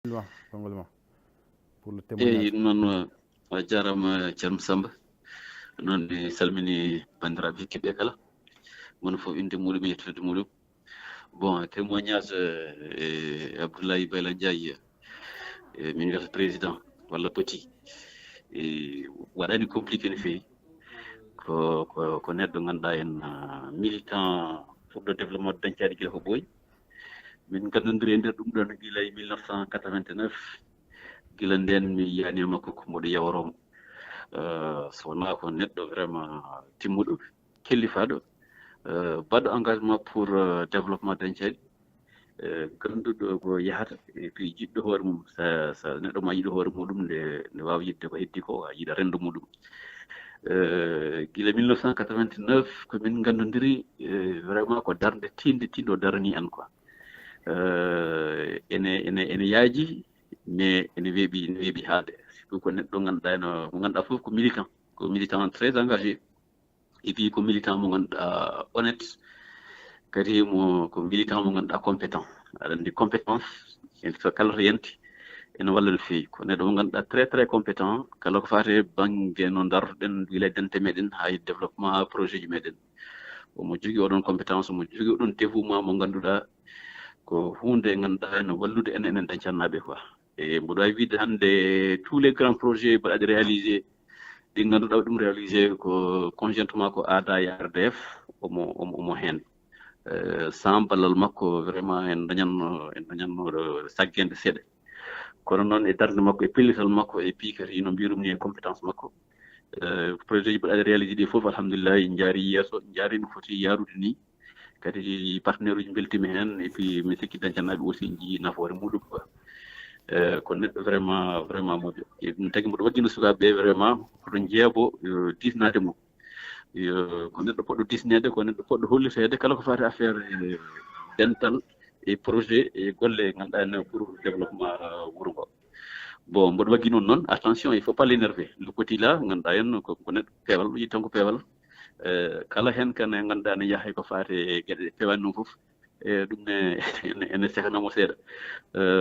pour le témoignage. Non jarama Thiam Samba non ni salmini bandiraɓe keɓe kala mono fof inde muɗum e yettude muɗum bon témoignage Abdoulaye Bayla Ndiaye min wiyata président walla petit waɗani compliqué no feewi ko neɗɗo ganduɗa en militant pour le développement dañcaɗi guila ko ɓooyi min gandodiri e nder ɗum ɗon guila e 1989 gila nden mi yiyani makko ko mboɗo yawromo so wona ko neɗɗo vraiment timmuɗo kellifaɗo baɗɗo engagement pour développement dañcaɗi ganduɗo ko yahata et puis jiɗɗo hoore mum sa neɗɗo ma yiɗo hoore muɗum nde wawa yidde ko heddi ko a yiɗa rendo muɗum gila 1989 komin gandodiri vraiment ko darde tinde tindo darani en quoi ene yaaji mais ene weeɓi haalde surtout ko neɗɗo ganduɗa eno mo ganduɗa foof ko militant très engagé et puis ko militant mo ganduɗa honnête kadi ko militant mo ganduɗa compétent aɗa andi compétence so kala to yanti ene walla no feewi ko neɗɗo mo ganduɗa très très compétent kala ko fate banggue no dartoɗen guila dente meɗen ha e développement projet ji meɗen omo jogui oɗon compétence omo jogui oɗon dévouement mo ganduɗa ko hunde ganduɗa no wallude enen dañcannaɓe quoi e mboɗo wawi wiide hande tous les grands projets mbaɗaɗi réalisé ɗi ganduɗa ɗum réalisé ko conjointement ko aada e RDF omo hen sans ballal makko vraiment en dañanno saggende seeɗa kono noon e darde makko e pellital makko e puis kadi no mbirum ni e compétence makko projet ji mbaɗaɗi réalisé ɗi foof alhamdulillah jaari yesso jaari no foti yarude ni kadi partenaire uji beltima hen et puis mi sikki dañcannaɓe aussi jii nafoore muɗum quoi ko neɗɗo vraiment moƴƴo ɗum tagui mboɗo waɗino sukaɓeɓe vraiment koto jeebo disnade mum ko neɗɗo poɗɗo disnede ko neɗɗo poɗɗo hollitede kala ko fati affaire dental et projet et golle ganduɗa ene pour développement wuuro ngo bon mboɗo waggi noon attention il faut pas l'énerver le petit là ganduɗa hen ko neɗɗo peewal yitti tan ko peewal kala hen kane ganduɗa ne yaaha ko fate e gueɗe pewani noon foof e ɗum ene sehanamo seeɗa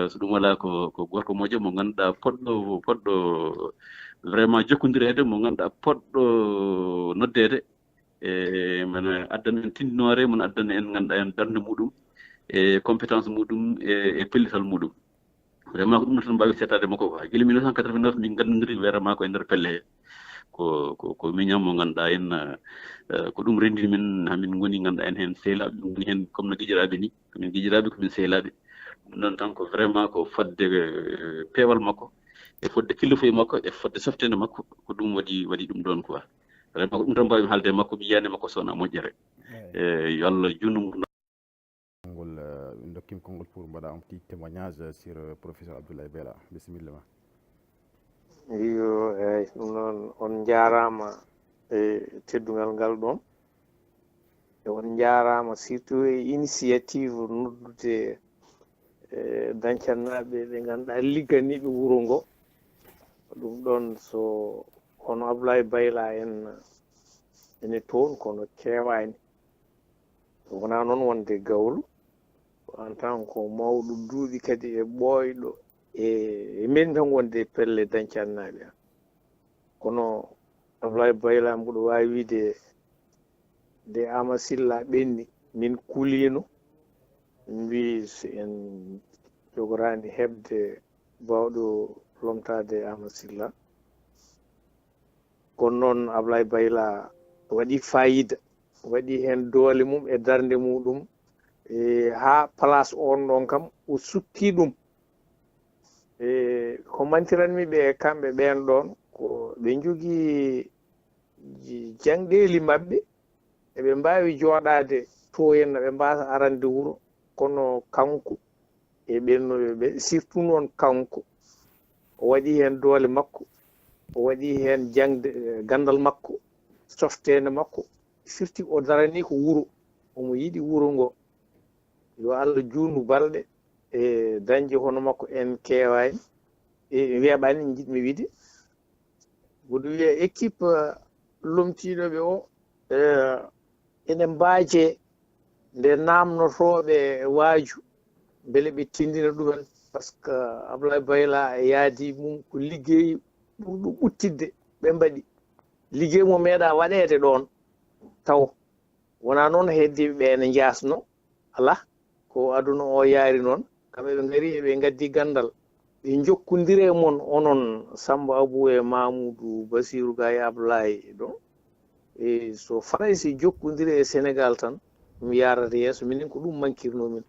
so ɗum wala ko gorko moƴƴo mo ganduɗa poɗɗo vraiment jokkodirede mo ganduɗa poɗɗo noddede e mana addana en tindinore mon addana en ganduɗa en darde muɗum e compétence muɗum e pellital muɗum vraiment ko ɗum tan mbawi settade makko quoi guila 1989 min gandodiri vraiment ko e nder pelle he ko miñam mo ganduɗa en ko ɗum rendini min hamin goni ganduɗa en hen sehlaɓe ɗum goni hen comme no guiƴiraɓe ni komin guiƴiraɓe komin sehlaɓe ɗum ɗon tan ko vraiment ko fodde peewal makko e fodde killifoye makko e fodde softede makko ko ɗum waɗi ɗum ɗon quoi vraiment ko ɗum tan mbawi haalde makko mi yiyani makko sowona moƴƴere yo Allah junnu ngol dokkim konngol pour mbaɗa un petit témoignage sur professeur Abdoulaye Bayla bisimilla ma yo eyyi ɗum noon on jarama e teddugal ngal ɗon e on jarama surtout e initiative noddude dañcannaɓe ɓe ganduɗa ligganiɓe wuuro ngo ɗum ɗon so hono Abdoulaye Bayla en ene toon kono kewani wona noon wonde gawlu en tant ko mawɗo duuɓi kadi e ɓooyɗo e min tan wonde pelle dañcannaɓe kono Abdoulaye Bayla mboɗo wawi wiide nde Ama Sylla ɓenni min kulino min mbi so en jogorani hebde bawɗo lomtade Ama Sylla kono noon Abdoulaye Bayla waɗi fayida waɗi hen doole mum e darde muɗum ha place on ɗon kam o sukki ɗum ko mantiranmi ɓe e kamɓe ɓen ɗon ko ɓe jogii jangɗeli maɓɓe eɓe mbawi joɗade to henna ɓe mbasa arande wuuro kono kanko e ɓennoɓeɓe surtout noon kanko o waɗi hen doole makko o waɗi hen jangde gandal makko softede makko firti o darani ko wuuro omo yiɗi wuuro ngo yo Allah juutnu balɗe e dañde hono makko en kewani e weeɓani jiɗmi wiide mboɗo wiya équipe lomtiɗoɓe o ene mbaaje nde namnotoɓe waaju beele ɓe tindina ɗumen parce que Abdoulaye Bayla yaadi mum ko liggey ɓurɗo ɓuttidde ɓe mbaɗi liggey mo meeɗa waɗede ɗon taw wona noon heddiɓe ɓe ene jasno ala ko aduna o yaari noon kamɓe ɓe ngari eɓe gaddi gandal ɓe jokkodire mon onon Samba Abou e Mamoudou Basirou Ga e Abdoulaye ɗon e so Faray jokkodire e Sénégal tan mi yarata yeeso minen ko ɗum mankirnomin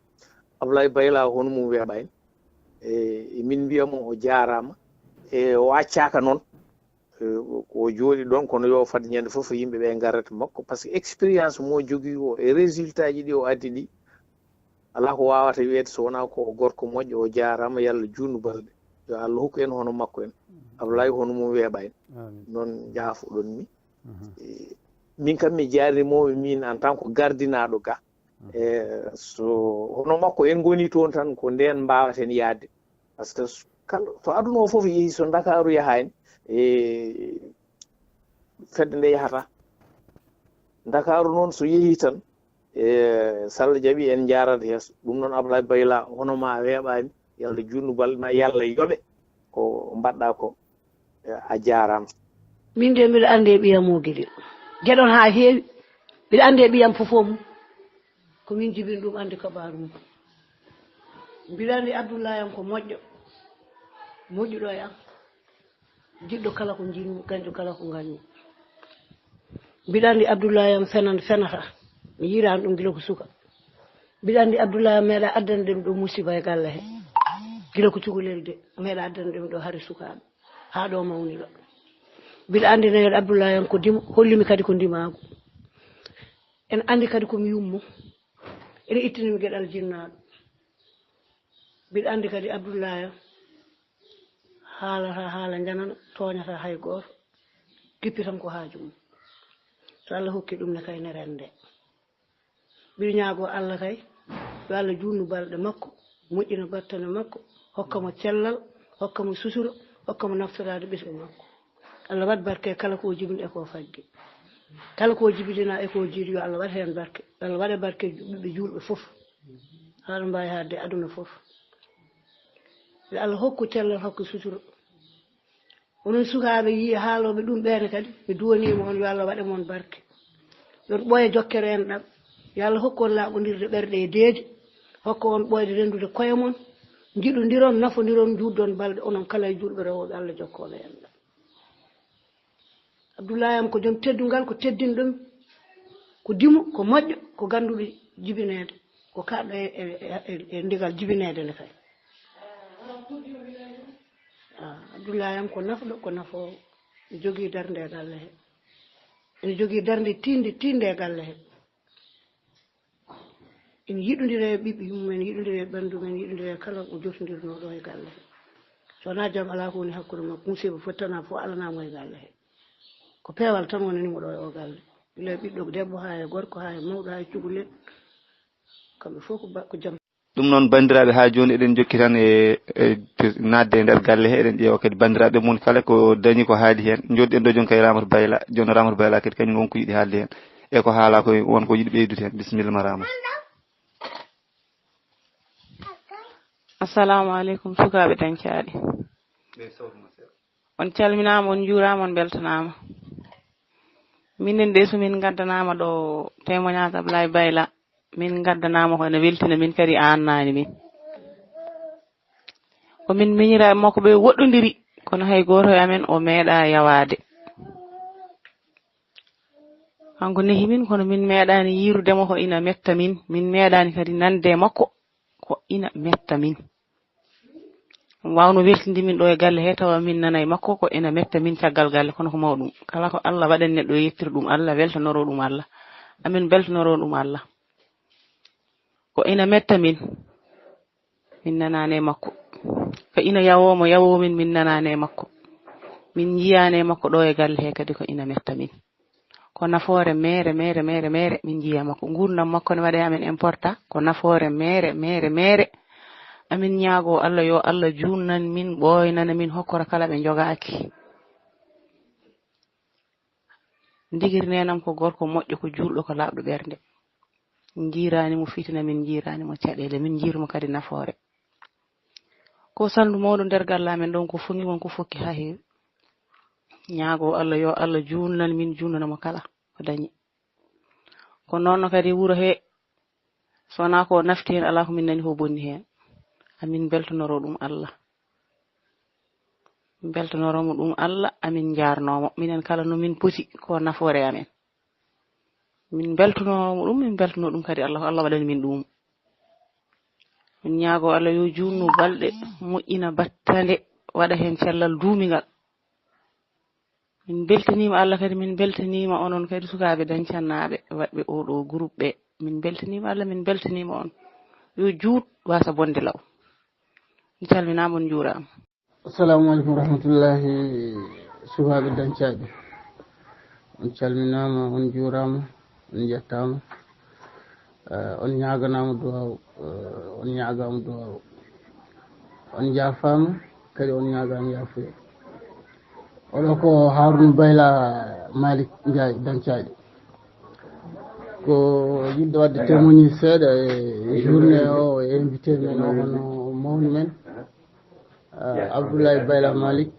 Abdoulaye Bayla hono mum weeɓani e min mbiyamo o jarama e o accaka noon ko jooɗi ɗon kono yo fad ñande fof yimɓe ɓe garata makko par ce que expérience mo jogui o e résultat ji ɗi o addi ɗi ala ko wawata wiyede so wona ko gorko moƴƴo o jarama yo Allah junnu balɗe yo Allah hokku en hono makko en Abdoulaye hono mum weeɓani noon jaafoɗon mi min kam mi jarimomi min en tant que gardinaɗo ga so hono makko en goni toon tan ko nden mbawaten yaadde par ce que kala to aduna o foof yeehi so Dakaru yahani e fedde nde yahata Dakaru noon so yeehi tan e so Allah jaaɓi en jarata yeeso ɗum noon Abdoulaye Bayla hono ma weeɓani yo Allah junnu balɗe ma yo Allah yoɓe ko mbaɗɗa ko a jarama min de mbiɗa andi e ɓiyam o gueɗel gueɗon ha heewi mbiɗa andi e ɓiyam fofo mum ko min jibini ɗum andi kabaru mum mbiɗa andi Abdoulaye am ko moƴƴuɗo e am jiɗɗo kala ko jinmi gañƴo kala ko gañmi mbiɗa andi Abdoulaye am fenata mi yirani ɗum gila ko suka mbiɗa andi Abdoulaye am meeɗa addana ɗum ɗo musiba e galle he gila ko cukalel de meeɗa addana ɗum ɗo haare sukaɓe ha ɗo mawniɗo mbiɗa andi neɗɗo Abdoulaye am ko dimo hollimi kadi ko ndimago en andi kadi komi yummo ene ittinimi gueɗal jinnaɗo mbiɗa andi kadi Abdoulaye am haalata haala janana toñata hay goto gippi tan ko haaju mum so Allah hokki ɗum ne kay ne rende mbiɗa ñaago Allah kay yo Allah junnu balɗe makko moƴƴina battane makko hokkamo cellal hokkamo susuro hokkamo naftorade ɓesgu makko Allah waɗ barke kala ko jibini e ko faggi kala ko jibidina e ko jiiɗi yo Allah waɗ hen barke Allah waɗe barke ɓiɓɓe julɓe foof haɗa mbawi hadde aduna foof yo Allah hokku cellal hokku suturo onon sukaɓe yi haaloɓe ɗum ɓene kadi ɓe duwanima on yo Allah waɗe moon barke yon ɓooya jokkere en ɗam yo Allah hokku on laaɓodirde ɓerɗe e deedi hokku on ɓooyde rendude koye moon jiɗodiron nafodiron juddon balɗe onon kala e julɓe rewoɓe Allah jokkone en ɗam Abdoulaye am ko joom teddungal ko teddinɗomi ko dimo ko moƴƴo ko ganduɗo jibinede ko kaɗɗo e ndigal jibinede nde kay Abdoulaye am ko nafɗo ko nafowo ene jogui darde e galle he ene jogui darde tinde e galle he ene yiɗodira e ɓiɓɓe yumum ene yiɗodira e ɓandum ene yiɗodira e kala ko jotodirno ɗo e galle he so wona jaam ala ko woni hakkude makko musiba fottana fof alanamo e galle he ko peewal tan wonanimo ɗo e o galle ila ɓiɗɗo debbo ha e gorko ha e mawɗo ha e cukalel kamɓe fof ko jaam ɗum noon bandiraɓe ha joni eɗen jokki tan e nadde e nder galle he eɗen ƴeewa kadi bandiraɓe mon kala ko dañi ko haali hen jodɗen ɗo jon kay Ramadou Bayla jono Ramadou Bayla kadi kañum wonko yiiɗi haalde hen e ko haala ko wonko yiiɗi ɓeydude hen bisimilla ma Rama. Assalamu aleykum sukaɓe dañcaɗi on calminama on juurama on beltanama minen de somin gaddanama ɗo témoignage Abdoulaye Bayla min gaddanama ko ene weltina min kadi annani min komin miñiraɓe makko ɓe woɗɗodiri kono hay goto e amen o meeɗa yawade kanko nehi min kono min meeɗani yirudemo ko ina metta min meeɗani kadi nande makko ko ina metta min wawno weltinde min ɗo e galle he tawa min nanay makko ko ina metta min caggal galle kono ko mawɗum kala ko Allah waɗen neɗɗo yettira ɗum Allah weltanoro ɗum Allah amin beltanoro ɗum Allah ko ina metta min nanane makko ko ina yawomo yawomin min nanane makko min jiyane makko ɗo e galle he kadi ko ina metta min ko nafoore mere min jiya makko gurdam makko ne waɗe amen important ko nafoore mere amin ñaago Allah yo Allah junnan min ɓoynana min hokkora kala ɓe jogaki ndigir nenam ko gorko moƴƴo ko julɗo ko labɗo ɓernde min jirani mo fitina min jirani mo caɗele min jirmo kadi nafoore ko sandu mawɗo nder galle amen ɗon ko fungi won ko fokki ha heewi ñaago Allah yo Allah juunan min juunanamo kala ko dañi ko noon kadi wuro he sona ko nafti hen ala ko min nani ko bonni hen amin beltonoro ɗum Allah beltonoromo ɗum Allah amin jarnomo minen kala no min poti ko nafoore amen min beltonoromo ɗum min beltono ɗum kadi Allah Allah waɗani min ɗum min ñaago Allah yo junnu balɗe moƴƴina battande waɗa hen cellal duumigal min beltanima Allah kadi min beltanima onon kadi sukaɓe dañcannaɓe waɗɓe oɗo groupe ɓe min beltanima Allah min beltanima on yo juut wasa bonde law mi calminama on juurama. Assalamu alaikum warahmatullahi sukaɓe dañcaɓe on calminama on juurama on jettama on ñaganama duwaw on ñagama duwaw on jafama kadi on ñagama yafuya oɗo ko Harouna Bayla Malick Ndiaye dañcaɗe ko yidde wadde témoigner seeɗa e journée o e invité men o hono mawni men Abdoulaye Bayla Malick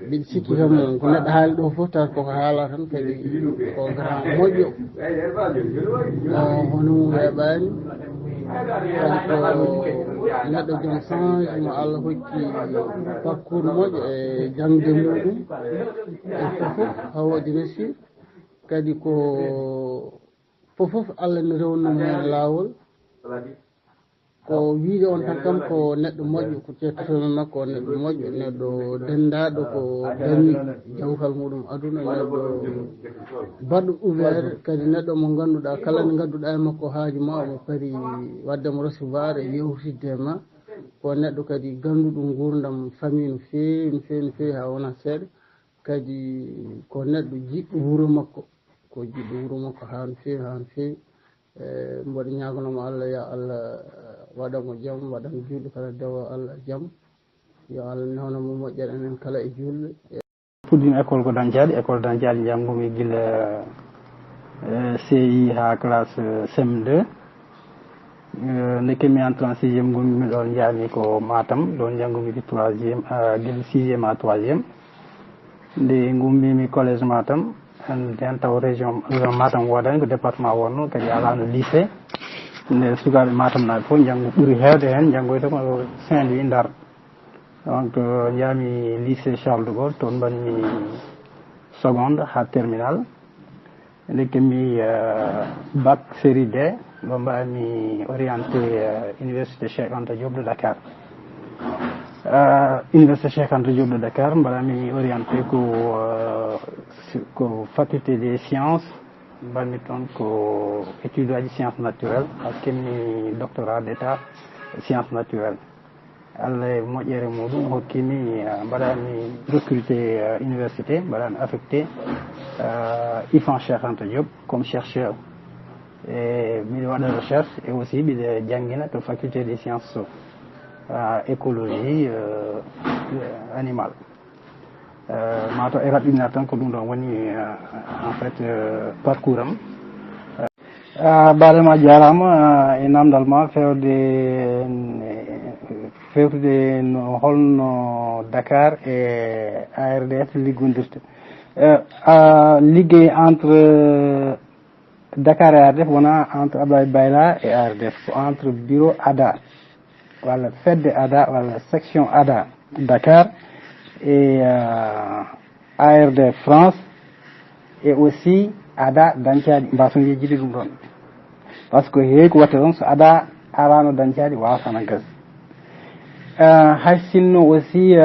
mbiɗa sikki kam ko neɗɗo haali ɗo fof tawa koko haala tan kadi ko grand moƴƴo hono mum heeɓani kadi ko neɗɗo joom change mo Allah hokki parcours moƴƴo e jangde muɗum e fofof hawoji réussir kadi ko fofof Allah ne rewnumo hen lawol ko wiide on tan kam ko neɗɗo moƴƴo ko cettotono makko o neɗɗo moƴƴo neɗɗo dendaɗo ko dañi jawkal muɗum aduna neɗɗo baɗɗo ouvert kadi neɗɗo mo ganduɗa kala nde gadduɗa e makko haaju ma omo pari waddemo recevoir e yewtidde e ma ko neɗɗo kadi ganduɗo gurdam famille no feewi no feewi no feewi ha wona seeɗa kadi ko neɗɗo jiɗɗo wuuro makko ko jiɗɗo wuuro makko ha no feewi mboɗo ñagonomo Allah yo Allah waɗamo jaam waɗamo julɗo kala dewa Allah jaam yo Allah newnomo moƴƴere enen kala e julɓe fuɗɗima école ko dañcaɗe école dañcaɗe janggumi guila CI ha classe CM2 nde kemmi entré en sixiéme gonmi ɗon jaami ko Matam ɗon janggumi ko troisiéme guila sixiéme à troisiéme nde gummimi collège Matam den taw région Matam wodani ko département wonno kadi alano lycée nde sukaɓe Matam naɓe fof janggo ɓuuri hewde hen janggoyta ko Saint-Louis Ndar donc jaami lycée Charles de Gaulle toon mbanmi seconde ha terminal nde kemmi bac série D ɗo mbami orienté université Cheikh Anta Diop de Dakar université Cheikh Anta Diop de Dakar mbaɗami orienté ko faculté des sciences mbanmi toon ko étude aji sciences naturelles ha kemmi doctorat d' état sciences naturelles Allah e moƴƴere muɗum hokkimi mbaɗami recruté université mbaɗami affecté IFAN Cheikh Anta Diop comme chercheur e mbiɗa waɗa recherche et aussi mbiɗa jangguina to faculté des sciences écologie animal mato e raɓɓinat tan ko ɗum ɗon woni en fait parcours am baɗema jarama e namdal ma fewtude no holno Dakar e ARDF liggodirta liggey entre Dakar et ARDF wona entre Abdoulaye Bayla et ARDF ko entre bureau ADA walla fedde ADA walla section ADA Dakar et ARD France et aussi ADA dañcaɗi mbason yejjide ɗum ɗon par ce que heewi ko watta ɗon so ADA arano dañcaɗi wasana gas hay sinno aussi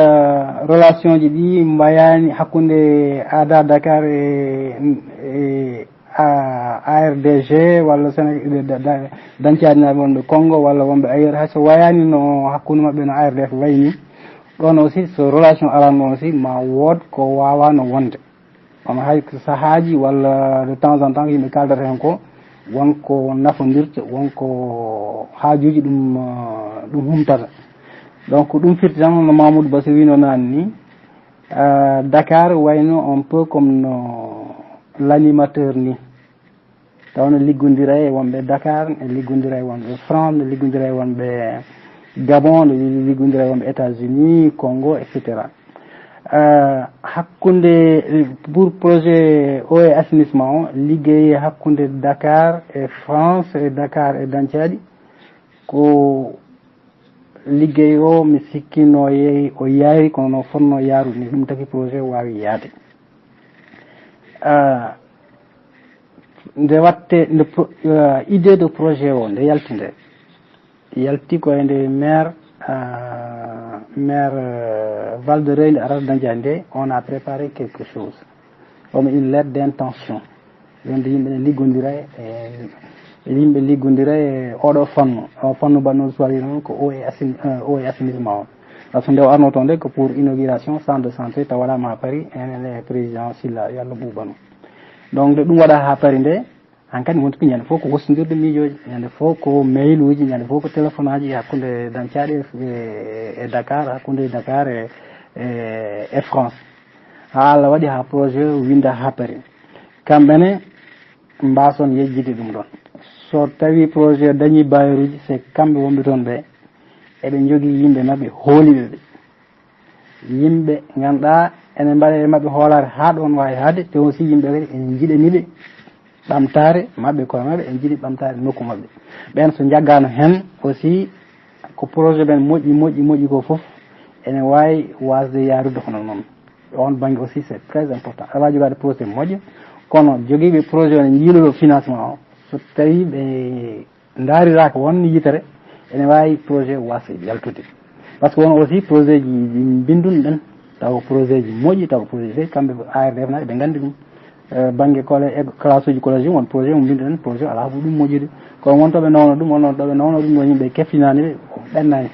relation ji ɗi mbayani hakkude ADA Dakar e ARDG walla dañcaɗi naɓe wonɓe Congo walla wonɓe ailleurs hay so wayani no hakkude mabɓe no ARDF wayni ɗon aussi so relation arano aussi ma wood ko wawano wonde kono hay sahaji walla de temps en temps yimɓe kaldata hen ko wonko nafodirta wonko haajuji ɗum humtata donc ɗum firti tan no Mamoudou Bassir wino nani ni Dakar wayno un peu comme no l'animateur ni taw no liggondira e wonɓe Dakar ne liggondira e wonɓe France ne liggondira e wonɓe Gabon ne liggondira e wonɓe États-Unis Congo etc. Hakkunde pour projet eau et assainissement o liggey hakkunde Dakar e France e Dakar e Dancadi ko liggey o mi sikkino yeehi o yaari kono no fonno yaarude ni ɗum taki projet wawi yaade nde watte idée de projet o nde yalti ko e nde maire Val de Reuil Arar Dandiande on a préparé quelque chose comme une lettre d'intention wonde yimɓe ne liggondira yimɓe liggondira e oɗo fannu banno soiri noon ko eau et assainissement o par ce que nde o arno toon de ko pour inauguration centre de santé taw waɗama ha Paris enen président Sylla yo Allah ɓuuɓano donc nde ɗum waɗa ha Paris nde hankkadi wonti ko ñande fof ko wostodirde miijoji ñande fof ko mail uji ñande fof ko téléphone aji hakkude Dancadi e Dakar hakkude Dakar e France ha Allah waɗi ha projet winda ha Paris kamɓene mbason yejjide ɗum ɗon so tawi projet dañi bayeruji c'est kamɓe wonɓe toon ɓe eɓe jogui yimɓe mabɓe hooliɓe ɓe yimɓe ganduɗa ene mbaɗa e mabɓe hoolare ha ɗon wawi haade te aussi yimɓe kadi ene jiɗaniɓe ɓamtare mabɓe koye mabɓe en jiiɗi ɓamtare nokku mabɓe ɓen so jaggano hen aussi ko projet ɓen moƴƴi ko foof ene wawi wasde yarude hono noon on banggue aussi c'est très important awa jogade projet moƴƴo kono joguiɓe projet o ne jiiloɗo financement o so tawi ɓe dariraka won yitere ene wawi projet wasa yaltude par ce que won aussi projet ji bindun ɗen taw projet ji moƴƴi taw projet ji kamɓe ARDF naɓe ɓe gandi ɗum banggue classe uji collège won projet mo binduɗen projet ala fo ɗum moƴƴude kono wontoɓe nawno ɗum wonno ɗoɓe nawno ɗum ɗo yimɓe keftinani ɓe ɓennani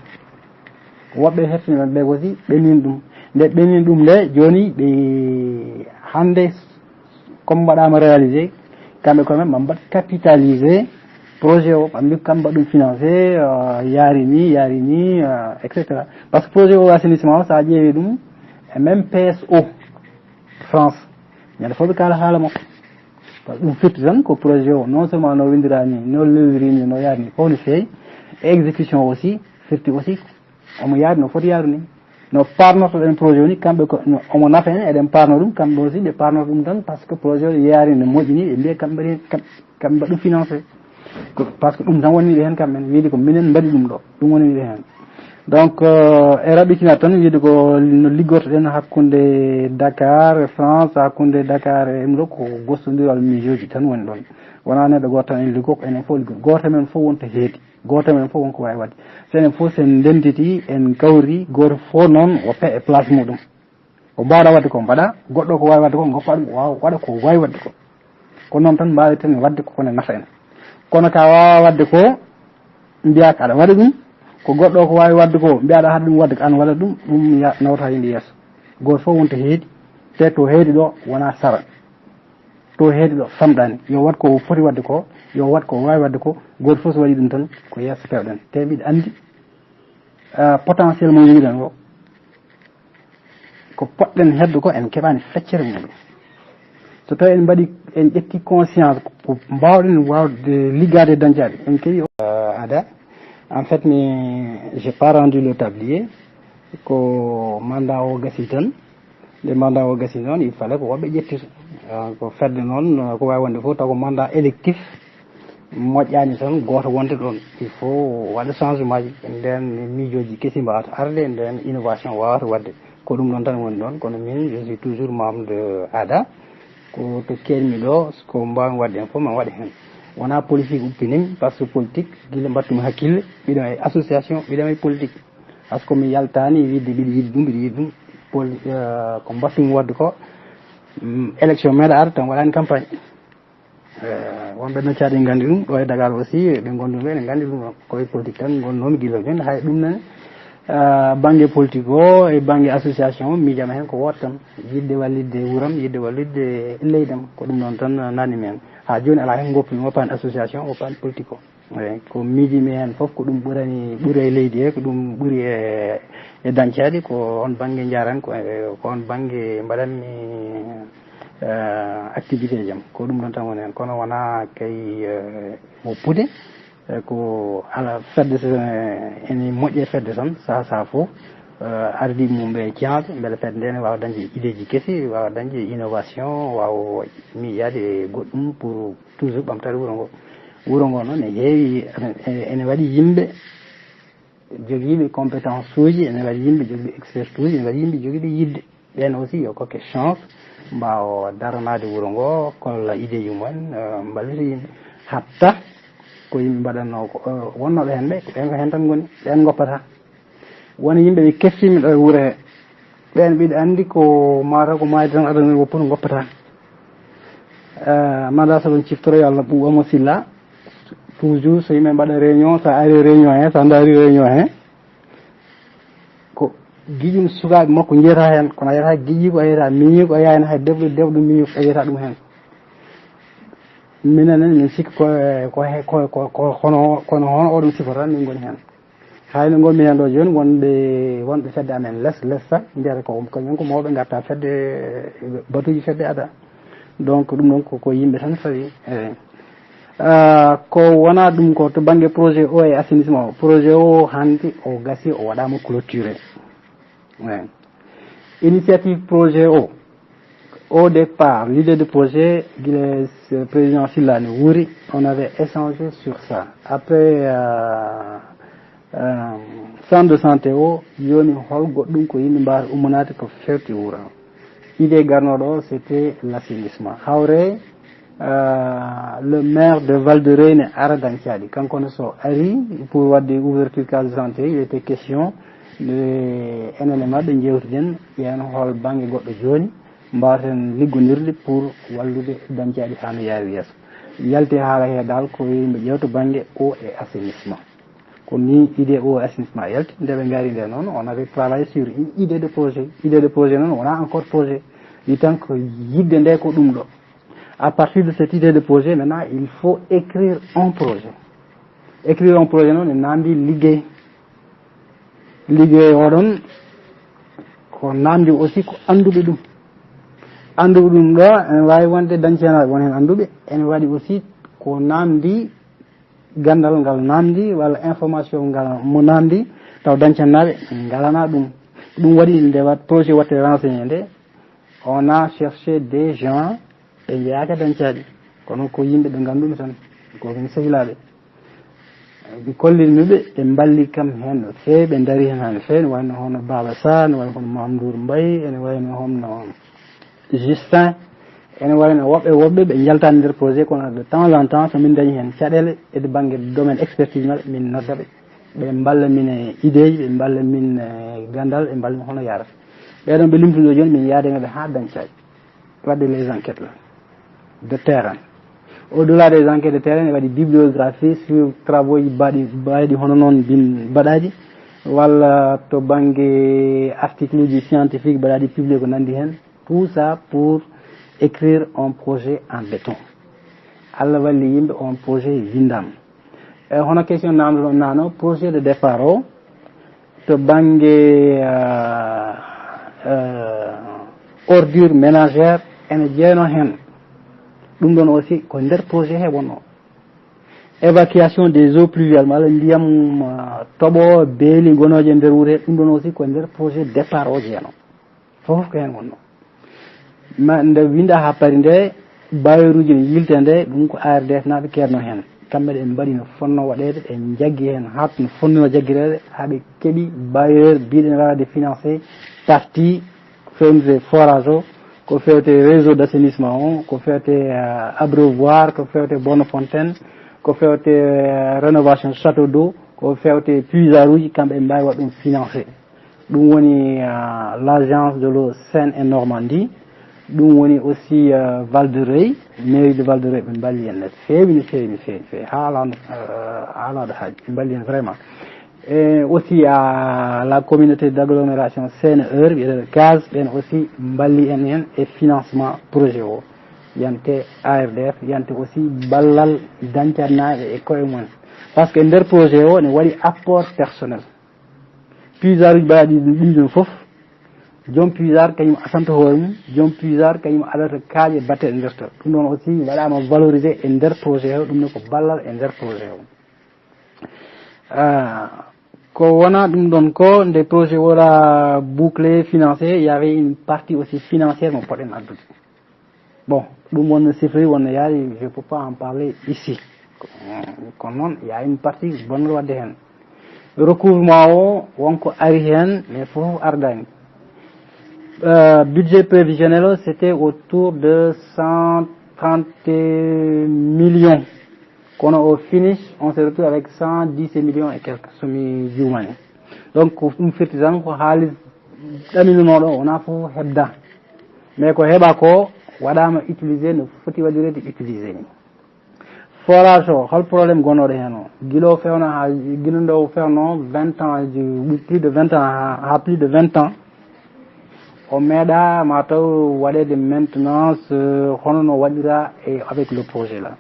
woɓɓe heftiniɓe ɓe aussi ɓennini ɗum nde ɓennini ɗum nde joni ɓe hande comme mbaɗama réalisé kamɓe koye men ɓe mbaɗ capitalisé projet o ɓambi kam mbaɗum financé yaari ni etc. par ce que projet o assainissement o sa ƴeewi ɗum e même PSO France ñande fof ɓe kaala haala makko par ce que ɗum firti tan ko projet o non seulement no windira ni no lewiri ni no yaari ni fof no feewi e exécution aussi firti aussi omo yaari no foti yaaru ni no parnoto ɗen projet o ni kamɓe ko omo nafa en eɗen parno ɗum kamɓe aussi ɓe parnoto ɗum tan par ce que projet o yaari no moƴƴini ɓe mbiya kamɓe mbaɗum financé par ce que ɗum tan woniɓe hen kamɓen wiide ko minen mbaɗi ɗum ɗo ɗum woniɓe hen donc e raɓɓitina tan wiide ko no liggortoɗen hakkude Dakar France hakkude Dakar e ɗum ɗo ko gostodiral miijoji tan woni ɗon wona neɗɗo goto tan en liggo ko enen fof liggo goto men fof wonto heedi goto men fof wonko wawi wadde so enen fof sen ndenditi en kawri goto fof noon o paie place muɗum ko mbawɗa wadde ko mbaɗa goɗɗo ko wawi wadde ko goppa ɗum wawa waɗa ko wawi wadde ko noon tan mbaweten wadde ko kone nafa en kono ka wawa wadde ko mbiyaka aɗa waɗa ɗum ko goɗɗo ko wawi wadde ko mbiyaɗa haɗa ɗum wadde ko an waɗa ɗum nawata yimɓe yeeso goto fof wonto heedi te to heedi ɗo wona sara to heedi ɗo famɗani yo wat ko foti wadde ko yo wat ko wawi wadde ko goto fof so waɗi ɗum tan ko yeeso pewɗen te mbiɗa andi potentiel mo joguiɗen o ko poɗɗen hedde ko en keɓani feccere muɗum so tawi en mbaɗi en ƴetti conscience ko mbawɗen wawde liggade Dancadi en keewi ada en fait j'ai pas rendu le tablier ko mandat o gasi tan nde mandat o gasi noon il fallait ko woɓɓe ƴettito ko fedde noon ko wawi wonde fof taw ko mandat électif moƴƴani tan goto wonde ɗon il faut waɗa changement ji nden miijoji kesi mbawata arde nden innovation wawata wadde ko ɗum ɗon tan woni ɗon kono min je suis toujours membre de ADA ko to kelmi ɗo ko mbawmi wadde hen fof ma waɗe hen wona politique uppinim par ce que politique guila mbattumi hakkille ɓiɗo e association ɓiɗo e politique par ce que mi yaltani widde mbiɗa yiiɗi ɗum mbiɗa yiiɗi ɗum ko mbattumi wadde ko élection meeɗa arde tan waɗani campagne wonɓe noccaɗe gandi ɗum ɗo e Dakar aussi ɓe gondumi ɓe ne gandi ɗum ɗon koye politique tan gonnomi guila men hay ɗum nane banggue politique o e banggue association miijama hen ko woto tan yidde wallidde wuuram yidde wallidde leydam ko ɗum ɗon tan nanimi hen ha joni ala hen goppumi woppani association woppani politique o eyi ko miijimi hen foof ko ɗum ɓuuri e leydi he ko ɗum ɓuuri e Dancadi ko on banggue jarani ko on banggue mbaɗanmi activité jam ko ɗum ɗon tan woni hen kono wona kay woppude ko ala fedde ene moƴƴe fedde tan sa fof ardi mum ɓe jeyade beele fedde nde ne wawa dañde idée ji kesi wawa dañde innovation wawa miiyade e goɗɗum pour toujours ɓamtade wuro ngo noon ne heewi ene waɗi yimɓe jogiiɓe compétence uji ene waɗi yimɓe jogiiɓe expert uji ene waɗi yimɓe jogiiɓe yidde ɓen aussi yo kokke chance mbawa daranade wuro ngo kolla idée ji mumen mballita yimɓe hatta ko yimɓe mbaɗanno ko wonnoɓe hen ɓe ɓen ko hen tan goni ɓen goppata wona yimɓe ɓe keftimi ɗo e wuuro he ɓen ɓiɗa andi ko mataw ko mayde tan aɗa woppuno goppata manda so ɗon ciftoroyo Allah ɓuuɓamo Silla toujours so yimɓe mbaɗa réunion sa ari réunion he sa daari réunion he ko giƴum sukaɓe makko jeyata hen kono a yiyata giƴi ko a yiyata miñi ko a yiyani hay debɗo miñi ko a yiyata ɗum hen minen min sikki kono oɗum sifo tan min goni hen hayno gonmi hen ɗo joni wonɓe fedde amen lessa mbiyata ko kañum ko mawɓe garta fedde batuji fedde ada donc ɗum ɗon ko yimɓe tan fawi eyyi ko wona ɗum ko to banggue projet o e assainissement projet o hande o gasi o waɗama clôturé initiative projet o au départ l'idée de projet le président Silla ne wuuri on avait échangé sur ça après centre de santé o yoni hol goɗɗum ko yimɓe mbawata ummonade ko fewti wuuro idée garnoɗo o c'était l'assainissement hawre le maire de Val de Reyne ara dañcaɗi kankone so ari pour wadde ouverture case de santé il était question enen e maɓɓe jewtiden yen hol banggue goɗɗo joni mbawaten liggodirde pour wallude dañcaɗi ha no yawi yeeso yalti haala he dal ko yimɓe ƴewta banggue eau et assainissement ko ni idée eau et assainissement yalti nde ɓe gaari nde noon on avait travaillé sur une idée de projet noon wona encore projet ɗi tan ko yidde nde ko ɗum ɗo à partir de cette idée de projet maintenant il faut écrire un projet noon ne namdi liggey oɗon ko namdi aussi ko anduɓe ɗum ɗo ene wawi wonde dañcenaɓe won hen anduɓe ene waɗi aussi ko namdi gandal ngal namdi walla information ngal mo namdi taw dañcannaɓe galana ɗum waɗi nde wat projet watte renseigné nde on a cherché des gens ɓe jeeyaka dañcaɗi kono ko yimɓe ɓe ganduɓe tan komin sehilaɓe ɓe kolliniɓe ɓe mballi kam hen no fewi ɓe daari hen hano fewi ne wayno hono Baba Sa ne wayno hono Mamadou Mbaye ene wayno hono Justin ene wayno woɓɓe ɓe jaltani nder projet kono de temps en temps somin dañi hen caɗele ede banggue domaine expertise maɓɓe min noddaɓe ɓe mballa min e idée ji ɓe mballa min gandal ɓe mballa min hono yarata ɓeɗon ɓe limtuɗo joni min yaadeɓe ha dañcaji wadde les enquêtes là de terrain au-delà des enquêtes de terrain ne waɗi bibliographie sur travaux ji mbaɗi hono noon bin mbaɗaji walla to banggue article uji scientifique mbaɗaɗi publié ko nandi hen tout ça pour écrire un projet en béton Allah walli yimɓe on projet windama hono question namdoɗon nano projet de départ o to banggue ordure ménagère ene jeeyno hen ɗum ɗon aussi ko nder projet he wonno évacuation des eaux pluviales mala ndiyam toɓo beeli gonoje nder wuuro he ɗum ɗon aussi ko nder projet départ o jeeyno fof ko hen wonno ma nde winda ha paari nde baweruji ne yilte nde ɗum ko ARDF naɓe keerno hen kamɓe ɗe mbaɗi no fonno waɗede ɓe jaggi hen hat no fonnino jagguirede haaɓe keeɓi bailleur biɗe ne wawade financé partie fewde forage o ko fewte réseau d' assainissement o ko fewte abreuvoir ko fewte bonne fontaine ko fewte rénovation château d'eau ko fewte puisard uji kamɓe mbawi waɗ ɗum financé ɗum woni l' agence de l'eau Seine et Normandie ɗum woni aussi Val de Reuil mairie de Val de Reuil ɓe mballi hen no fewi no fewi ha alaɗo haaji ɓe mballi hen vraiment et aussi à la communauté d'agglomération Seine-Eure ɓiyeɗeɗo gaz ɓen aussi mballi en hen e financement projet o yante ARDF yante aussi ballal dañcannaɓe e koye mumen par ce que nder projet o ne waɗi apport personnel puisard uji mbaɗi ɗiɗon foof joom puisard kañum asanta hoore mum joom puisard kañum adata kaaƴe batte e nder to ɗum ɗon aussi waɗama valorisé e nder projet o ɗum ne ko ballal e nder projet o ko wona ɗum ɗon ko nde projet wora bouclé financé il y avait une partie aussi financière mo poɗen addude bon ɗum wonno sifri wonno yaari je peux pas en parler ici kono noon il y a une partie bonno wadde hen recouvrement o wonko ari hen mais fof ardani budget prévisionnel c'était autour de 130 millions kono au finish on se retrouve avec 110 millions et quelques somi jumani donc ɗum firti tan ko haalis ɗaminonoɗo wona fof hebda mais ko heɓa ko waɗama utilisé no foti waɗirede utilisé ni forage o hol probléme gonnoɗo hen o guilo fewno ha guilo nde fewno 20 ans plus de 20 ans ha plus de 20 ans o meeɗa mataw waɗede maintenance hono no waɗira e avec le projet là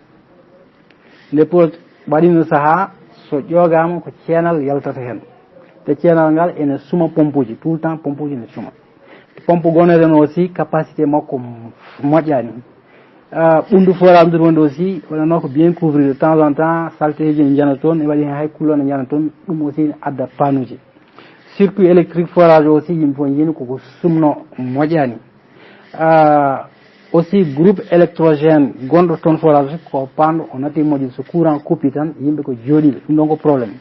nde projet waɗino saaha so ƴogama ko ceenal yaltata hen te ceenal ngal ene suma pompe uji tout le temps pompe uji ne suma pompe gonnoɗen aussi capacité makko moƴƴani ɓundu forage ndu wonde aussi waɗano ko bien couvrir de temps en temps salteji ne jana toon e waɗi hen hay kulo ne jana toon ɗum aussi ne adda panuji circuit électrique forage aussi yimɓe fof jiini koko sumno moƴƴani aussi groupe électrogène gonɗo toon forage ko panɗo o natti moƴƴi so courant coupi tan yimɓe ko jooɗiɓe ɗum ɗon ko probléme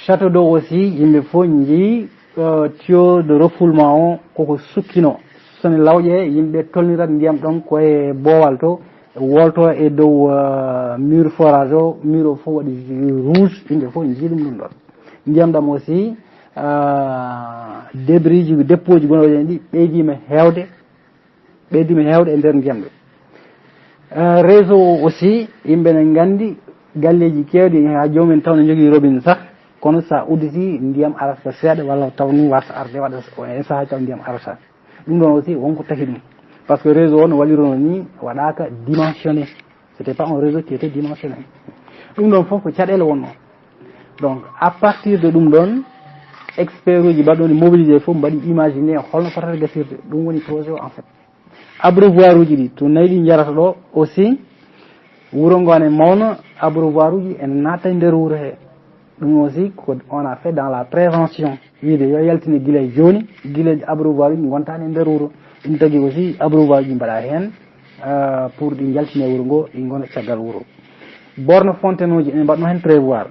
château d'eau aussi yimɓe fof jii tuyau de refoulement o koko sukkino sone lawƴe yimɓe tolnirat ndiyam ɗon koye boowal to wolto e dow mur forage o mur o fof waɗi rouge yimɓe fof jii ɗum ɗum ɗon ndiyam ɗam aussi débris ji dépôt ji gonɗo hen ɗi ɓeydima hewde e nder ndiyam ɗo réseau aussi yimɓe ne gandi galleji kewɗi ha joomumen taw ne jogui robinet sah kono sa udditi ndiyam arata seeɗa walla taw ni warta arde waɗa e saaha taw ndiyam arata ɗum ɗon aussi wonko taki ɗum par ce que réseau o no wallirono ni waɗaka dimensionné c'était pas un réseau qui était dimensionné ɗum ɗon foof ko caɗele wonno donc à partir de ɗum ɗon expert uji mbaɗɗon mobilisé fof mbaɗi imaginer holno fotata gasirde ɗum woni projet o en fait abreuvoir uji ɗi to nayi ɗi jarata ɗo aussi wuuro ngo ne mawno abreuvoir uji ene natta e nder wuuro he ɗum aussi ko on a fait dans la prévention wiide yo yaltine guila e joni guila abreuvoir uji gontani e nder wuuro ɗum tagui aussi abreuvoir uji mbaɗa hen pour ɗi jaltine wuuro ngo ɗi gona caggal wuuro borne fontaine uji ene mbaɗno hen prévoir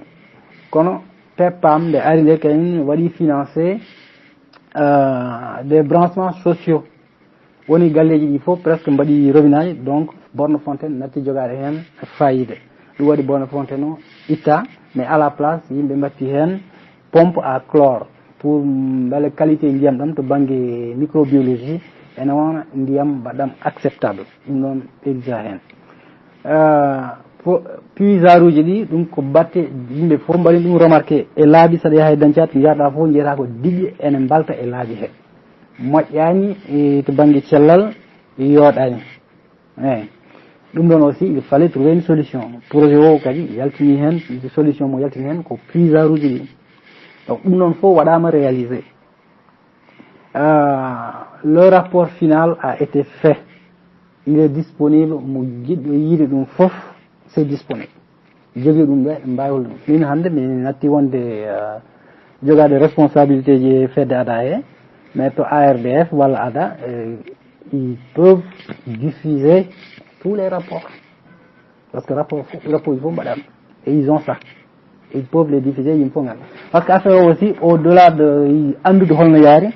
kono PEPAM nde ari nde kañum waɗi financé des branchements sociaux woni galleji ɗi fof presque mbaɗi robinaji donc borne fontaine natti jogade hen fayida ɗum waɗi borne fontaine o itta mais à la place yimɓe mbatti hen pompe à chlore pour beele qualité ndiyam ɗam to banggue microbiologie ene wona ndiyam mbaɗɗam acceptable ɗum ɗon exija hen puisard uji ɗi ɗum ko batte yimɓe fof mbaɗi ɗum remarqué e laabi saɗa yaha e dañcat jiyata fof jiyata ko diƴƴe ene mbalta e laabi he moƴƴani to banggue cellal yooɗani eyyi ɗum ɗon aussi il fallait trouver une solution projet o kadi yaltini hen solution mo yaltini hen ko puisard uji ɗi donc ɗum ɗon fof waɗama réalisé le rapport final a été fait il est disponible mo jiɗɗo yiide ɗum fof c'est disponible jogui ɗum ɓe mbawol ɗum min hande mi natti wonde jogade responsabilité ji fedde ADA he mais to ARDF walla ADA ils peuvent diffuser tous les rapports parce que rapport il faut mbaɗam et ils ont ça ils peuvent les diffuser yimɓe fof ganda par ce que affaire aussi au delà de andude holno yaari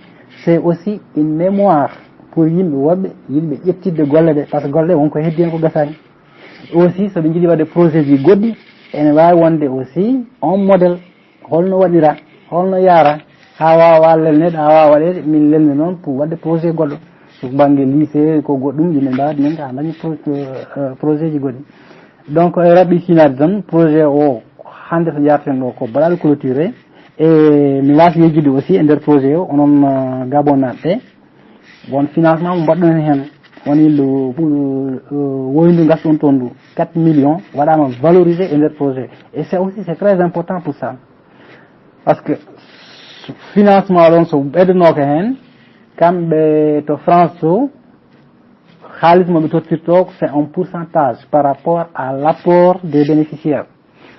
c'est aussi une mémoire pour yimɓe woɓɓe yimɓe ƴettidde golle ɗe par ce que golle ɗe wonko heddi hen ko gasani aussi soɓe jiiɗi wadde projet ji goɗɗi ene wawi wonde aussi on modèle holno waɗira holno yaara ha wawa lelneɗo ha wawa waɗede min lelni noon pour wadde projet goɗɗo so banggue lycée ko goɗɗum yimɓe mbawa men ha dañi projet ji goɗɗi donc e raɓɓi finade tan projet o hande to jarten ɗo ko baɗaɗo clôturé e mi waasi yejjude aussi e nder projet o onon Gabon naɓe ɓe won financement mo mbaɗɗon hen woni woyndu gasɗon toon ndu 4 millions waɗama valorisé e nder projet et c'est aussi c'est très important pour ça parce que financement ɗon so ɓeydanoka hen kamɓe to France to xaalis moɓe tottirto c'est un pourcentage par rapport à l'apport des bénéficiaires.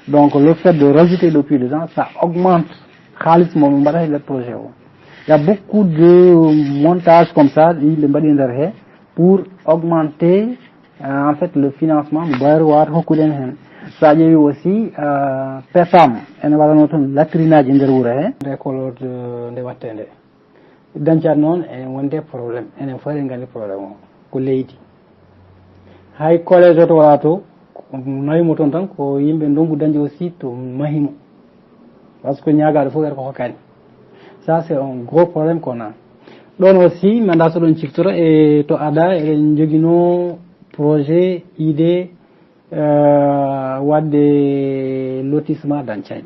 Donc le fait de rajouter le prix dedans, ça augmente xaalis moɓe mbaɗata le projet o. Il y a beaucoup de montages comme ça pour augmenter en fait le financement ça y aussi PESAM ene waɗano toon latrinaji e nder wuuro he école nde watte nde dañcat noon ene wonde probléme enen fof eɗen gandi probléme o ko leydi hay collége o to waɗa to nawimo toon tan ko yimɓe ndongu dañde aussi to mahimo par ce que ñagaɗo fof wiyata ko hokkani. Ça c'est un gros problème qu'on a. Donc aussi manda so ɗon ciftoro e to ada eɗen joguino projet idée wadde lotissement Danccaji.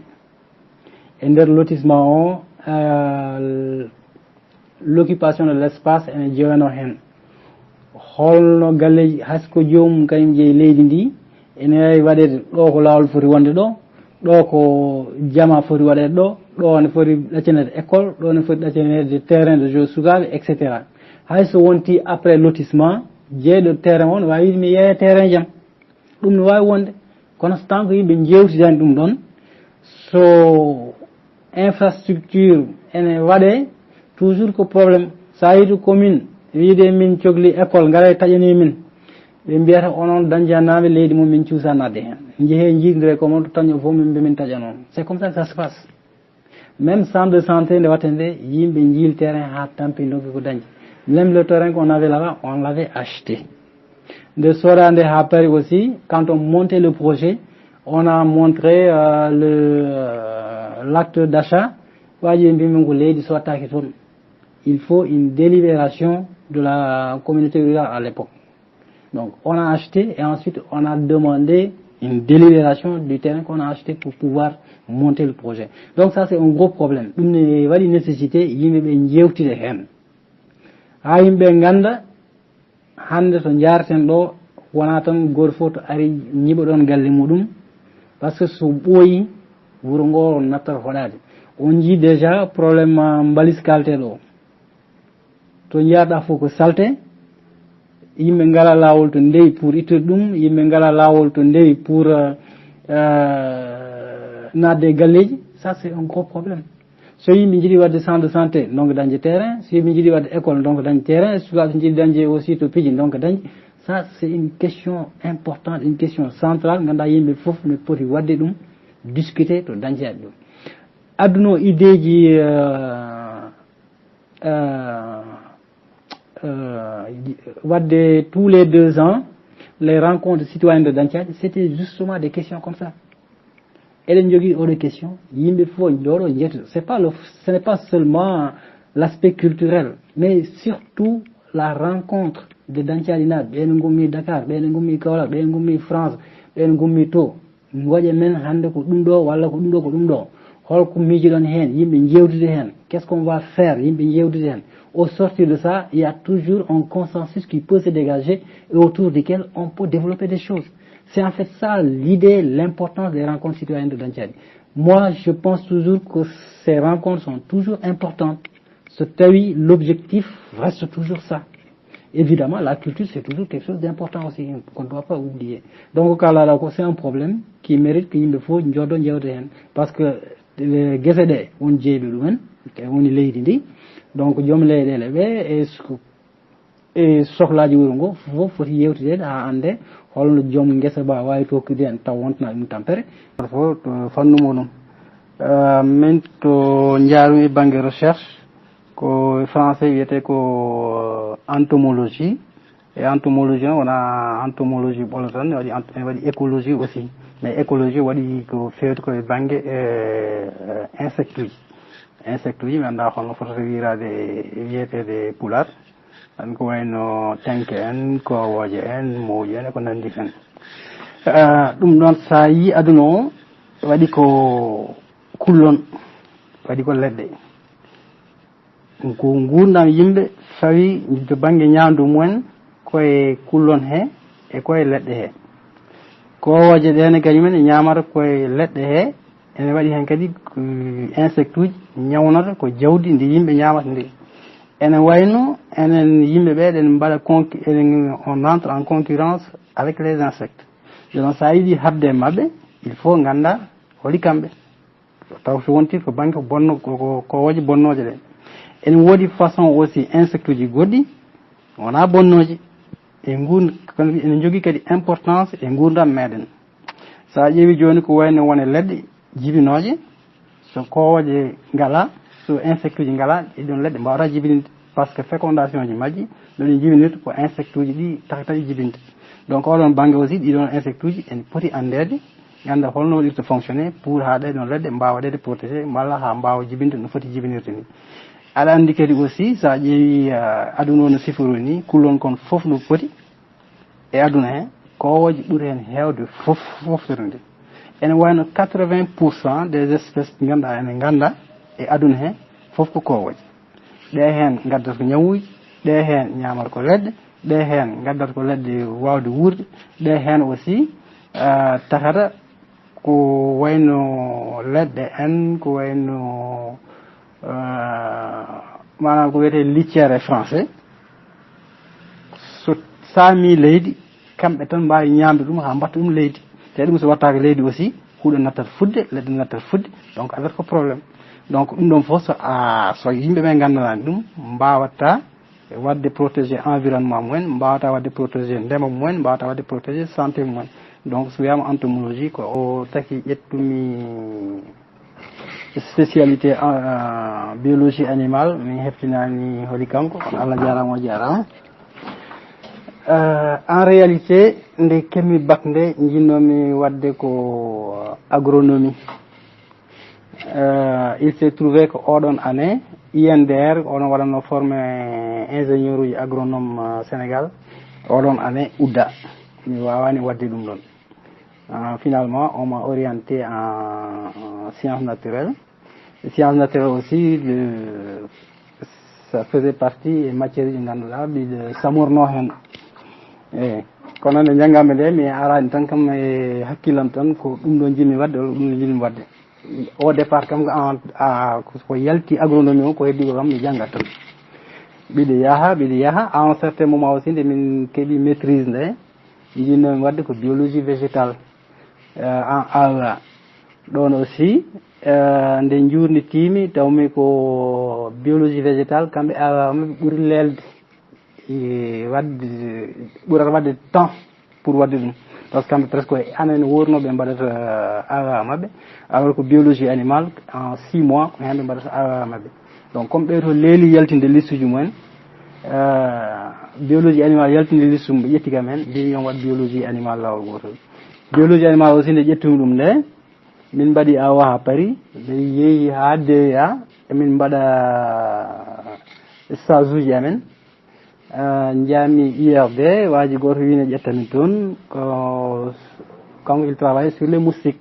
E nder lotissement o l'occupation de l'espace ene jewano hen holno galleji hasko jomum kañum jeeyi leydi ndi ene wawi waɗede ɗo ko lawol foti wonde ɗo ko jama foti waɗede ɗo ne foti ɗaccanede école ɗo ne foti ɗaccanede terrain de jeu sukaɓe etc. hay so wonti après lotissement jeeyɗo terrain o ne wawi wiide mi yeeya terrain jam ɗum ne wawi wonde kono so tan ko yimɓe jewtidani ɗum ɗon so infrastructure ene waɗe toujours ko probléme sa yiitu commune wiide min cohli école gara taƴani min ɓe mbiyata onon dañjanaɓe leydi mum min cuusa nadde hen jeehe jiidire ko moon to taño fof min mbimin taƴa noon. C'est comme ça que ça se passe. Même centre de santé nde watte nde yimɓe jiil terrain ha tampi donki ko dañi. Même le terrain qu'on avait là-bas on l'avait acheté. De Sorande à Paris aussi, quand on montait le projet, on a montré l'acte d'achat. Il faut une délibération de la communauté rurale à l'époque. Donc on a acheté et ensuite on a demandé une délibération du terrain qu'on a acheté pour pouvoir monter le projet. Donc ça c'est un gros problème. Une nécessité, hande to jarten ɗo wona tan goto fof to ari ñiɓa ɗon galle muɗum par ce que so ɓooyi wuro ngo nattata hoɗade on jii déjà probléme mbalis kalte ɗo to jiyaɗa fof ko salte yimɓe ngala lawol to ndewi pour ittude ɗum yimɓe ngala lawol to ndewi pour nadde galleji. Ça c'est un gros problème. So yimɓe jiiɗi wadde centre de santé donc dañde terrain, so yimɓe jiiɗi wadde école donc dañde terrain, sukaɓe jiiɗi dañde aussi to piiji donc dañde. Ça c'est une question importante, une question centrale ganda yimɓe foof ne poti wadde ɗum discuter to dañjeade ɗum. Adduno idéji wadde tous les 2 ans les rencontres citoyennes de Danccaji, c'était justement des questions comme ça. Eɗen jogui oɗo question yimɓe fof jooɗo jetto ce n'est pas seulement l'aspect culturel mais surtout la rencontre de Danccaji naaɓe ɓeɗo gummi Dakar ɓeɗo gummi Kaolack ɓeɗo gummi France ɓeɗo gummi to goƴe men hande ko ɗum ɗo walla ko ɗum ɗo ko ɗum ɗo holko miijiɗon hen yimɓe jewtude hen qu'est-ce qu'on va faire yimɓe jewtude hen. Au sortir de ça il y a toujours un consensus qui peut se dégager et autour duquel on peut développer des choses. C'est en fait ça l'idée, l'importance des rencontres citoyennes de Danccaji. Moi, je pense toujours que ces rencontres sont toujours importantes. Oui, l'objectif reste toujours ça. Évidemment, la culture, c'est toujours quelque chose d'important aussi, qu'on ne doit pas oublier. Donc, c'est un problème qui mérite qu'il faut une jordan. Parce que les guézédés, on dit le loin, on est dit, donc, jom les et sohlaaji wuro ngo fof foti yewtidede ha ande holno joom ngesa ba wawi tokkude en taw wontana ɗum tampere fof to fannu muɗum min to jaarumi banggue recherche ko français wiyete ko entomologie et entomologie wona entomologie ɓolo tan ne waɗi écologie aussi mais écologie waɗi ko fewti koye banggue insecte uji mi anda holno fotata wirade wiyetede pular an ko wayno tenke en kowoje en muuƴi en ko nandi hen ɗum ɗon sa yi aduna o waɗi ko kullon waɗi ko leɗɗe ko gurdam yimɓe fawi to banggue ñamdu mumen koye kullon he e koye leɗɗe he kowoje ɗene kañumen e ñamata koye leɗɗe he ene waɗi hen kadi insecte uji ñawnata ko jawdi ndi yimɓe ñamata ndi enen wayno enen yimɓe ɓe ɗen mbaɗa on entre en concurrence avec les insectes donc sa yiɗi habde e maɓɓe il faut ganda holi kamɓe taw so wonti ko banque bonno ko woji bonnoje ɗen ene woodi façon aussi insecte uji goɗɗi wona bonnoji ene jogui kadi importance e gurdam meɗen sa ƴeewi joni ko wayno wone leɗɗe jibinoje so kowoje ngala so insecte uji ngala ɗiɗon leɗɗe mbawata jibininde par ce que fécondation ji majji ɗoɗi jibinirta ko insecte uji ɗi tagi jibinta donc oɗon banggue aussi ɗiɗon insecte uji en poti andede ganda holno waɗirta fonctionné pour ha ɗeɗon leɗɗe mbawa ɗede protégé walla ha mbawa jibinde no foti jibinirta ni aɗa andi kadi aussi sa ƴeewi aduna o no sifori ni kullon kon foof no poti e aduna he kowoje ɓuuri hen hewde foftere nde ene wayno 80% des espèces ɗi ganduɗa ene ganda e aduna he foof ko kowoje ɗe hen gaddata ko ñawuji ɗe hen ñamata ko leɗɗe ɗe hen gaddata ko leɗɗe wawde wurde ɗe hen aussi takata ko wayno leɗɗe en ko wayno manam ko wiyete litiére français so saami leydi kamɓe tan mbawi ñamde ɗum ha mbatta ɗum leydi te ɗum so wattaka leydi aussi huuɗo nattat fudde leɗɗe nattat fudde donc avec ko probléme donc ɗum ɗon foof so yimɓeɓe gandanani ɗum mbawata wadde protégé environnement mumen mbawata wadde protégé ndema mumen mbawata wadde protégé santé mumen donc so wiyama entomologie ko o taki ƴettumi spécialité biologie animale mi heftinani holi kanko Allah jarama o jarama en réalité nde kemmi bac nde jinnomi wadde ko agronomie il s'est trouvé que oɗon année INDR oɗon waɗanno formé ingénieur uji agronome Sénégal oɗon année udda mi wawani wadde ɗum ɗon finalement on m'a orienté en sciences naturelles sciences naturelles aussi ça faisait partie e matière ji ganduɗa ɓiɗo samorno hen eyyi kono nde janggamɓe nde mi arani tan kam e hakkillam tan ko ɗum ɗo jinmi wadde walla ɗum ɗo jinmi wadde au départ kam ko yalti agronomie o ko heddi ko kam mi janggat tan ɓiɗo yaha à un certain moment aussi nde min keeɓi maîtrise nde jinnomi wadde ko biologie végétale en AEA ɗon aussi nde jurnitimi tawmi ko biologie végétale kamɓe AEA maɓe ɓuuri lelde wadde ɓurata wadde temps pour wadde ɗum par ce que kamɓe presque anen wornoɓe mbaɗata AEA maɓɓe alors que biologie animale en 6 mois ko hen ɓe mbaɗata AEA maɓɓe donc comme ɓe to leeli yaltinde liste uji mumen biologie animale yaltinde liste mum ɓe ƴetti kam hen mbimi yon waɗ biologie animale lawol gotol biologie animale aussi nde ƴettumi ɗum nde min mbaɗi AEA ha Paris mi yeehi ha DEA emin mbaɗa stage uji amen jami IRD waji goto wine ƴettami toon ko kanko il travaille sur les moustiques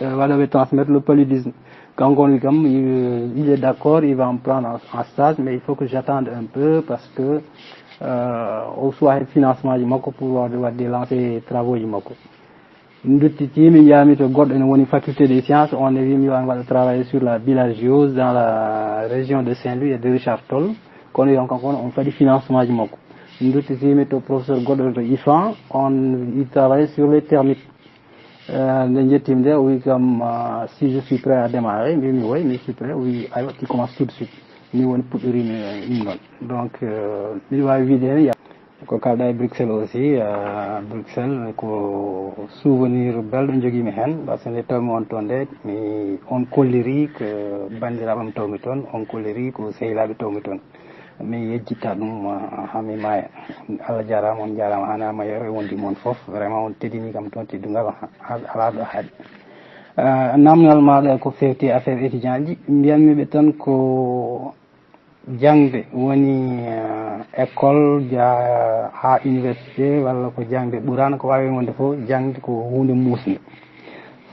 waɗoɓe transmettre le paludisme kanko on wi kam il est d'accord il va en prendre en stage mais il faut que j'attende un peu parce que o suwa financement ji makko pour wadde lancer travaux ji makko duttitimi jami to goɗɗo ene woni faculté des sciences on e wimi wani waɗa travailler sur la bilagiose dans la région de Saint-Louis et de Richard Toll kono yon kanko on faɗi financement ji makko duttitimi to professeur goɗɗo to IFAN il travaille sur les termites nde jettimi nde o wi kam si je suis prêt à démarrer mbimi oui mais je suis prêt o wi aywa tu commence tout de suite ni woni puɗɗorimi ɗum ɗon donc mbiɗa wawi wiide hen ko kalɗa e Bruxelles aussi Bruxelles ko souvenir belɗo joguimi hen par ce que nde tawmi on toon nde on kolliri ko bandiraɓam tawmi toon on kolliri ko sehilaɓe tawmi toon mi yejjitta ɗum hami maya Allah jarama on jarama hana mayere wondi moon foof vraiment on teddini kam toon teddugal ala ɗo haaɗi namdal maɗa ko fewti affaire étudiant ji mbiyanmiɓe tan ko jangde woni école ha université walla ko jangde ɓurano ko wawi wonde foof jangde ko hunde musde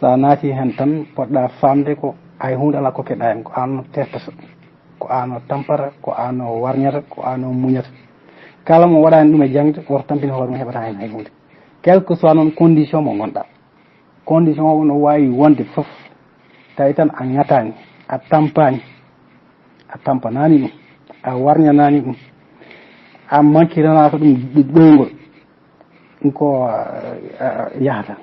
sa naati hen tan poɗɗa famde ko hay hunde ala kokkeɗa hen ko an teftata ko an o tampata ko an o warñata ko an o muñata kala mo waɗani ɗum e jangde woto tampina hoore mum heɓata hen hay hunde quel que soit noon condition mo gonɗa condition o no wawi wonde foof tawi tan a ŋatani a tampani a tampanani ɗum a warñanani ɗum a manquiranato ɗum ɗoygol ɗum ko yahata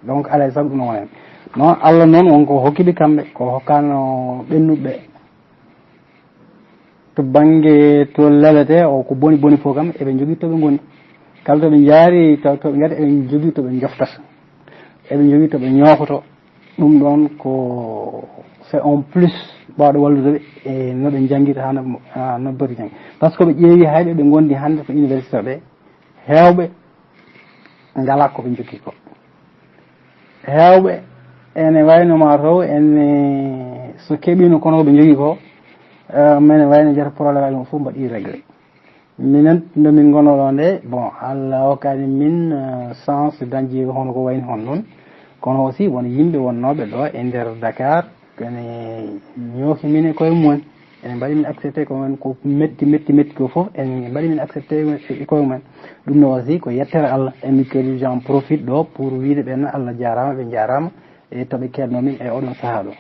donc alay saago ɗum noon hen non Allah noon wonko hokkiɓe kamɓe ko hokkano ɓennuɓe to banggue to lelete o ko boni boni fof kam eɓe jogui toɓe goni kala toɓe jaari toɓe gati eɓe jogui toɓe joftata eɓe jogui toɓe ñokoto ɗum ɗon ko c'est en plus ɓawɗo walludeɓe e noɓe jangguita ha no boti janggi par ce que ɓe ƴeewi hayɓe ɓe gondi hande to université ɓe hewɓe ngala koɓe jokki ko hewɓe ene waynoma taw ene so keeɓino kono ɓe jogui ko mene wayno jeeta probléme aji mo fof mbaɗi réglé minen ndomin gonoɗo nde bon Allah hokkani min chance dañji hono ko wayni hon noon kono aussi won yimɓe wonnoɓe ɗo e nder Dakar ene ñooki min e koye mumen ene mbaɗi min accepté ko men ko metti ko foof ene mbaɗi min accepté e koye mumen ɗum no aussi ko yettere Allah emi kadi j'en profite ɗo pour wiide ɓen Allah jarama ɓe jarama e toɓe kedno min e oɗon saaha ɗo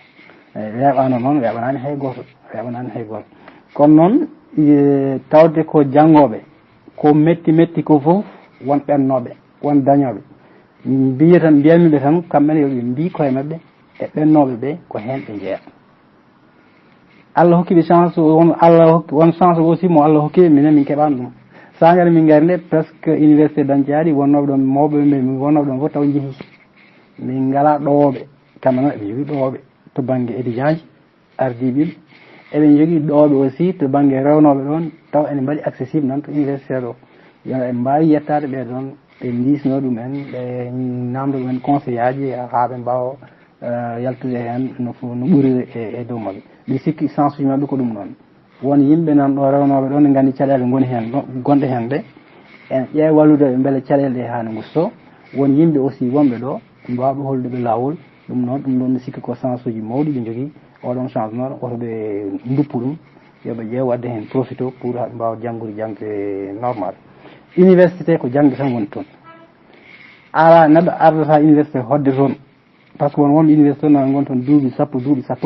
weeɓano noon weeɓanani hay goto kono noon tawde ko janggoɓe ko metti ko foof won ɓennoɓe won dañoɓe mbiyamiɓe tan kamɓene yoɓe mbi koye mabɓe e ɓennoɓe ɓe ko hen ɓe jeeya Allah hokkiɓe chance won chance aussi mo Allah hokkiɓe minen min keɓani ɗum sa gari min gari nde presque université dañƴaɗi wonnoɓe ɗon mawɓe min wonnoɓe ɗon fof taw jeehi min ngala ɗowoɓe kamɓe noon eɓe jogui ɗowoɓe to banggue étudiant ji ardiɓiɓe eɓe jogui ɗowoɓe aussi to banggue rewnoɓe ɗon taw ene mbaɗi accessible noon to université ɗo yo ɓe mbawi yettade ɓe ɗon ɓe disno ɗumen ɓe namdo ɗumen conseil aji ha ɓe mbawa yaltude hen no ɓuuri e dow mabɓe ɓe sikki chance uji mabɓe ko ɗum ɗon won yimɓe nan ɗo rewnoɓe ɗon ne gandi caɗele goni hen gonɗe hen ɓe en ƴeewa walludeɓe beele caɗele ɗe hani gusto won yimɓe aussi wonɓe ɗo mbawɓe holludeɓe lawol ɗum ɗon ne sikki ko chance uji mawɗi ɓe jogui oɗon chance noon otoɓe duppu ɗum yoɓe ƴeew wadde hen profito pour haɓe mbawa janggude jangde normal université ko jangde tan woni toon ala neɗɗo ardata université hodde toon par ce que won wonɓe université no gon toon duuɓi sappo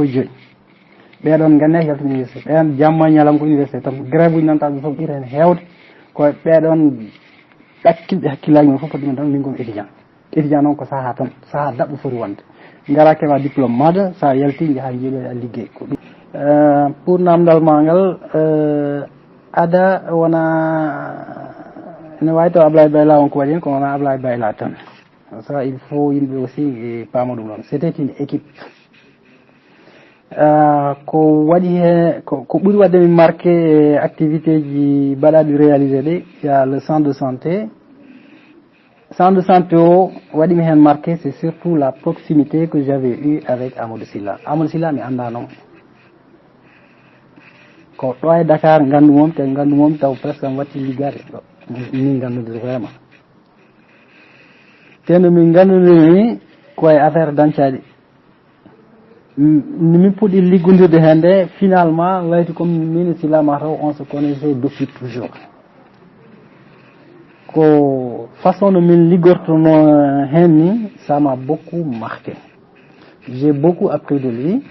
e joyyi ɓeɗon gande yaltude université ɓen jamma ñalam ko université tan grève uji nantaɓe foof ɓuuri hen hewde koye ɓeɗon ɗakkilɓe hakkillaji men foof fo ɗumen tan min komi étudiant noon ko saaha tan saaha daɓɓo foti wonde gara keɓa diplôme maɗa sa yalti jaaha jeeɗoɗa liggey ko ɗum pour namdal ma ngal ada wona ene wawi taw Ablaye Bayla wonko waɗi hen kono wona Ablaye Bayla tan ça il faut yimɓe aussi paama ɗum ɗon c'était une équipe ko waɗi he ko ɓuuri wadde min marqué activité ji mbaɗaɗi réalisé ɗe y a le centre de santé o waɗimi hen marqué c'est surtout la proximité que j'avais eu avec Amadou Sylla mi andanoma ko ɗo e Dakar gandumom taw presque am watti liggade ɗo min gandude vraiment teno min gandudeni koye affaire dañcaɗi min puɗɗi liggodirde hen nde finalement wayti comme min e Sylla mataw on se connaissait depuis toujours ko façon no min liggortono hen ni ça m'a beaucoup marqué j'ai beaucoup appris de lui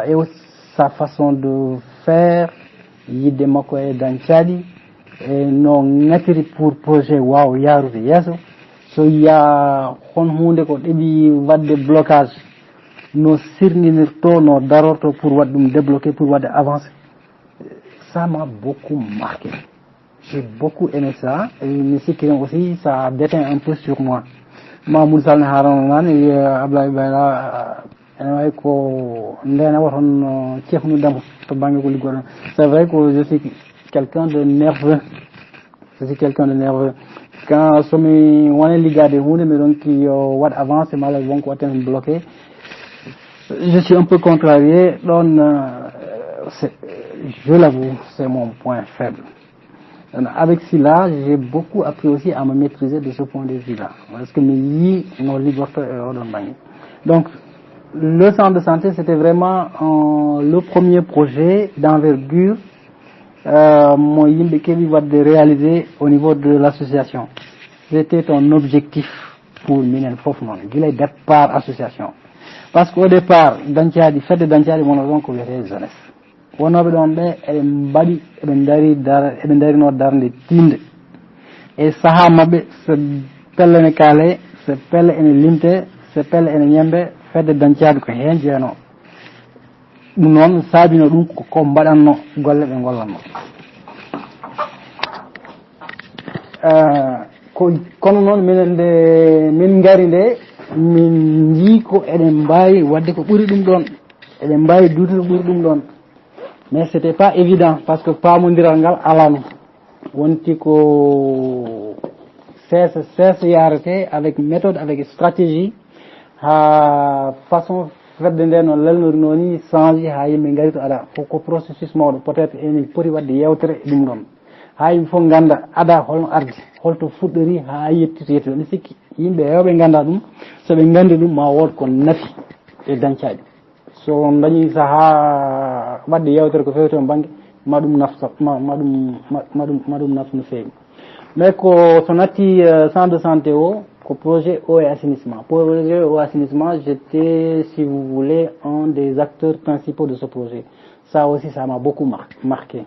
et aussi sa façon de faire yidde makko e dañcaɗi e no ŋatiri pour projet waw yarude yeeso so yiya hon hunde ko ɗeɓi wadde blocage no sirninirto no darorto pour wadde ɗum débloqué pour wadde avancé ça m'a beaucoup marqué j'ai beaucoup aimé ça et mi sikki aussi ça déteint un peu sur moi Mamoudou Sall ne haalano nane Ablaye Bayla ene way ko ndena woton cefnudemo to banggue ko liggoɗon c'est vrai que je suis quelqu'un de nerveux quand somi wone liggade hunde miɗon ki yo waɗ avancé mala wonko watten bloqué je suis un peu contrarié ɗon je l'avoue c'est mon point faible. Avec Sylla, j'ai beaucoup appris aussi à me maîtriser de ce point de vue-là. Parce que mes nos libertés donc, le centre de santé, c'était vraiment le premier projet d'envergure de réaliser au niveau de l'association. C'était un objectif pour Minen Fofnon, du départ association. Parce qu'au départ, fête de Danciadi, mon donc, jeunesse. wonoɓe ɗon ɓe eɓe mbaɗi eɓe darino darde tinde e saaha mabɓe so pelle ne kaale so pelle ene limte so pelle ene ñembe fedde dañcaɗo ko hen jeeyano ɗum noon saabino ɗum ko mbaɗanno golle ɓe gollanno kono noon minen nde min gari nde min jii ko eɗen mbawi wadde ko ɓuuri ɗum ɗon eɗen mbawi duutude ɓuuri ɗum ɗon mais c'était pas évident par ce que pamodiral ngal alano wonti ko seesa yarete avec méthode avec stratégie ha façon fedde nde no lelnori ni changé ha yimɓe gari to aɗa ko processus mawɗo peut être enen poti wadde yewtere e ɗum ɗon ha yimɓe fof ganda aɗa holno ardi holto fuɗɗori ha yettiti ɗo mi sikki yimɓe hewɓe ganda ɗum soɓe gandi ɗum ma wood ko nafi e dañcaɗi so dañi saaha wadde yewtere ko fewi toon banggue maɗum nafta maɗum nafta no fewi mais ko so natti centre de santé o ko projet eau et assainissement. Projet eau et assainissement, j'étais, si vous voulez, un des acteurs principaux de ce projet. Ça aussi, ça m'a beaucoup marqué.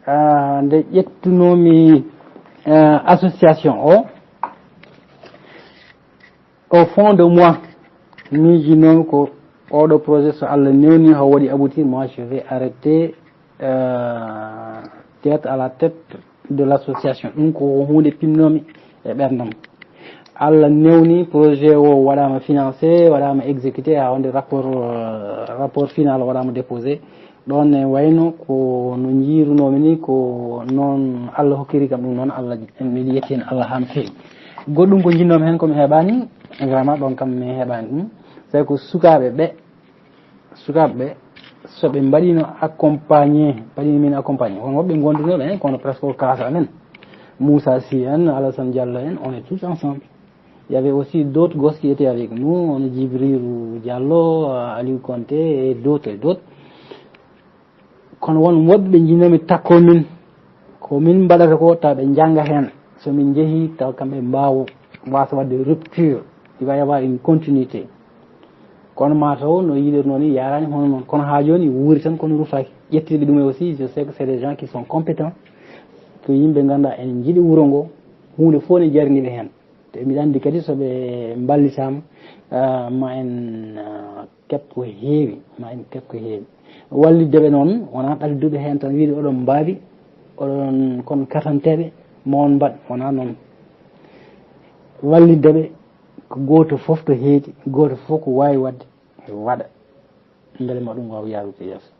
De yettunomi association au fond de moi, miijinomi ko oɗo projet so Allah newni ha waɗi aboutir, moi je vais arrêter d'être à la tête de l'association. ɗum ko hunde pinnomi e ɓerdam. Allah newni projet o waɗama financé waɗama exécuté ha wonde rapport final waɗama déposé ɗon e wayno ko no jiirunomi ni ko noon Allah hokkiri kam ɗum noon Allah miɗi yetti hen Allah ha no fewi. Goɗɗum ko jinnomi hen komi heɓani vraiment ɗon kam mi heɓani ɗum c'est que sukaɓe ɓe soɓe mbaɗino accompagné min accompagné won woɓɓe gondunoɓe hen kono presque o classe amen Moussa Sy en Alassane Diallo en on est tous ensemble. Il y avait aussi d'autres gosses qui étaient avec nous, on est Djibril Diallo, Aliou Konté et d'autres. Kono won woɓɓe ɓe jinnomi takko min ko min mbaɗata ko taw ɓe jangga hen so min jeehi taw kamɓe mbawa wasa wadde rupture, il va y avoir une continuité. Kono mataw no yiɗirno ni yarani hono noon kono ha joni wuuri tan kono rufaki ƴettirɓe ɗum aussi je sais que c'est des gens qui sont compétents ko yimɓe ganduɗa ene jiiɗi wuuro ngo hunde fof ne jarniɓe hen te mbiɗa andi kadi soɓe mballitama ma en keɓ ko heewi walliddeɓe noon wona ɗalliduɓe hen tan wiide oɗon mbaawi oɗon kon katanteɓe ma on mbaɗ wona noon walliddeɓe ko goto foof to heedi goto foof ko wawi wadde waɗa beele ma ɗum wawa yarude yeeso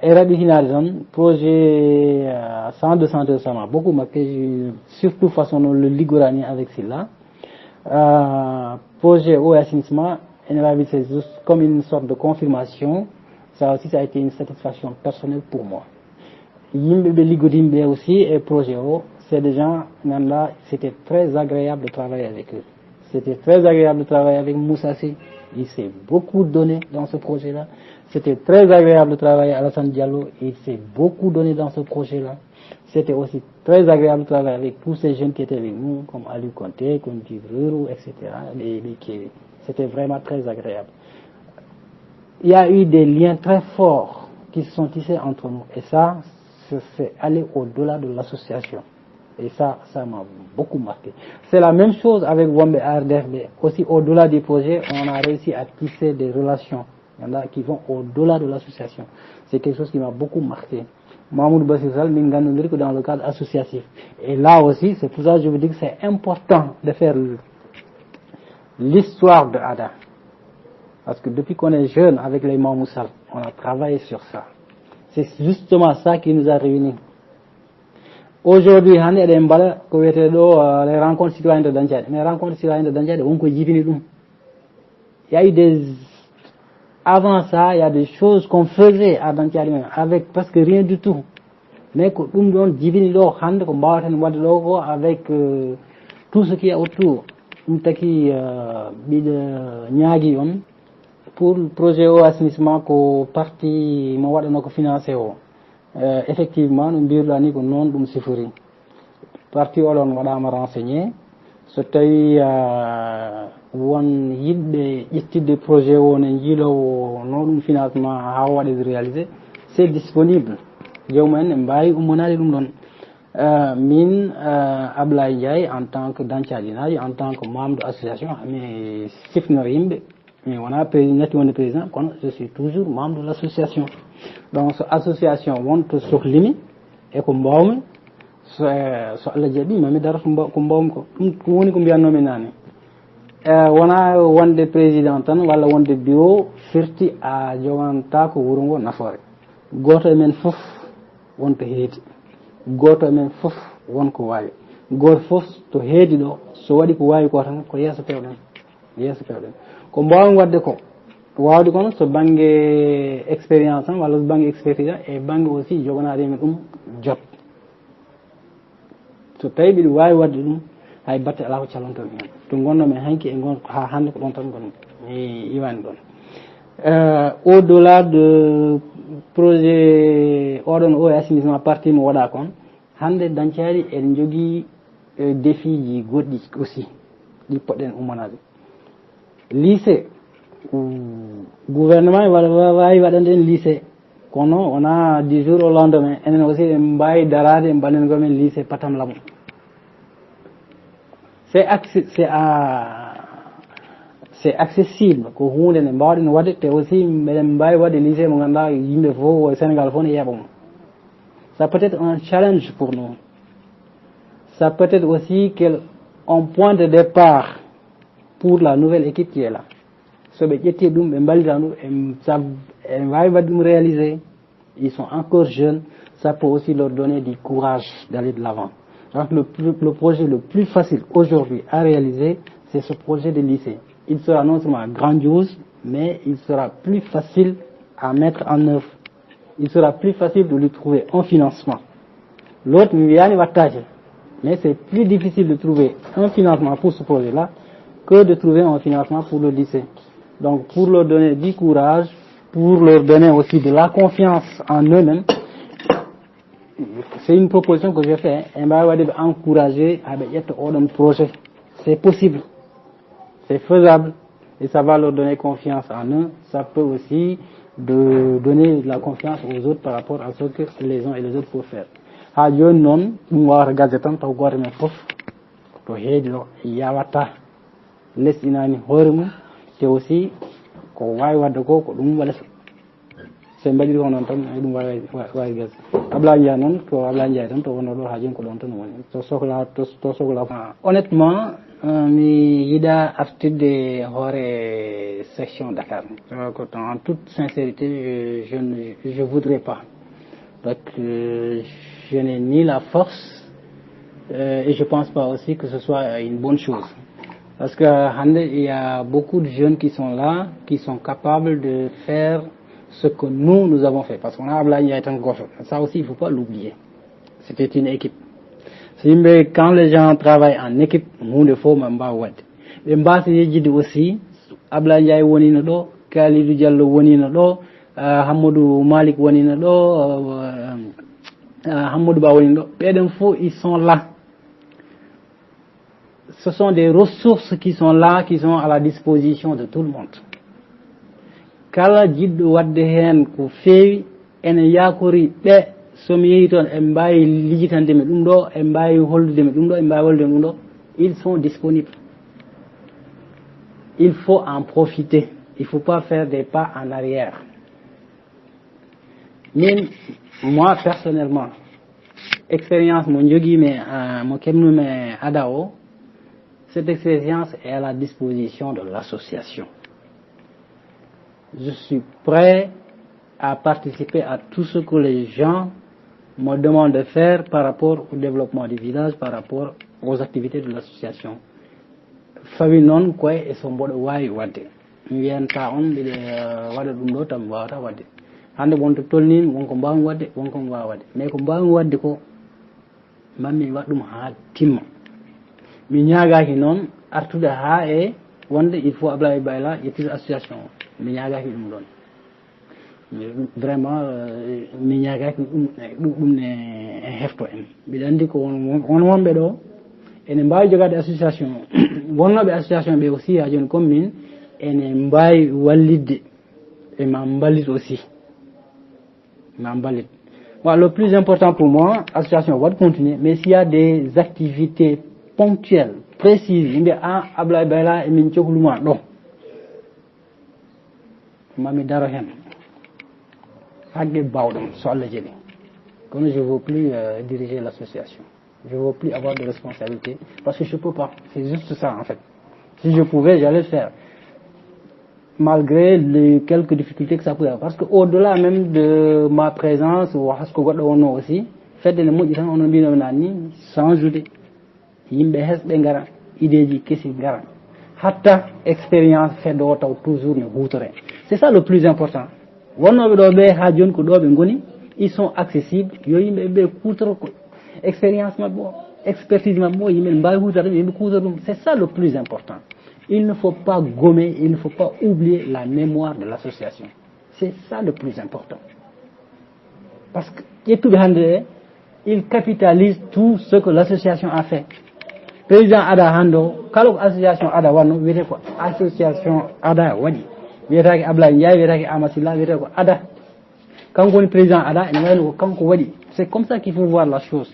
et raɗitinade tan projet centre de santé ça m'a beaucoup marqué surtout façon no le liggorani avec Silla projet eau et assainissement c'est juste comme une sorte de confirmation. Ça aussi, ça a été une satisfaction personnelle pour moi. Yimɓe ɓe liggodimɓe ɓe aussi et projet o c'est des gens là, c'était très agréable de travailler avec eux. C'était très agréable de travailler avec Moussa Sy. Il s'est beaucoup donné dans ce projet-là. C'était très agréable de travailler avec Alassane Diallo. Il s'est beaucoup donné dans ce projet-là. C'était aussi très agréable de travailler avec tous ces jeunes qui étaient avec nous, comme Aliou Konté, comme Djibril, etc. C'était vraiment très agréable. Il y a eu des liens très forts qui se sont tissés entre nous. Et ça, c'est aller au-delà de l'association. Et ça m'a beaucoup marqué. C'est la même chose avec Wombe ARDFB. Aussi, au-delà du projet, on a réussi à tisser des relations. Il y en a qui vont au-delà de l'association. C'est quelque chose qui m'a beaucoup marqué. Mahmoud Bassissal, Minganourik dans le cadre associatif. Et là aussi, c'est pour ça que je vous dis que c'est important de faire l'histoire de Ada. Parce que depuis qu'on est jeune avec les Mamoussal, on a travaillé sur ça. C'est justement ça qui nous a réunis. Aujourd'hui, les rencontres citoyennes de Dandiade. Les rencontres citoyennes de Dandiade, on peut dire il y a eu avant ça, il y a des choses qu'on faisait à Dandiade avec presque rien du tout. Mais avec tout ce qu'il y a autour. Pour le projet au assainissement ko parti mo waɗano ko financé o effectivement no mbirɗani ko noon ɗum sifori parti oɗon waɗama renseigné so tawi won yiɗɓe ƴettidde projet o ne jiilowo no ɗum financement ha waɗe réalisé, c'est disponible. Jawmumen en mbawi ummonade ɗum ɗon. Min Ablaye Ndiaye en tant que dancadinaji, en tant que membre de l'association, mi sifnoro yimɓe, mi wona natti wonde président kono je suis toujours membre de l'association. Donc so association wonto sohlimi e ko mbawmi, so Allah jaaɓi mami darata ko mbawmi ko. Ɗum woni ko mbiyannomi nane. Wona wonde président tan walla wonde bureau firti a joganta ko wuuro ngo nafoore. Goto e men fof wonto heedi, goto e men fof wonko wawi, goto fof to heedi ɗo so waɗi ko wawi ko tan ko yeeso pewɗen, yeeso pewɗen. Ko mbawmi wadde ko wawde kono so banggue expérience tan walla so banggue expertise e banggue aussi joganade men ɗum jot. So tawi mbiɗa wawi wadde ɗum hay batte ala ko callantomi hen. To gonnomi hanki e gon ha hande ko ɗon tan gonmi mi iwani ɗon. Au delà de projet oɗon o e assainissement parti mo waɗa kon, hande dancari en jogui défi ji goɗɗi aussi ɗi poɗɗen ummanade. Lycée gouvernement wawi waɗande en lycée kono wona du jour au lendemain enen aussi en mbawi darade en mbaɗen gomen lycée Patam Lamo. C'est accessible ko hunde nde mbawɗen wadde, te aussi meɗen mbawi wadde lycée mo ganduɗa yimɓe fof Sénégal fof ne yeeɓa mo. Ça peut être un challenge pour nous. Ça peut être aussi un point de départ pour la nouvelle équipe qui est là. So ɓe ƴetti ɗum ɓe mballita ɗum en wawi wadde ɗum réaliser. Ils sont encore jeunes, ça peut aussi leur donner du courage d'aller de l'avant. Donc le projet le plus facile aujourd'hui à réaliser, c'est ce projet de lycée. Il sera non seulement grandiose, mais il sera plus facile à mettre en œuvre. Il sera plus facile de lui trouver un financement. L'autre, mais c'est plus difficile de trouver un financement pour ce projet-là que de trouver un financement pour le lycée. Donc pour leur donner du courage, pour leur donner aussi de la confiance en eux-mêmes, c'est une proposition que j'ai faite. On va encourager à un projet. C'est possible, c'est faisable et ça va leur donner confiance en eux. Ça peut aussi donner de la confiance aux autres par rapport à ce que les uns et les autres peuvent faire. Ha joni non ɗum wawata gadde tan taw goto men fof to heedi ɗo yawata lesɗinani hoore mum, te aussi ko wawi wadde ko ɗum waɗata. So mbaɗiri ko noon tan ɗum wawi gas. Ablaye Ndiaye noon ko Ablaye Ndiaye tan to wonno ɗo ha joni ko ɗon tan woni to sohla. Honnêtement mi yiɗa artirde hoore section Dakar. En toute sincérité je voudrais pas. Donc je n'ai ni la force et je pense pas aussi que ce soit une bonne chose. Parce que il y a beaucoup de jeunes qui sont là, qui sont capables de faire ce que nous avons fait. Parce qu'on a Ablaye ça aussi il ne faut pas l'oublier. C'était une équipe. Quand les gens travaillent en équipe, nous ne faut même pas voir. Les mbas aussi, Ablaye Ndiaye wonina do, Kalidou Diallo wonina do, Hamadou Malik wonina do, Hamadou Ba wonina do. Ils sont là. Ce sont des ressources qui sont là, qui sont à la disposition de tout le monde. Kala jiddo wadde hen ko feewi ene yakori ɓe somi yehi toon e mbawi lijitandemi ɗum ɗo e mbawi holludemi ɗum ɗo e mbawi holludemi ɗum ɗo, ils sont disponibles. Il faut en profiter. Il ne faut pas faire des pas en arrière. Mais moi personnellement, expérience mon yogi mon kemnu me adao, cette expérience est à la disposition de l'association. Je suis prêt à participer à tout ce que les gens me demandent de faire par rapport au développement du village, par rapport aux activités de l'association. Fawi non koy e so mboɗo wawi wadde mi wiyanta on mbiɗe waɗa ɗum ɗo tan wawata wadde hande wonto tolni wonko mbawmi wadde wonko mi wawa wadde mais ko mbawmi wadde ko mammi waɗ ɗum ha timma. Mi ñagaki noon artude ha e wonde il faut Ablaye Bayla ƴettide association o mi ñagaki ɗum ɗon vraiment mi ñagaki ɗum ne hefto en mbiɗa andi ko won wonɓe ɗo ene mbawi jogade association wonnoɓe association ɓe aussi ha joni comme min ene mbawi wallidde et ma mbalit aussi ma mbalit. Le plus important pour moi, l'association va continuer, mais s'il y a des activités ponctuelles, précises, il y a Ablaye Bayla et Minchokuluma, non. Mami Darohen. Comme je ne veux plus diriger l'association. Je ne veux plus avoir de responsabilité. Parce que je ne peux pas. C'est juste ça, en fait. Si je pouvais, j'allais le faire. Malgré les quelques difficultés que ça peut avoir. Parce qu'au-delà même de ma présence, ou aussi, fait de mots, on a bien sans jouer. Yimbe hes bengara, idéji kesi ngara. Hatta expérience fait d'autres toujours ne houtere. C'est ça le plus important. Ils sont accessibles. Expérience expertise c'est ça le plus important. Il ne faut pas gommer, il ne faut pas oublier la mémoire de l'association. C'est ça le plus important. Parce que il capitalise tout ce que l'association a fait. Président Ada Hando, quand l'association Ada Wano, association Ada Wadi, Véraki Ablaye Ndiaye, Véraki Amasila, Véraki Ada. Quand on est président Ada, c'est comme ça qu'il faut voir la chose.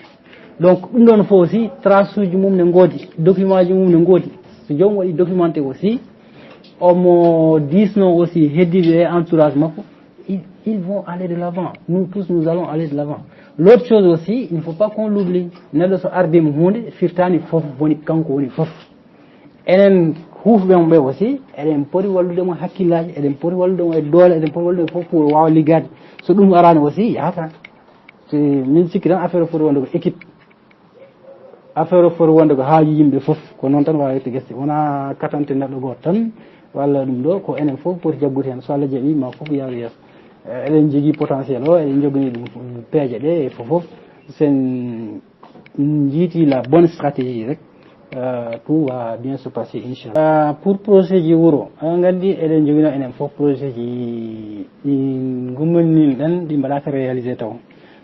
Donc, il faut aussi tracer du monde ngodi, document du monde ngodi. Si on va documenter aussi, on dit non aussi, entourage, ils vont aller de l'avant. Nous tous, nous allons aller de l'avant. L'autre chose aussi, il ne faut pas qu'on l'oublie. Nous sommes ardés, firtani fof boni kanko woni fof. Enen hufbe mbe aussi, eden pori wallude mo hakkillaji, eden pori wallude mo doole, eden pori wallude fof pour waaw ligade. So dum arani aussi yaata. C'est min sikki tan affaire for wonde ko équipe. Affaire for wonde ko haaji yimbe fof ko non tan waawete gesse. Wona katante neddo go tan walla dum do ko enen fof poti jaggude hen so Allah jabi ma fof yaaw yes. Eden jigi potentiel o eden jogani dum peeje de fof sen jiti la bonne stratégie rek tout va bien se passer inchallah. Pour projet ji wuro ngandi eden jogino enen fof projet ji ngumni dan di mbala réaliser taw.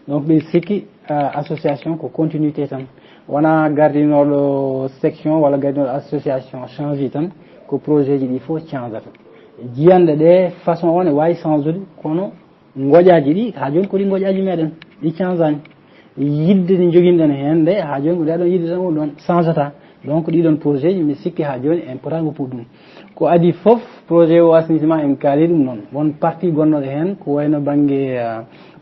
Donc be siki association ko continuité tan wana gardinolo section wala gardinolo association change tan ko projet ji il faut changer. Jiyande de façon on way changer kono ngojaji di ha jon ko di ngojaji meden di changeani yidde ni joginden hen de ha jon ko don yidde tan don changeta. Donc di don projet mi sikki ha joni important ko pudum ko adi fof projet o assainissement en kali dum non won partie gonno hen ko wayno bangi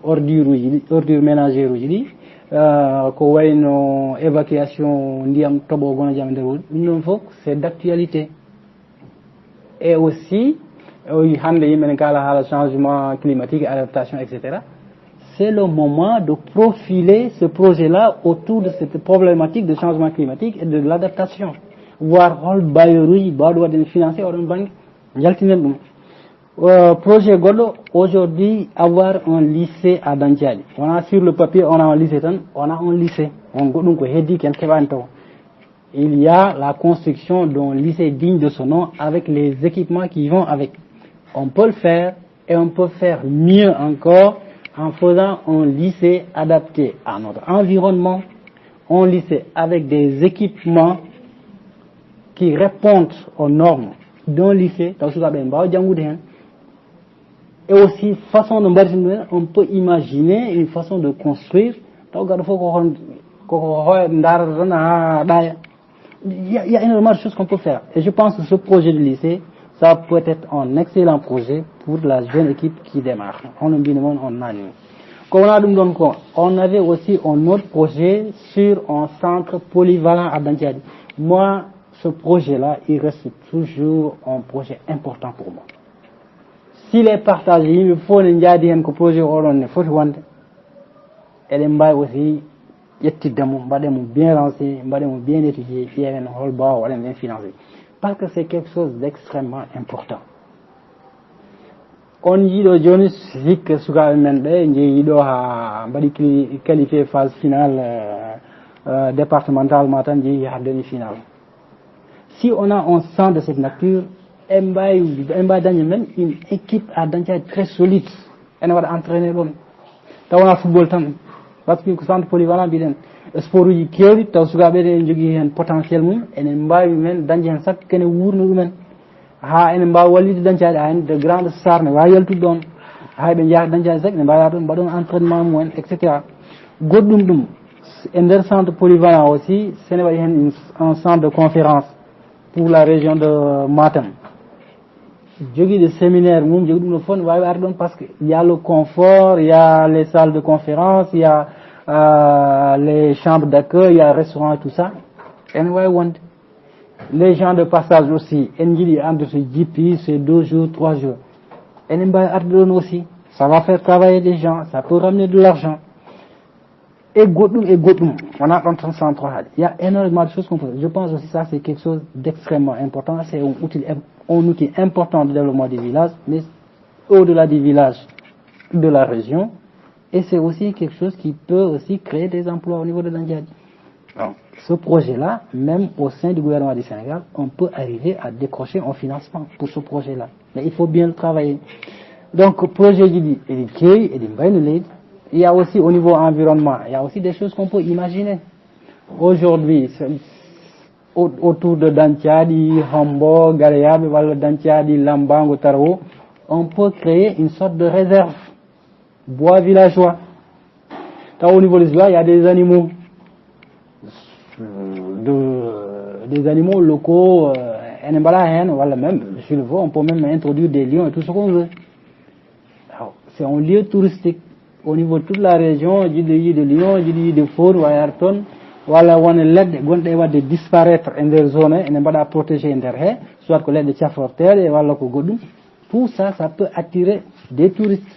ordure ménagère uji di ko wayno évacuation ndiyam tobo gono jam der wol dum non fof c'est d'actualité. Et aussi hande yimɓe kala hala changement climatique, adaptation, etc. C'est le moment de profiler ce projet-là autour de cette problématique de changement climatique et de l'adaptation. Voir hol bayeruji baɗo waɗen financé oɗon banque jaltinen ɗum. Projet Godo, aujourd'hui, avoir un lycée à Dandiali. On a sur le papier, on a un lycée, on a un lycée. Il y a la construction d'un lycée digne de son nom avec les équipements qui vont avec. On peut le faire et on peut faire mieux encore en faisant un lycée adapté à notre environnement, un lycée avec des équipements qui répondent aux normes d'un lycée. Et aussi, façon de on peut imaginer une façon de construire. Il y a énormément de choses qu'on peut faire. Et je pense que ce projet de lycée, ça peut être un excellent projet pour la jeune équipe qui démarre. On avait aussi un autre projet sur un centre polyvalent à Dandiadi. Moi, ce projet-là, il reste toujours un projet important pour moi. S'il est partagé, il faut un projet et aussi bien lancé, bien étudié, parce que c'est quelque chose d'extrêmement important. On dit que Jonas Zik Sugamen qualifié phase finale départementale matin demi-finale. Si on a un centre de cette nature, même une équipe à Dantia très solide, elle va entraîner l'homme. On a football temps. parce que ko centre polyvalent mbiɗen sport uji kewɗi taw sukaɓe ene jogui hen potentiel mum enen mbawi men dañde hen sakka kene wurno ɗumen ha enen mbawi wallide dañcade ha en de grande star ne wawi yaltude ɗon hay ɓe jeeya dañcade sakka ne mbawi ɗon mbaɗon entraînement mumen et cetera. Goɗɗum ɗum e nder centre polyvalent aussi sene waɗi hen un centre de conférence pour la région de Matam jogui des séminaires mum jogui ɗum ɗo fof ne wawi arde ɗon par ce que il y a le confort, il y a les salles de conférence, il y a les chambres d'accueil, il y a restaurant et tout ça ene wawi wonde. Les gens de passage aussi en jiiɗi ande so jippi c'est 2 jours 3 jours ene mbawi arde ɗon aussi, ça va faire travailler des gens, ça peut ramener de l'argent. Et goɗɗum wona ɗon tan centre haali, il y a énormément de choses qu'on peut. Je pense aussi ça c'est quelque chose d'extrêmement important, c'est un outil important de développement des villages, mais au-delà des villages de la région, et c'est aussi quelque chose qui peut aussi créer des emplois au niveau de Dandiadi. Donc, ce projet-là, même au sein du gouvernement du Sénégal, on peut arriver à décrocher un financement pour ce projet-là, mais il faut bien le travailler. Donc projet Djidi et Key et Dimbaïne, il y a aussi au niveau environnement, il y a aussi des choses qu'on peut imaginer. Aujourd'hui, autour de Dantiadi, Hombo, Gareabe, Dantiadi, Lambango, Taro, on peut créer une sorte de réserve, bois villageois. Au niveau des bois, il y a des animaux, des animaux locaux, voilà, même, je le vois, on peut même introduire des lions et tout ce qu'on veut. C'est un lieu touristique. Au niveau de toute la région, il y a des lions, il y a des fauves, voilà, on a de disparaître dans des zones, et pas à protéger derrière, soit que l'aide de chafforter, et voilà, tout ça, ça peut attirer des touristes.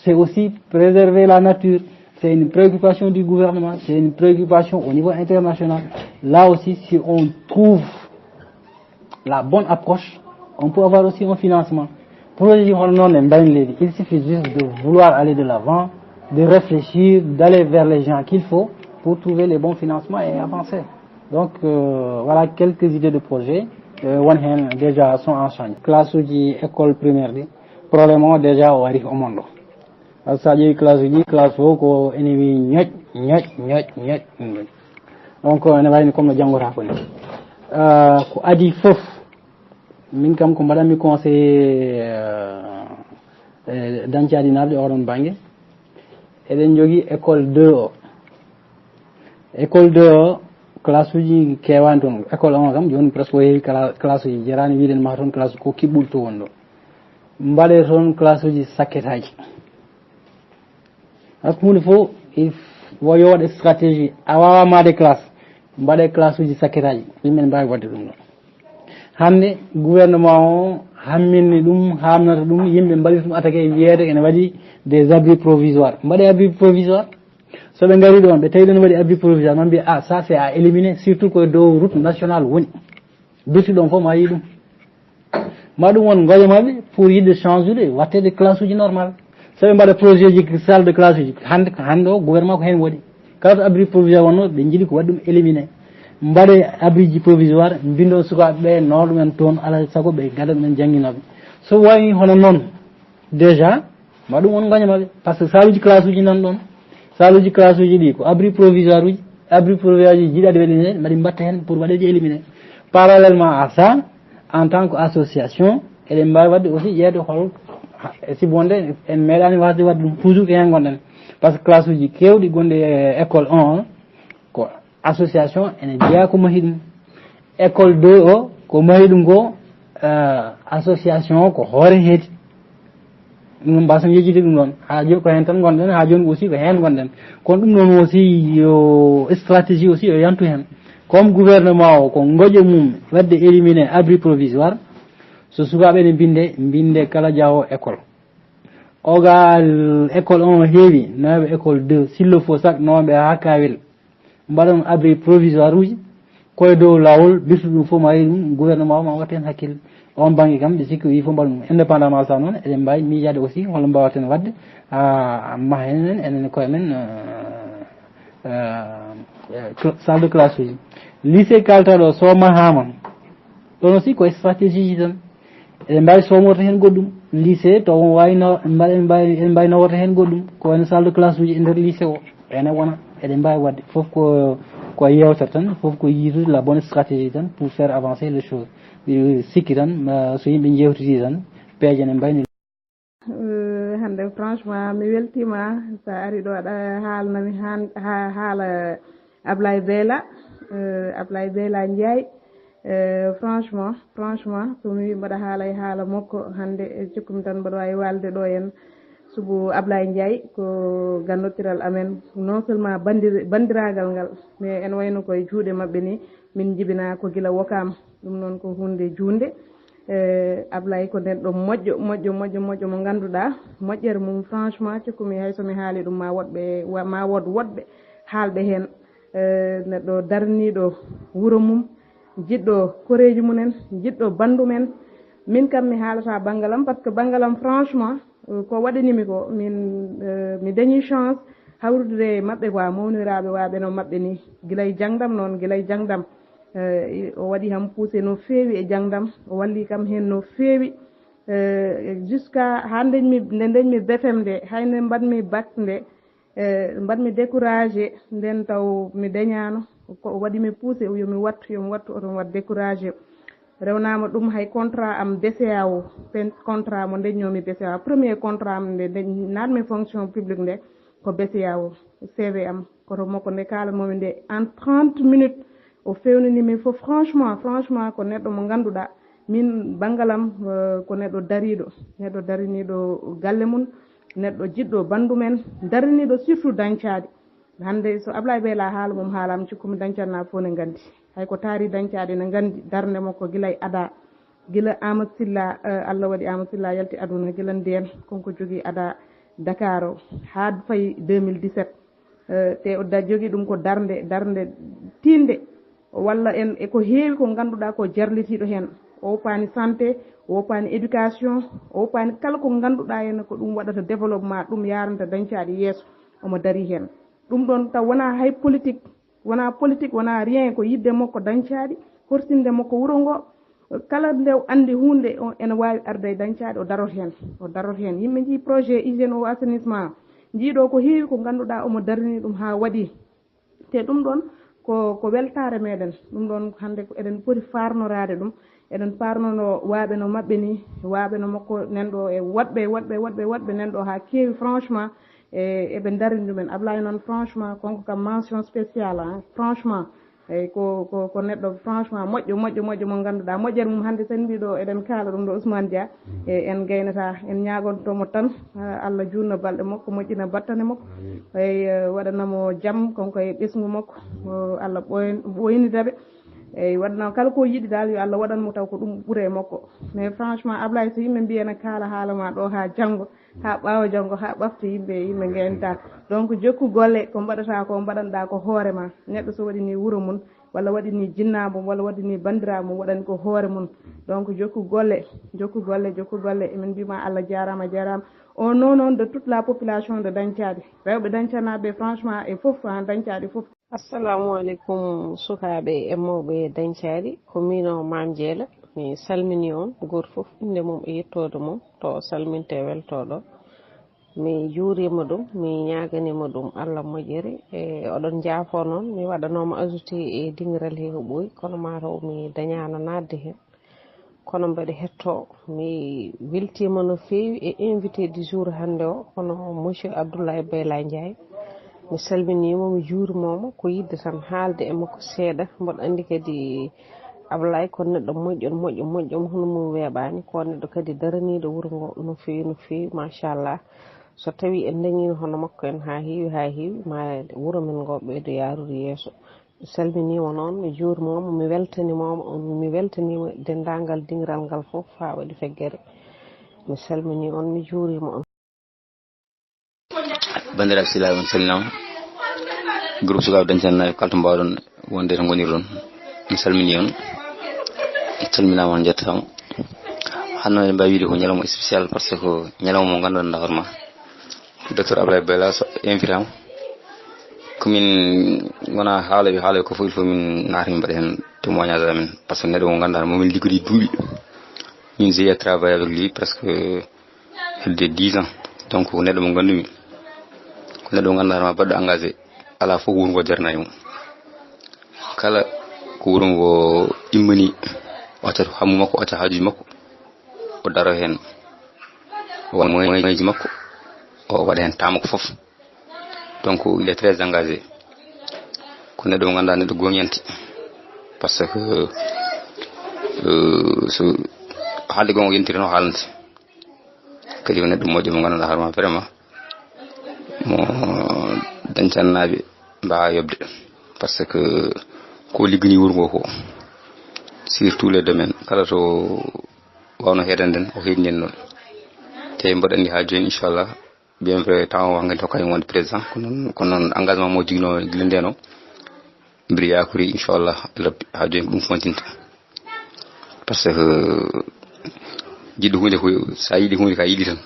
C'est aussi préserver la nature. C'est une préoccupation du gouvernement, c'est une préoccupation au niveau international. Là aussi, si on trouve la bonne approche, on peut avoir aussi un financement. Il suffit juste de vouloir aller de l'avant, de réfléchir, d'aller vers les gens qu'il faut pour trouver les bons financements et avancer. Donc voilà quelques idées de projet. Déjà sont en change. Classe de école primaire, probablement déjà au arrive au monde. Ça dit classe de classe ko ennemi ñet. Donc on va comme le Django raconte. Ko adi fof min kam ko mbaɗanmi conseillé dañcaɗi naɓe oɗon banggue eɗen jogui école 2 o école 2 o classe uji kewani toon école 1 kam joni presque o heewi classe uji jarani wiɗen ma toon classe ko kiɓɓol to won ɗo mbaɗe toon classe uji sakketaji par ce que hunde fo yo waɗe stratégie a wawa made classe mbaɗe classe uji sakketaji yimɓe mbawi wadde ɗum ɗo hande gouvernement o hamminni ɗum hamnata ɗum yimɓe mbaɗi ɗum attaqué e wiyeede ene waɗi des abris provisoires mbaɗe abris provisoire soɓe ngari ɗon ɓe tawi ɗon waɗi abris provisoire man mbiya ça c'est à éliminer surtout koye dow route nationale woni birti ɗon fof ma yi ɗum ma ɗum won goƴe maɓɓe pour yidde change ude wattede classe uji normal soɓe mbaɗa projet ji salle de classe uji hande o gouvernement ko hen waɗi kala to abris provisoire wonno ɓe jiiɗi ko waɗi ɗum éliminer mbaɗe abri ji provisoire mbindo sukaɓe ɓe no ɗumen toon alay saago ɓe gada ɗumen jangguinoɓe so wayi hono noon déjà ma ɗum won gaña maɓe par ce que saluji classe uji nan ɗon saluji classe uji ɗi ko abri provisoire uji ji jiiɗade waɗine mbaɗi mbatta hen pour waɗeji éliminé parallèlement à ça en tant que association eɗen mbawi wadde aussi ƴeewde hol si bonde en meeɗani wasde wadde ɗum toujours ko hen gonɗen par ce que classe uji kewɗi gonɗe école 1 ko association ene jeeya ko mahi ɗum école 2 o ko mahi ɗum ko association o ko hoore heedi ɗum mbasan yejjide ɗum ɗon ha joni ko hen tan gonɗen ha joni aussi ko hen gonɗen kono ɗum ɗon aussi yo stratégie aussi yo yantu hen comme gouvernement o ko goƴo mum wadde éliminé abri provisoire so sukaɓe ne binde kala jaawo école ogal école 1 heewi nawaɓe école 2 s'il le faut sak nowaɓe ha kawel mbaɗon abri provisoire uji koye dow lawol birtu ɗum fof ma yi ɗum gouvernement o ma watta hen hakkille on banggue kam ɓe sikki wi fof mbaɗa ɗum indépendamment ça noon eɗen mbawi miijade aussi holno mbawaten wadde ma henen enen koye men salle de classe uji lycée kaltaɗo so mahama ɗon aussi koye stratégie ji tan eɗen mbawi somorta hen goɗɗum lycée to wayno en mbawi naworta hen goɗɗum ko wayno salle de classe uji e nder lycée o ene wona eɗen mbawi wadde fof ko yewtere tan fof ko yiitude la bonne stratégie tan pour faire avancer les choses sikki tan so yimɓe jewtiti tan peeje ne mbayni hande franchement mi weltima sa ari ɗo aɗa haalnami haala Ablaye Beyla Ndiaye franchement somi wi mbaɗa haala makko hande cikkumi tan mbaɗa wawi walde ɗo en subu Ablaye Ndiaye ko gandotiral amen non seulement bandiragal ngal mais en wayno koye juuɗe mabɓe ni min jibina ko gila Wokam ɗum noon ko hunde junde Ablaye ko neɗɗo moƴƴo mo ganduɗa moƴƴere mum franchement cikkumi hay somi haali ɗum ma woɗɓe haalɓe hen neɗɗo darniɗo wuuro mum jiɗɗo koreji mumen jiɗɗo bandu men min kam mi haalata banggalam par ce que banggalam franchement ko waɗanimi ko mi dañi chance hawrude mabɓe quoi mawniraɓe waɓe no mabɓe ni guilay jangdam o waɗi ham poussé no feewi e jangdam o walli kam hen no feewi jusqu'à hande nde dañmi BFM nde hayne mbaɗmi bac nde mbaɗmi découragé nden taw mi dañano ko waɗimi poussé yomi wattu oton wat découragé rewnama ɗum hay contrat am BCA o contrat mo dañnomi BCA premier contrat am nde natmi fonction publique nde ko BCA o CV am koto makko nde kalanmomi nde en 30 minutes o fewnanimi fof franchement ko neɗɗo mo ganduɗa min banggalam ko neɗɗo dariniɗo galle mum neɗɗo jiɗɗo bandu men dariniɗo surtout dañcade hande so Ablaye Beyla haala mum haalama cikkumi dañcanna fof ne gandi hay ko taari dañcade ne gandi darde makko guila e ada guila Amadou Sylla Allah waɗi Amadou Sylla yalti aduna guila nden konko jogui ada Dakar o ha fayi 2017 te o jogui ɗum ko darde tinde walla en eko heewi ko ganduɗa ko jarlitiɗo hen o woppani santé o woppani éducation o woppani kala ko ganduɗa hen ko ɗum waɗata développement ɗum yaranta dañcade yeeso omo dari hen ɗum ɗon taw wona hay politique wona rien ko yidde makko dañcade horsinde makko wuuro ngo kala nde andi hunde ene wawi arde e dañcade o darot hen yimɓe jii projet hygiène o assainissement jiiɗo ko heewi ko ganduɗa omo darini ɗum ha waɗi te ɗum ɗon ko weltare meɗen ɗum ɗon hande eɗen poti farnorade ɗum eɗen parnono waaɓe no mabɓe ni waaɓe no makko nanɗo e woɗɓe nanɗo ha keewi franchement eɓe darini ɗumen Ablaye noon franchement konko kam mention spéciale franchement eyyi ko neɗɗo franchement moƴƴo mo ganduɗa moƴƴere mum hande sen mbiɗo eɗen kaala ɗum ɗo Ousmane Dia en gaynata en ñagontomo tan Allah junno balɗe makko moƴƴina battane makko eyyi waɗanamo jaam konko e ɓesgu makko Allah ɓoynidaɓe eyyi waɗanamo kala ko yiɗi dal yo Allah waɗanmo taw ko ɗum ɓuure makko mais franchement Ablaye so yimɓe mbiya ne kaala haalama ɗo ha janggo ha ɓaawa janggo ha ɓafta yimɓe gaynata donc jokku golle ko mbaɗata ko mbaɗanɗa ko hoorema neɗɗo so waɗini wuuro mum walla waɗini jinnabo walla waɗini bandiraɓe mum waɗani ko hoore mum donc jokku golle emin mbima Allah jarama au nom noon de toute la population de Dañcade rewɓe dañcanaɓe franchement e foof ha Dañcade foof. Assalamu aleykum sukaɓe e mawɓe Dañcade ko mino Mame Diela mi salmini on goto foof inde mum e yettode mum to salminte weltoɗo mi juurima ɗum mi ñaganima ɗum Allah moƴƴere e oɗon jaafo noon mi waɗanoma ajouté e dingiral he ko ɓooyi kono mataw mi dañano nadde hen kono mbaɗa hetto mi weltima no feewi e invité du jour hande o kono monsieur Abdoulaye Beyla Ndiaye mi salminima mi juurimomo ko yidde tan haalde e makko seeɗa mboɗo andi kadi Ablaye ko neɗɗo moƴƴo hono mum weeɓani ko neɗɗo kadi daraniɗo wuuro ngo no feewi machallah so tawi en dañino hono makko en ha heewi ma wuuro men ngo ɓeydo yarude yeeso mi salminima noon mi juurimomo mi weltanima dendagal dingiral ngal foof ha waɗi feggere mi salmini on mi juurima on. bandiraɓe silaɓe on salminama groupe sukaɓe Dañcane kala to mbawɗon wonde to gonirɗon mi salmini on salminama on jettama hanno en mbawi wiide ko ñalawma spécial par ce que ko ñalawma mo ganduɗa hoorema docteur Ablaye Beyla so invitama komin wona haalaɓe ko fof il faut min naata min mbaɗa hen témoignage amen par ce que neɗɗo mo ganduɗa momin liggodi duuɓi min j'ai travaillé avec lui presque de 10 ans donc neɗɗo mo gandumi ko neɗɗo gandanma baɗɗo engagé ala fof wuro ngo jarnani mum kala ko wuro ngo immani o accata hammu makko o acca haajuji makko o daro hen won moyeji makko o waɗa hen tamako foof donc il est très engagé ko neɗɗo mo ganduɗa neɗɗo goñanti par ce que so haalde gongo yentiri no haalante kadi ko neɗɗo moƴƴo mo ganduɗa harma vraiment mo dañcannaɓe mbawa yobde par ce que ko liggani wuro ngo ko sur tous les domaines kala to wawno heedanden o heedinen noon te mboɗo andi ha joni inchallah bien vrai temps o hankkadi hokkani wonde président kono noon engagement mo jigno guila ndeno mbiɗa yakori inchallah rabbi ha joni ko ɗum fontinta par ce que jiɗɗo hunde ko sa yiiɗi hunde ka yiiɗi tan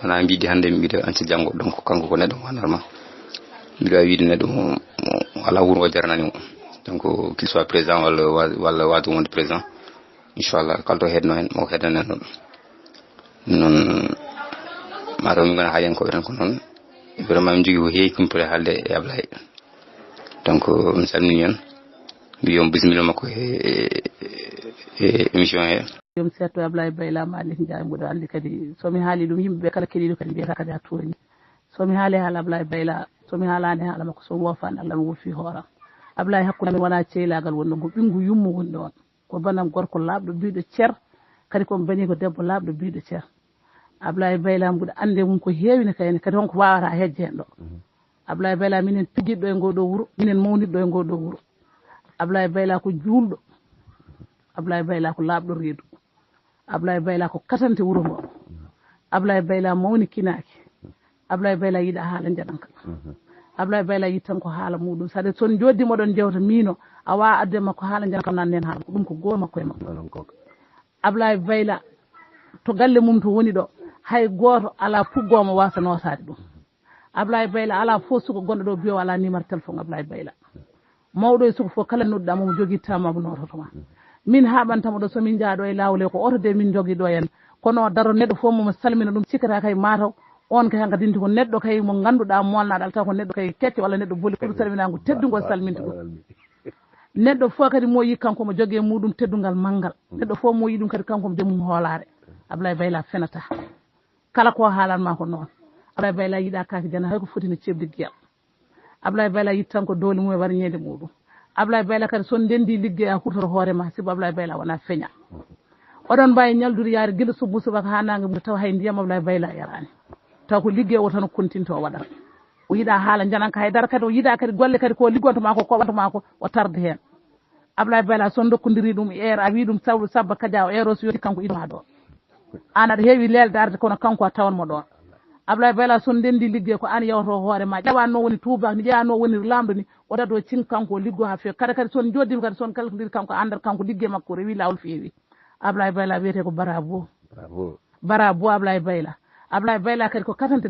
wona mbiɗi hannde mi mbiɗa anti janggo donc kanko ko neɗɗo mo hanarma mbiɗa wawi wiide neɗɗo mo ala wuro ngo jarnani mo donc qu'il soit président walla wadu wonde président inchallah kala to heedno hen mo heedanen noon noon mataw min gona haalen koɓe tan ko noon vraiment min jogui ko heewi kumpore haalde e Ablaye donc mi salmini on mbi yon bisimilla makko e émission he joom setto Ablaye Bayla Malick Ndiaye mboɗo andi kadi somi haali ɗum yimɓeɓe kala keɗiɗo kadi mbiyata kadi ha toñi somi haali haala Ablaye Bayla somi haalani haala makko somi wofani Allah mi wofi hooram Ablaye hakkude amen wona ceylagal woni ɗon ko ɓingu yummu woni ɗon ko banam gorko laaɓɗo biɗo ceer kadi komi bani ko debbo laaɓɗo biɗo ceer Ablaye Bayla mbuɗo ande mum ko heewino kayne kadi honko wawata hejje hen ɗo Ablaye Bayla minen piggiɗɗo e ngoɗo wuuro minen mawniɗɗo e ngoɗo wuuro Ablaye Bayla ko juulɗo Ablaye Bayla ko laaɓɗo reedu Ablaye Bayla ko katante wuuro ngo Ablaye Bayla mawni kinaki Ablaye Bayla yiɗa haala jaɗanka Ablaye Bayla yiɗi tan ko haala muɗum sade son joddi moɗon jewta mino a wawa adde makko haala jaɗanka nannen haala ko ɗum ko goto makko e makko Ablaye Bayla to galle mum to woni ɗo hay goto ala puggomo wasa nosade ɗum Ablaye Bayla ala fof suko gonɗo ɗo biyo ala numéro téléphone Ablaye Bayla mawɗo e suko fof kala nodduɗa momo jogui tamamo nototoma min haɓantamo ɗo somin jaaɗo e lawol e ko oto de min jogui ɗo hen kono daro neɗɗo fof momo salmina ɗum sikkata kay mataw on kay hankadinti ko neɗɗo kay mo ganduɗa molnaɗo ala taw ko neɗɗo kay kecce walla neɗɗo booli pour salminago teddugol salminta ɗum neɗɗo fof kadi mo yi kanko mo jogui muɗum teddugal manggal neɗɗo fof mo yi ɗum kadi kanko mo joomum hoolare Ablaye Bayla fenata kala ko haalanma ko noon Ablaye Bayla yiɗa kake jana hay ko foti no cebde guiyal Ablaye Bayla yiɗi tan ko dowle mum e warñede muɗum Ablaye Bayla kadi son ndendi ligguey a hutoro hoorema sibo Ablaye Bayla wona feeña oɗon mbawi ñaldude yaade guila subbu subaka ha nangue mum taw hay ndiyam Ablaye Bayla yarani taw ko liggey o tan kontinto o waɗata o yiɗa haala jananka haydara kadi o yiɗa kadi golle kadi ko liggontoma ko koɓantoma ko o tarde hen Ablaye Bayla son dokkodiri ɗum air a wi ɗum sabba kadia o air o so yoti kanko idoma ɗon an aɗa heewi lelde arde kono kanko a tawanmo ɗon Ablaye Bayla son ndendi liggey ko an yawto hoorema ƴewano woni tubak ni ƴewano woni lamɗo ni o dado o cin kanko o liggo ha fewi kada kadi son joddima kadi son kalkodiri kanko andata kanko liggey makko rewi lawol fewi Ablaye Bayla wiyete ko bara bo Ablaye Bayla Ablaye Bayla kadi ko katante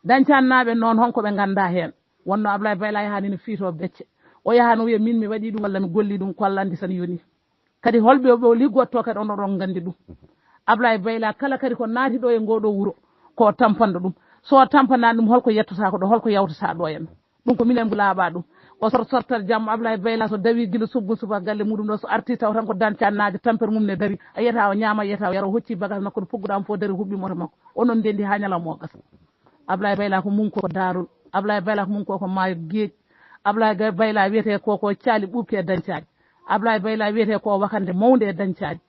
dañcannaɓe noon honko ɓe ganda hen wonno Ablaye Bayla yahani no fiito becce o yahano wiya min mi waɗi ɗum walla mi golli ɗum kollandi tan yoni kadi holɓe o liggotto kadi onoɗon gandi ɗum Ablaye Bayla kala kadi ko naati ɗo e ngoɗo wuuro ko tampanɗo ɗum so tampanani ɗum holko yettota ko ɗo holko yawtata ɗo en ɗum ko minen laaɓa ɗum o sortat jamma Ablaye Bayla so dawi guila subba galle muɗum ɗo so arti taw tan ko dancannaje tampere mum ne dari a yiyata o ñaama yiyata o yara o hocci bagage makko no pugguɗamo fo dari huɓɓi moto makko onon ndendi ha ñalawma o gasa Ablaye Bayla ko mum ko darul Ablaye Bayla ko mum ko maayo gueeƴ Ablaye Bayla wiyete ko caali ɓuɓke e dañcaji Ablaye Bayla wiyete ko wakande mawde e dañcaji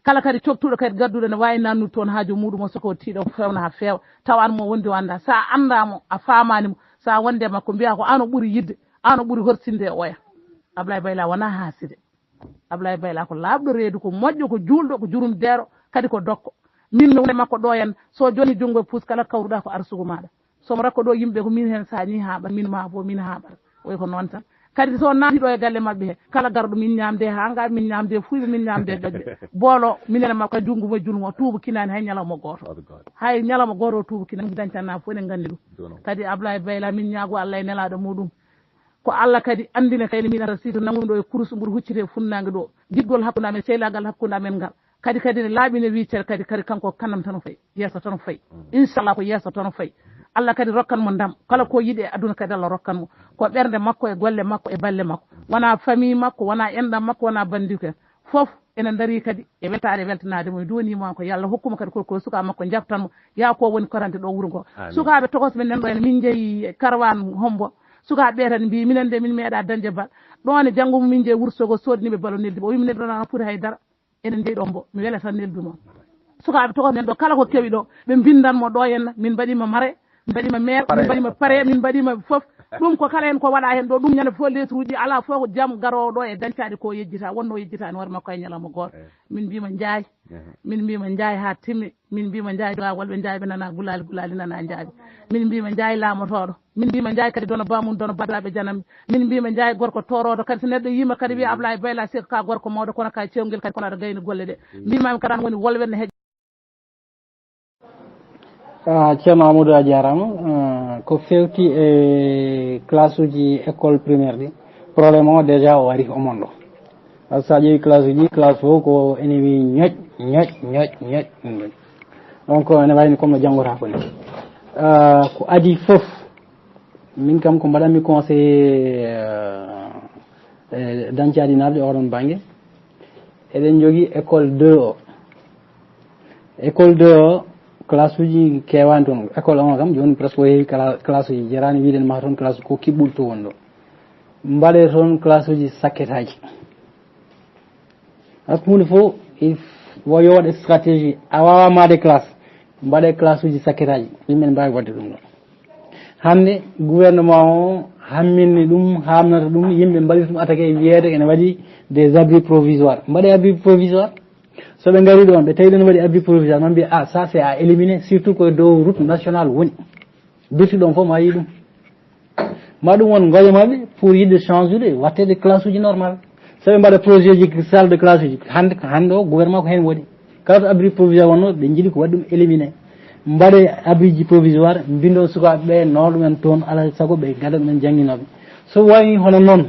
kala kadi coftuɗo kadi gadduɗo ne wawi nannude toon haaju muɗum o soko tiiɗo fewna ha feewa taw an mo wondi o anda sa andamo a famanimo sa wonde makko mbiya ko an o ɓuuri yidde an o ɓuuri horsinde e oya Ablaye Bayla wona haaside Ablaye Bayla ko laaɓɗo reedu ko moƴƴo ko juulɗo ko jurum deero kadi ko dokko min mi wone makko ɗo hen so joni junggo e puus kala kawruɗa ko arsugo maɗa somo rakko ɗo yimɓe ko min hen sañi haaɓat min ma fo min haaɓat oy ko noon tan kadi so naati ɗo e galle mabɓe he kala garɗo min ñamde ha ngaɓe min ñamde fuyɓe min ñamde ƴoƴɓe boolo minene makko jungo mo julmo tuuba kinani hay ñalawma goto hay ñalawma goto o tuuba kinani dañcanna fof eɗen gandi ɗum kadi Ablaye Bayla min ñaago Allah e nelaɗo muɗum ko Allah kadi andine kayne min ata sito nanguɗo ɗo e kursu mbuɗo huccite funnague ɗo jiggol hakkude amen seylagal hakkude amen ngal kadi ne laaɓine wiccere kadi kanko kanam tan o fayi yesso tan o fayi inchallah ko yesso tan o fayi Allah kadi rokkan mo ndam kala ko yiɗi e aduna kadi Allah rokkan mo ko ɓernde makko e golle makko e balle makko wona famille makko wona enɗam makko wona bandiko en fof enen dari kadi e weltare weltanade mo donima ko yalla hokkuma kadi ko suka makko jabtanmo ya ko woni korante ɗo wuuro ngo sukaɓe tokos men nan ɗo en min jeeyi karwan hombo sukaɓe ɓe tan mbi minen de min meeɗa dañde bal ɗon e janggo min jeeyi wursogo sodniɓe balo neldi o wimi neɗɗo ɗon foti haydara enen jeeyi ɗo mbo mi wele tan neldumo sukaɓe tokos men ɗo kala ko kewi ɗo ɓe bindanmo ɗo henna min mbaɗima mare min mbaɗima maire min mbaɗima pare min mbaɗima foof ɗum ko kala hen ko waɗa hen ɗo ɗum ñande fof lettre uji ala fof ko jaam garowo ɗo e dañcade ko yejjita wonno yejjitani hoore makko e ñalawma goto min mbima jaay min mbima jaay ha timmi min mbima jaay dowawol ɓe jaay ɓe nana gulali nana jaabi min mbima jaay laamotoɗo min mbima jaay kadi dono bamum dono badiraɓe janam min mbima jaay gorko toroɗo kadi so neɗɗo yima kadi wiya Ablaye Bayla sika ka gorko mawɗo kono ka cewguel kadi kono aɗa gayni golle ɗe mbimami kadi an woni wolwenne heeƴ ceerno Amadou a jarama ko fewti e classe uji école primaire ɗi probléme o déjà o ari omon ɗo par ce que sa ƴeewi classe uji classe fof ko ene wi ñoƴ donc ene wayni comme no janggota ko ni ko adi fof min kam ko mbaɗanmi conseillé dañcadi naɓe oɗon banggue eɗen jogui école 2 o école 2 o classe uji kewani toon école 1 kam joni presque o heewi classe uji jarani wiiden ma toon classe ko kiɓɓol to woni ɗo mbaɗe toon classe uji sakketaji par ce que hunde fof wo yo waɗe stratégie a wawa made classe mbaɗe classe uji sakketaji yimɓe mbawi wadde ɗum ɗo hande gouvernement o hamminni ɗum hamnata ɗum yimɓe mbaɗi ɗum attaqué wiyede ene waɗi des abris provisoires mbaɗe abris provisoire so ɓe ngari ɗon ɓe tawi ɗon waɗi abri provisoire man mbiya ça c'est à éliminer surtout koye dow route nationale woni birti ɗon fof ma yi ɗum ma ɗum won goƴe maɓe pour yidde change ude wattede classe uji normal so ɓe mbaɗa projet ji salle de classe uji hande o gouvernement ko hen waɗi kala to abri provisoire wonno ɓe jiiɗi ko waɗi ɗum éliminer mbaɗe abri ji provisoire mbindo sukaɓe ɓe no ɗumen toon alaa saago ɓe gada ɗumen jangguinoɓe so wayi hono noon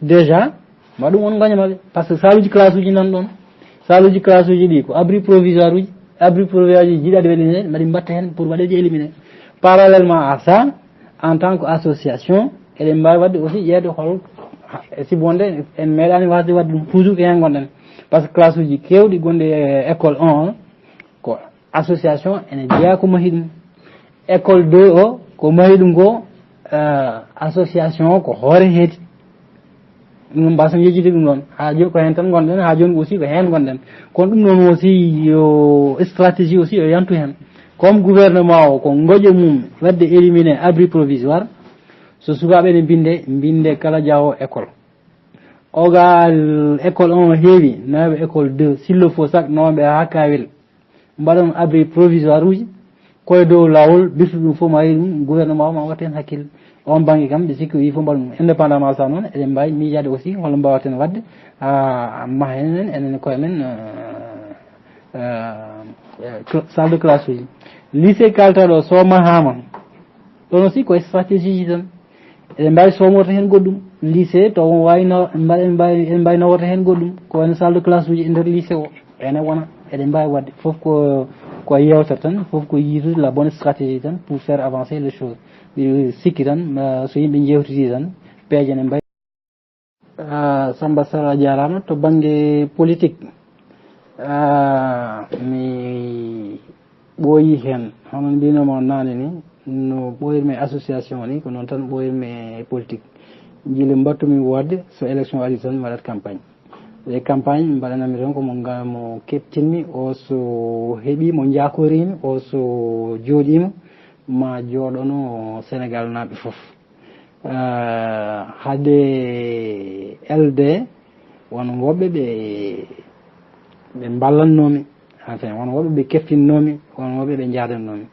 déjà ma ɗum won goƴe maɓe par ce que salle uji classe uji nan ɗon salle uji classe uji ɗi ko abri provisoire uji ji jiiɗade éliminer mbaɗi mbatta hen pour waɗeji éliminer parallèlement à ça en tant que association eɗen mbawi wadde aussi ƴeede hol si bonde en meeɗani wasde wadde ɗum toujours ko hen gonɗen par ce que classe uji kewɗi gonɗe école 1 ko association ene jeeya ko mahi ɗum école 2 o ko mahi ɗum ko association o ko hoore heedi ɗum mbasan yejjide ɗum ɗon ha joni ko hen tan gonɗen ha joni aussi ko hen gonɗen kono ɗum ɗon aussi yo stratégie aussi yo yantu hen comme gouvernement o ko goƴe mum wadde éliminer abri provisoire so sukaɓe ne binde kala jaawo école ogal école 1 heewi nawaɓe école 2 s'il le faut sak nawɓe ha kawel mbaɗon abri provisoire uji koye dow lawol birtu ɗum fof ma yi ɗum gouvernement o ma watta hen hakkille on banggue kam ɓe sikki wi fof mbaɗa ɗum indépendamment ça noon eɗen mbawi miijade aussi holno mbawaten wadde ha maha enen enen koye men salle de classe uji lycée kaltaɗo so mahama ɗon aussi koye stratégie ji tan eɗen mbawi somorta hen goɗɗum lycée to wayno en mbawi nawrata hen goɗɗum ko wayno salle de classe uji e nder lycée o ene wona eɗen mbawi wadde foof ko yewta tan foof ko yiitude la bonne stratégie tan pour faire avancer les choses sikki tan so yimɓe jewtiti tan peeje ne mbayi Samba Sall a jarama to banggue politique mi ɓooyi hen hono mbinomo nane ni no ɓooyirmi association ni ko noon tan ɓooyirmi politique jile mbattumi wadde so élection ari tan mi waɗat campagne e campagne mbaɗanami tan mo keptinmi o so heeɓi mo jakorimi o so jooɗima ma jooɗono Sénégal naaɓe foof hade LD won woɓɓe ɓe ballannomi enfin won woɓɓe ɓe keftinnomi won woɓɓe ɓe jaadannomi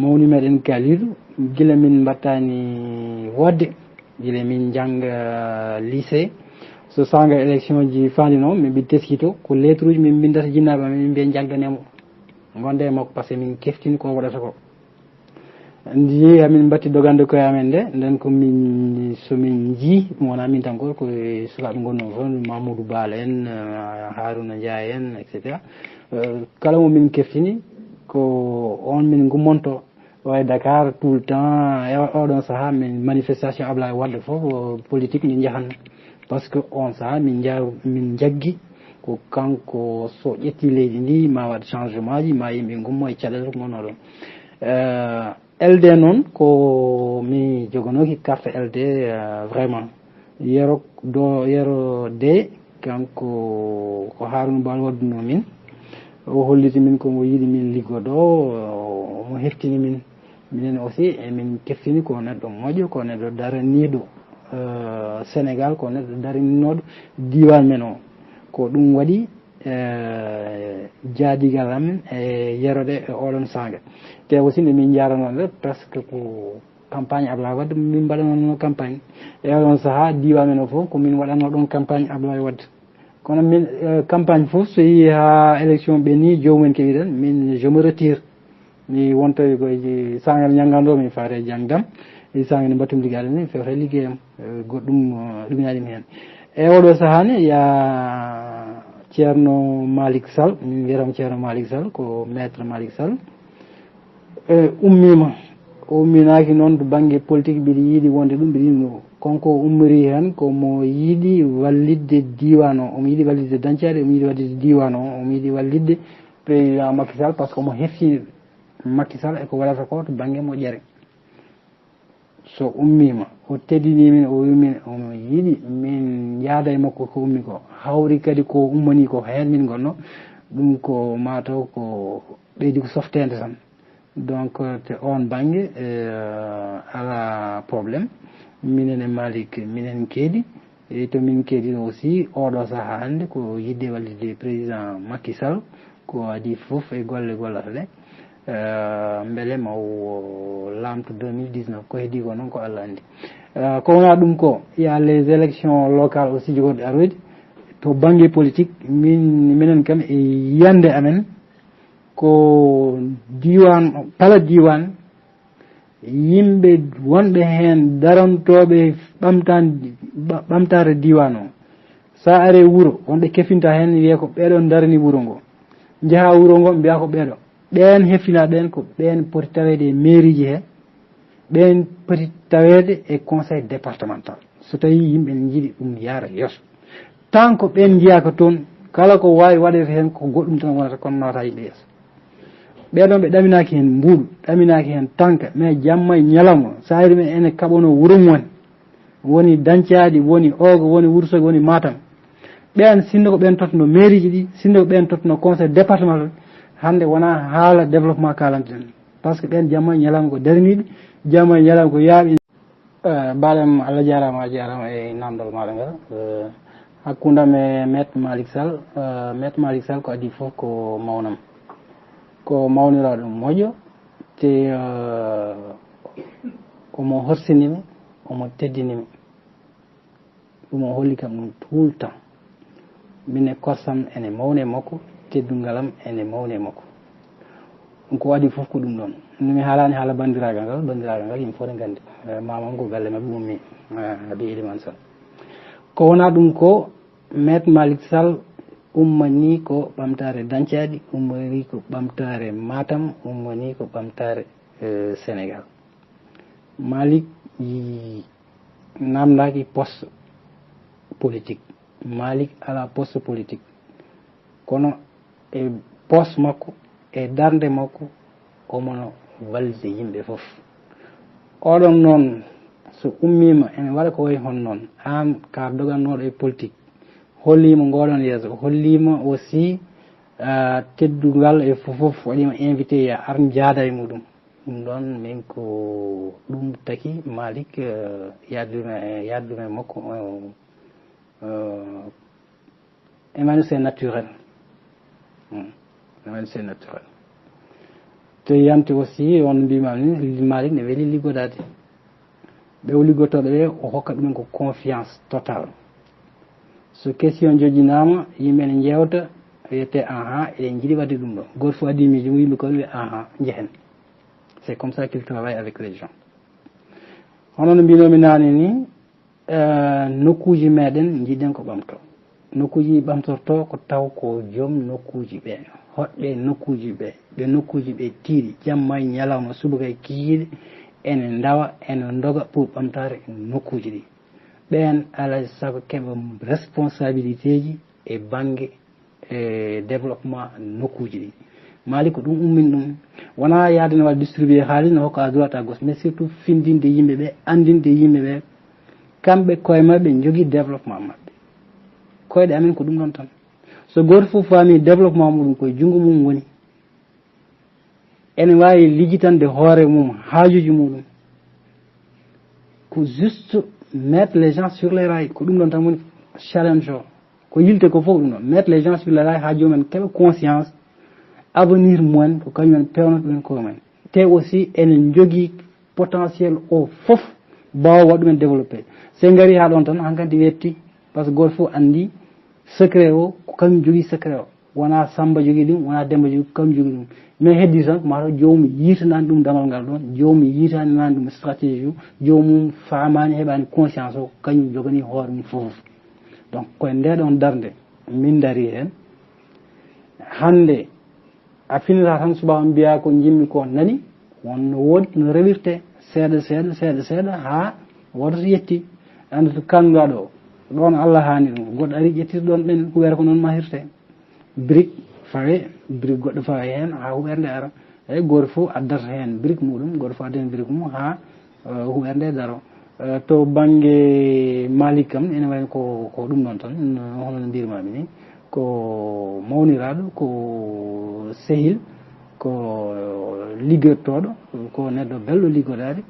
mawni meɗen Kalidou gila min mbattani wodde gila min jangga lycée so sanga élection ji fandino min mbi teskito ko lettre uji min bindata jinnaɓe amen min mbiya jagganemo gonde e makko par ce que min keftini ko waɗata ko ndi amin batti dogande koye amen nde nden ko min somin jii ɗum wona min tan ko sukaɓe gonno toon Mamadou Bala en Harouna Ndiaye en etc kala mo min keftini ko on min gummonto way Dakar tout le temps e oɗon saaha min manifestation Ablaye Wade fof politique min jahan par ce que on saaha min jaggi ko kanko so ƴetti leydi ndi ma waɗ changement ji ma yimɓe gummo e caɗele gono ɗon LD noon ko mi jogonoki carte LD vraiment yero de kanko ko Harouna Ba wadduno min o holliti min komo yiiɗi min liggoɗo omo heftini min minen aussi emin keftini ko neɗɗo moƴƴo ko neɗɗo daraniɗo Sénégal ko neɗɗo daraninoɗo diwan men o ko ɗum waɗi jaadigal amen e yerode e oɗon sanga te aussi nde min jaranoɗo presque ko campagne Ablaye Wade min mbaɗanono campagne e oɗon saaha diwan men o fof ko min waɗano ɗon campagne Ablaye Wade kono min campagne fof so yi ha élection ɓe ni jomumen kewi tan min je me retire mi wontoy koye sangal ñangando min fate jangdam e sangal nde mbattum liggal ni fewta liggeyam goɗɗum ɗuminanimi hen e oɗo sahane ya ceerno Malick Sall min wiyatamo ceerno Malick Sall ko maître Malick Sall ummima o umminaki noon to banggue politique mbiɗa yiiɗi wonde ɗum mbiɗa yiɗi konko ummori hen komo yiiɗi wallidde diwan o omo yiiɗi wallidde dañcade omo yiiɗi wallidde diwan o omo yiiɗi wallidde président Macky Sall par ce que omo hefti Macky Sall eko waɗata ko to banggue moƴƴere so ummima o teddini min o wimin omo yiiɗi min yaada e makko ko ummi ko hawri kadi ko ummani ko hen min gonno ɗum ko mataw ko ɓeydi ko softede tan donc te on banggue ala probléme minen e Malick minen keeɗi e to min keeɗi aussi oɗo saaha hande ko yidde wallide président Macky Sall ko adi foof e golle gollata ɗe beele maw lamto 2019 ko heddi ko noon ko Allah andi ko wona ɗum ko ya les élections locales aussi jogoɗe aroyde to banggue politique minen kam e yiyande amen ko diwan kala diwan yimɓe wonɓe hen darantoɓe ɓamtare diwan o sa are wuuro wonɓe kefinta hen wiya ko ɓeɗon darani wuuro ngo jaaha wuuro ngo mbiya ko ɓeɗo ɓen heffina ɗen ko ɓen poti tawede e mairie ji he ɓen poti tawede e conseil départemental so tawi yimɓe ne jiiɗi ɗum yaara yeeso tant que ɓen jiyaka toon kala ko wawi waɗete hen ko goɗɗum tan wonata kono nawata yimɓe yeeso ɓeɗon ɓe ɗaminaki hen mbuuɗu ɗaminaki hen tanka mais jamma e ñalawma sa ari men ene kaɓono wuuro mum woni dañcaɗi woni ogo woni Wourossogui woni Matam ɓen sinno ko ɓen tottuno mairie ji ɗi sinno ko ɓen tottuno conseil départemental hande wona haala développement kalanten par ce que ɓen jamma e ñalawma ko daraniɓe jamma e ñalawma ko yaaɓi mbaɗam Allah jarama a jarama e namdal maɗa ngal hakkundam e maître Malick Sall ko adi foof ko mawnam ko mawniraɗo moƴƴo te omo horsinimi omo teddinimi ɗum o holli kam ɗum tout le temps min e korsam ene mawni e makko teddungalam ene mawni e makko ɗum ko waɗi foof ko ɗum ɗon mi haalani haala bandiragal ngal yimɓe fof ne gandi mamam ko galle mabɓe ummi Haby Elimane Sall ko wona ɗum ko maître Malick Sall ummani ko ɓamtare dañcaɗi ummani ko ɓamtare Matam ummani ko ɓamtare Sénégal Malick namdaki poste politique Malick ala poste politique kono e poste makko e darde makko omono wallide yimɓe foof oɗon noon so ummima ene waɗa ko wayi hon noon an ka dogannoɗo e politique hollima ngoɗon yeeso hollima aussi teddungal e fof waɗima invité ya ar jaada e muɗum ɗum ɗon min ko ɗum taki Malick yaddume makko emani c'est naturel c'est naturel te yamte aussi on mbimami Malick ne weeli liggodade ɓe o liggotoɓe ɓe o hokka ɗumen ko confiance totale so question jojinama yimɓe ne jewta wiyete eɗen jiiɗi wadde ɗum ɗo goto fof addi miijo mum yimɓe ko wiya jehen c'est comme ça qu'il travaille avec les gens hono no mbinomi nane ni nokkuji meɗen jiɗen ko ɓamto nokkuji ɓamtorto ko taw ko joom nokkuji ɓe hoɗɓe nokkuji ɓe nokkuji ɓe tiiɗi jamma ñalawma subaka kiiɗe ene ndawa ene doga pour ɓamtare nokkuji ɗi ɓen alay saago keɓa responsabilité ji e banggue développement nokkuji ɗi maali ko ɗum ummin ɗum wona yaade no waɗa distribué haalis no hokka à droite à gauche mais surtout findinde yimɓe ɓe andinde yimɓe ɓe kamɓe koye mabɓe jogui développement mabɓe koyɗe amen ko ɗum ɗon tan so goto fof faami développement muɗum koye junggo mum woni ene wawi lijjitande hoore mum haajuji muɗum ko juste mettre les gens sur les rails ko ɗum ɗon tan woni challenge o ko yilte ko fof ɗum ɗon mettre les gens sur les rails ha jomumen keɓa conscience avenir mumen ko kañumen pewnata ɗumen koye mumen te aussi enen jogui potentiel o fof bawa waɗumen développé se gari ha ɗon tan hankkadi wetti par ce que goto fof andi secret o ko kañum jogui secret o wona Samba jogui ɗum wona Demba jogui ko kañum jogui ɗum mais heddi tan ko mataw jomum yitanani ɗum damal ngal ɗon jomum yitanani ɗum stratégie o jomum famani heɓani conscience o kañum jogani hoore mum fof donc koye nde ɗon darde min dari hen hande a finata tan subaka mbiya ko jimmi ko nani wonno woodi no rewirte seeɗa ha woto to yetti ande to kanduɗa ɗo ɗon Allah hani ɗum goɗɗo ari ƴettita ɗon ɓen huɓere ko noon mahirte brique fawe brique goɗɗo fawe hen ha huɓere nde ara eyyi goto fof addata hen brique muɗum goto fof adda hen brique mum ha huɓere nde daro to banggue Malick kam ene wayno ko ɗum ɗon tan hono no mbirmami ni ko mawniraɗo ko sehil ko liggottoɗo ko neɗɗo belɗo liggodade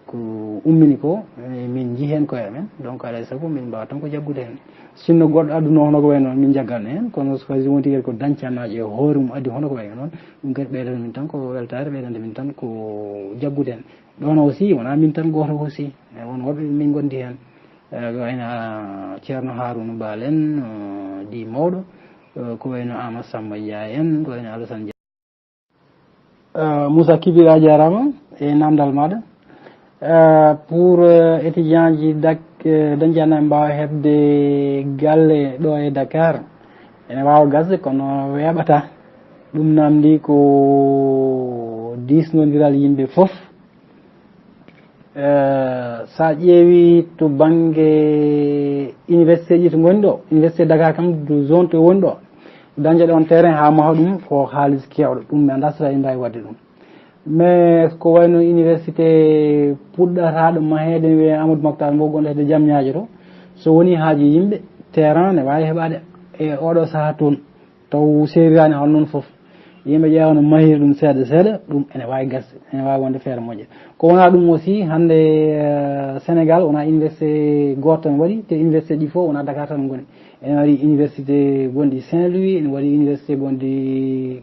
ko ummini ko min jii hen koye amen donc alay saago min mbawa tan ko jaggude hen sinno goɗɗo adduno hono ko way noon min jaggatno hen kono so kasi wonti kadi ko dañcanaji e hoore mum addi hono ko way noon ɗum kadi ɓeydata min tan ko weltare ɓeydande min tan ko jaggude hen ɗon aussi wona min tan goto aussi won woɓɓe min gondi hen ko wayno ceerno Harouna Bal en ɗi mawɗo ko wayno Amadou Samba Dia en ko wayno Alassane Dia Moussa Kibira jarama e namdal maɗa pour étudiant ji dañƴana mbawa hebde galle ɗo e Dakar ene wawa gasde kono weeɓata ɗum namdi ko disnodiral yimɓe foof sa ƴeewi to banggue université ji to goni ɗo université Dakar kam to zone to woni ɗo dañde ɗon terrain ha maha ɗum ko haalis kewɗo ɗum mi anda so tawi mbawi wadde ɗum mais ko wayno université puɗɗataɗo mahede wiye Amadou Mokhtar Mbow gonɗo hedde Diamniadio to so woni haaji yimɓe terrain ne wawi heɓade e oɗo saaha toon taw serirani hon noon foof yimɓe ƴeewa no mahiri ɗum seeɗa ɗum ene wawi gasde ene wawi wonde feere moƴƴe ko wona ɗum aussi hande Sénégal wona université goto tan waɗi te université ɗi fof wona Dakar tan goni ene waɗi université gonɗi Saint-Louis ene waɗi université gonɗi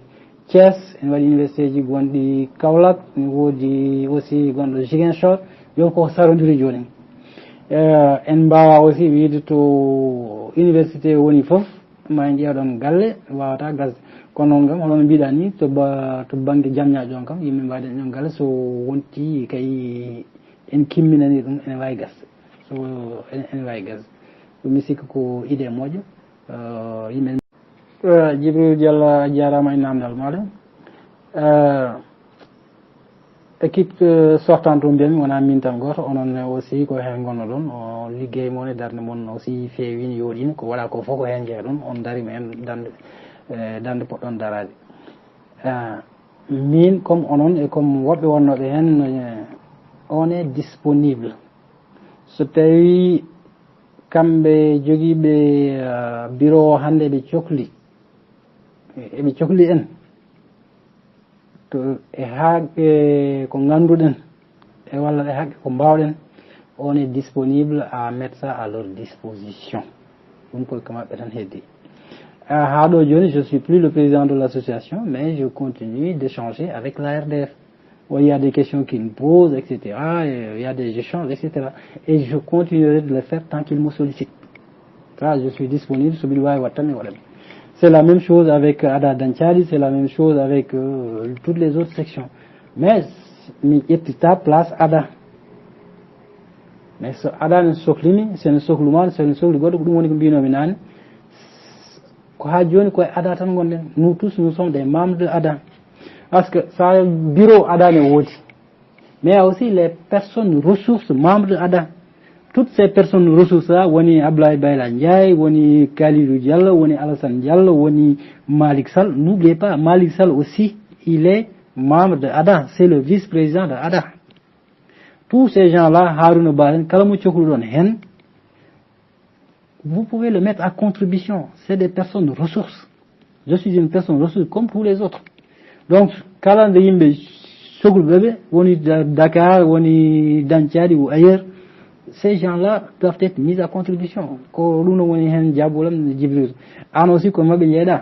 Thiès ene waɗi université ji gonɗi Kaolack ene woodi aussi gonɗo Ziguinchor yon ko sarodiri joni en mbawa aussi wiide to université woni foof ma en ƴeewɗon galle wawata gasde kono noon kam hono mbiɗa ni to banggue Diamniadio on kam yimɓe mbaɗen ɗon galle so wonti kay en kimminani ɗum ene wawi gasde so ene wawi gasde ɗum mi sikki ko idée moƴƴo yimɓe Djibril Diallo jarama e namdal maɗa équipe sortante o mbiyami wona min tan goto onon aussi ko hen gonno ɗon o liggey moon e darde moon aussi fewini yooɗino ko waɗa ko fof ko hen jeeya ɗum on darima hen dande poɗɗon darade min comme onon e comme woɓɓe wonnoɓe hen on est disponible so tawi kamɓe joguiɓe bureau o hande ɓe cohli en to e haqqe ko ganduɗen e walla e haqqe ko mbawɗen on est disponible à mettre ça à leur disposition ɗum koye ko maɓɓe tan heddi ha ɗo joni je suis plus le président de l'association mais je continue d'échanger avec la RDF il y a des questions qu'ils me posent etc il y a des échanges etc et je continuerai de le faire tant qu'ils me sollicitent là je suis disponible so mbiɗa wawi watta mi waɗat. C'est la même chose avec Ada Dancali, c'est la même chose avec toutes les autres sections. Mais mi ƴettita place Ada. Mais so Ada ne sohlini, sene sohluma, sene sohli goɗɗo ko ɗum woni ko mbinomi nane ko ha joni koye ADA tan gonɗen. Nous tous nous sommes des membres de ADA, parce que ça bureau ADA ne woodi, mais il y a aussi les personnes ressources membres de ADA. Toutes ces personnes ressources là woni Ablaye Bayla Ndiaye, woni Kalidou Diallo, woni Alassane Diallo, woni Malik Sall. N'oubliez pas, Malik Sall aussi, il est membre de ADA, c'est le vice-président de ADA. Tous ces gens-là, Harouna Baren, Kalamou Tchokouron Hen, vous pouvez le mettre à contribution. C'est des personnes ressources. Je suis une personne ressource comme tous les autres. Donc, Kalan de Yimbe Chokoul Bébé, woni Dakar, woni Dantiadi ou ailleurs, ces gens-là doivent être mis à contribution. Ko Luno woni Hen Diabolam Djibril. An aussi comme Mabé Yeda,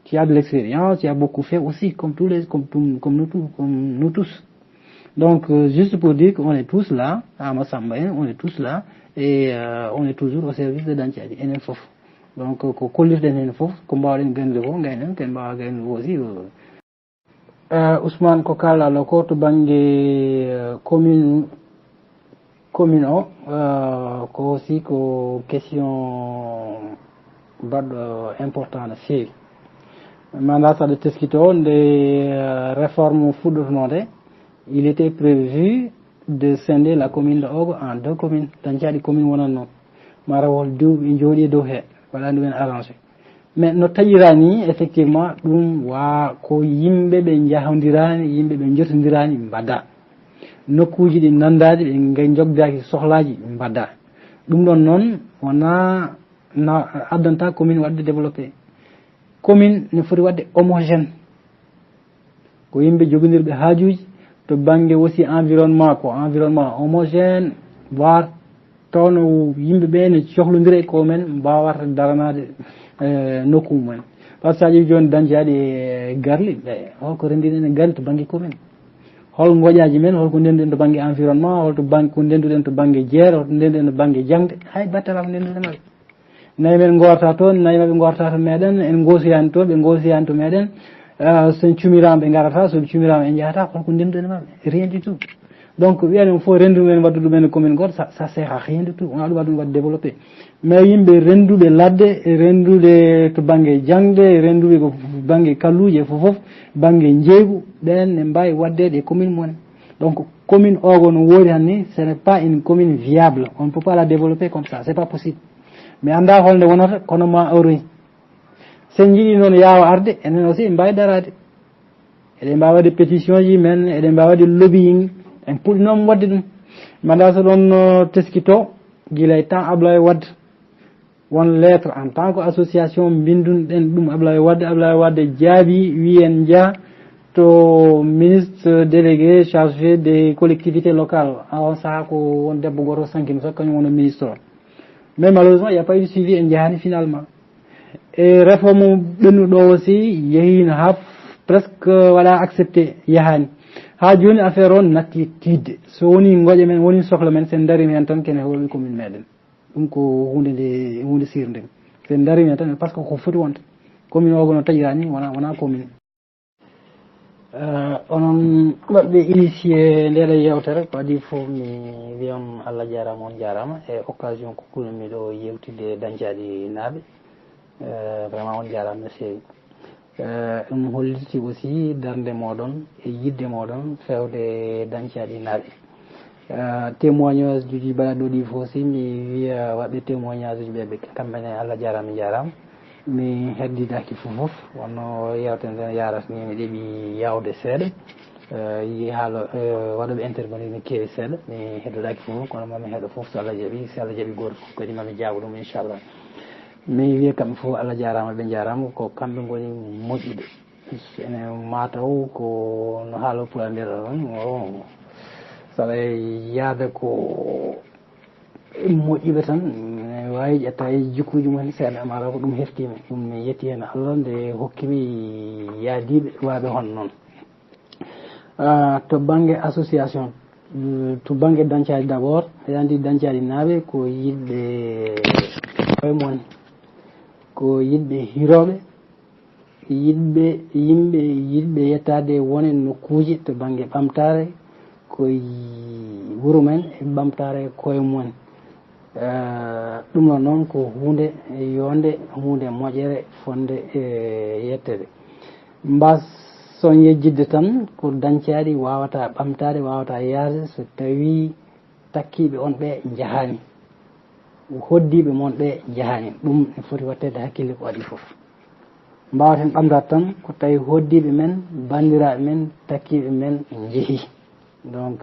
qui a de l'expérience, qui a beaucoup fait aussi, comme nous tous. Donc, juste pour dire qu'on est tous là, à Massambayen, on est tous là, et on est toujours au service de Dantiadi, NFOF. Donc, ko kollir den NFOF, ko mbawden gande ko, ngaynen, ken mbawa gande aussi. Ousmane ko kala loko to bangue commune o, ko aussi ko question baɗɗo important no feewi. Manda saɗa teskito nde réforme fuɗɗotonode, il était prévu de scinder la commune de Ogo en 2 communes. Dañcaɗi commune wonan noon marawol duuɓi jooɗi e dow he waɗa ɗumen arrangé. Mais no taƴirani effectivement ɗum wa ko yimɓe ɓe jahodirani, yimɓe ɓe jotodirani mbadda, nokkuji ɗi nandadi ɓe jogdaki sohlaji mbadda. Ɗum ɗon noon wona addanta commune wadde développé. Commune ne foti wadde homogène, ko yimɓe jogodirɓe haajuji, to bangue aussi environnement ko environnement homogène, voire tawno yimɓe ɓe ne cohlodira e ko men mbawata daranade nokku mumen. Par ce que sa ƴeewi joni Dañcaɗi e Garli ɓe holko rendiɗen e Garli to bangue commune, hol goƴaji men, holko ndenduɗen to bangue environnement, holto banque ko ndenduɗen to bangue jeere, holto ndenduɗen to bangue jangde, hay battalama ndenduɗen. Nayi men gorta toon, nayi maɓe gorta to meɗen, en gosiyani toon, ɓe gosiyani to meɗen, so cumirama ɓe garata, so cumirama en jahata, holko ndenduɗen maɓɓe, rien du tout. Donc wiyaɗen fof rendude men wadde ɗumen commune goto, ça sert à rien du tout, wona ɗum waɗum wadde développé. Mais yimɓe renduɓe ladde, rendude to bangue jangde, renduɓe ko bangue kalluje fof, bangue jeygu, ɓen ne mbawi waddede e commune mumen. Donc commune ogo no woodi hanni, ce n'est pas une commune viable, on ne peut pas la développer comme ça, c'est pas possible. Mais anda holnde wonata kono ma oroyi. Sen jiiɗi noon yawa arde, enen aussi en mbawi darade, eɗen mbawi wadde pétition ji men, eɗen mbawi wadde lobbying, en puɗɗinoma wadde ɗum. Manda so ɗon teskito guila e temps Ablaye Wade, won lettre en tant que association bindunɗen ɗum Ablaye Wade jaabi wi en jaa to ministre délégué chargé des collectivités locales, on saaha ko won debbo goto sankino so kañum wono ministre o. Mais malheureusement il n'y a pas eu de suivi en jahani finalement. Et réforme ɓennuɗo aussi yehino ha presque waɗa accepté yahani. Ha joni affaire on natti tidde, so woni goƴe men woni sohla men sen darimi hen tan kene holwi commune meɗen, ɗum ko hunde sirde sen darimi hen tan parce que ko foti wonde commune ogo no taƴirani wona commune. Onon waɗɓe initié ndeɗo yewtere ko adi fof mi wiyam Allah jarama on jarama e occasion ko kulmi ɗo yewtide Dañcaɗi naaɓe, vraiment on jarama no fewi. Ɗum holliti aussi darde moɗon e yidde moɗon fewde Dañcaɗi naaɓe. Témoignage ji mbaɗaɗo ɗi fof si mi wiya waɓɓe témoignage uji ɓeɓe kamɓene Allah jarama jarama, mi heddidaki fof wonno yewtere nde yarata ni mi ɗeɓi yawde seeɗa, yi haala waɗoɓe intervenir ne keewi seeɗa, mi heddodaki fof kono mami heeɗo fof so Allah jaaɓi, si Allah jaaɓi goto fof kadi mami jaaɓa ɗum inchallah. Mi wiya kamɓe fof Allah jarama ɓe jarama, ko kamɓe goni moƴƴuɓe ene mataw ko no haala pula nder on saɗa yaada ko moƴƴuɓe tan wawi ƴetta e jikkuji mumen seeɗa mataw ko ɗum heftimi, ɗum mi yetti hen Allah nde hokkimi yaadiɓe waɓe hon noon. To banggue association, to banggue Dañcaɗi d' abord, eɗen andi Dañcaɗi naaɓe ko yiɗɓe koye mumen, ko yiɗɓe hiroɓe, yiɗɓe yettade wonen nokkuji to banggue ɓamtare koye wuuro men e ɓamtare koye mumen. ɗum ɗon noon ko hunde yonde hunde moƴere fonde yettede mbason yejjidde tan ko dañcaɗi wawata ɓamtade wawata yaade so tawi takkiɓe on ɓe jahani hoddiɓe moon ɓe jahani ɗum e foti wattede hakkille ko waɗi foof mbawaten ɓamtade tan ko tawi hoddiɓe men bandiraɓe men takkiɓe men jeehi donc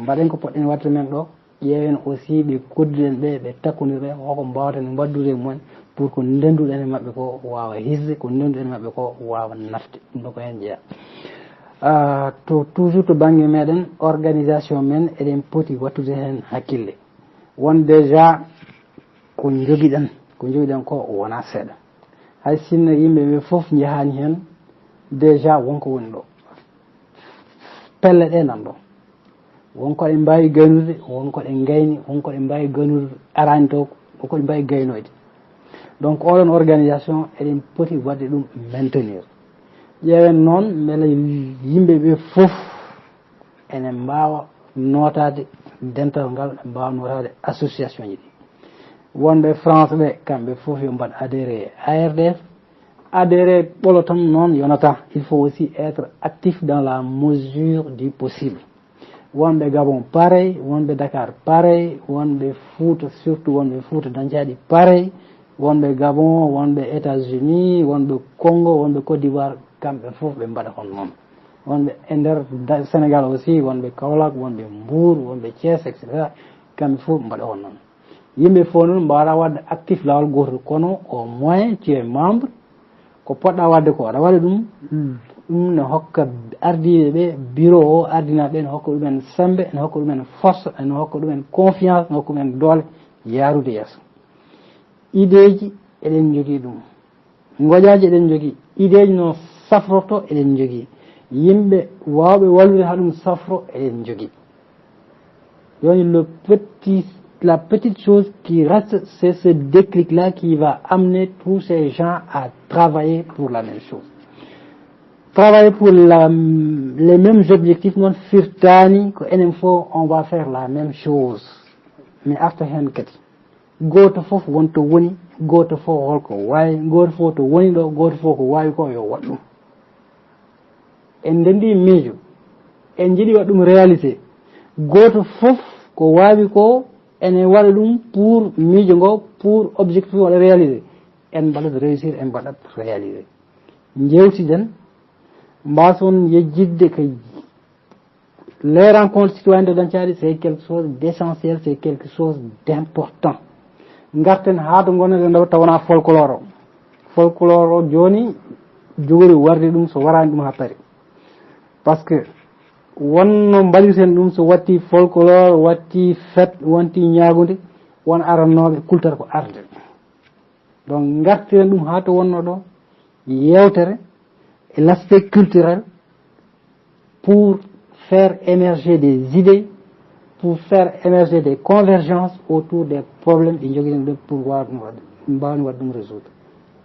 mbaɗen ko poɗɗen watte men ɗo ƴeewen aussi ɓe koddiɗen ɓe ɓe takkodirɓe hoko mbawaten waddude mumen pour ko ndenduɗen e mabɓe ko wawa hisde ko ndenduɗen e mabɓe ko wawa nafde ɗum ɗo ko hen jeeya to toujours to banggue meɗen organisation men eɗen poti wattude hen hakkille won déjà ko joguiɗen ko wona seeɗa hay sinno yimɓeɓe foof jahani hen déjà wonko woni ɗo pelle ɗe nan ɗo wonko ɗe mbawi gaynude wonko ɗe gayni wonko ɗe mbawi gaynude arani to wonko ɗe mbawi gaynoyde donc oɗon organisation eɗen poti wadde ɗum maintenir ƴeewen noon beele yimɓeɓe foof ene mbawa notade dental ngal ɓe mbawa notade association ji ɗi wonɓe France ɓe kamɓe foof yo mbaɗ adhéré ARDF adhéré ɓolo tan noon yonata il faut aussi être actif dans la mesure du possible wonɓe Gabon pareil wonɓe Dakar pareil wonɓe Fouta surtout wonɓe Fouta dañcaɗi pareil wonɓe Gabon wonɓe États-Unis wonɓe Congo wonɓe Côte d'Ivoire kamɓe foof ɓe mbaɗa on noon wonɓe e nder Sénégal aussi wonɓe Kaolack wonɓe Mbour wonɓe Thiès etc kamɓe foof ɓe mbaɗa on noon yimɓe fof noon mbawaɗa wadde actif lawol goto kono au moins tu es membre ko poɗɗa wadde ko aɗa waɗa ɗum ɗum ne hokka ardiɓe ɓe bureau o ardinaɓe ɓe ne hokka ɗumen sembe ne hokka ɗumen force ne hokka ɗumen confiance ne hokka ɗumen doole yarude yeeso idéji eɗen jogui ɗum goƴaji eɗen jogui idéji no safroto eɗen jogui yimɓe wawɓe wallude ha ɗum safro eɗen jogui joni la petite chose qui reste c'est ce déclic là qui va amener tous ces gens à travailler pour la même chose travailler pour les mêmes objectifs non firtani ko enen fof on va faire la même chose mais arta hen kadi goto foof wonto woni goto fof holko wawi goto fof to woni ɗo goto fof ko wawi ko yo waɗ ɗum en ndendi miijo en jiiɗi waɗ ɗum réalité goto fof ko wawi ko ene waɗa ɗum pour miijo ngo pour objectif waɗa réalisé en mbaɗat réussir en mbaɗat réalisé jewtiden mbason yejjidde ko les rencontres citoyennes de Dancari c'est quelque chose d'essentiel c'est quelque chose d'important garten haado gonɗen ɗo tawana folklore o joni jogori warde ɗum so warani ɗum ha paari par ce que wonno mbaɗirten ɗum so watti folklore watti fête wonti ñagude won arannoɓe kultata ko arde donc gartiren ɗum ha to wonno ɗo yewtere et l'aspect culturel pour faire émerger des idées pour faire émerger des convergences autour des problèmes ɗi joguiɗen ɗo pour mbawni wadde ɗum résoudre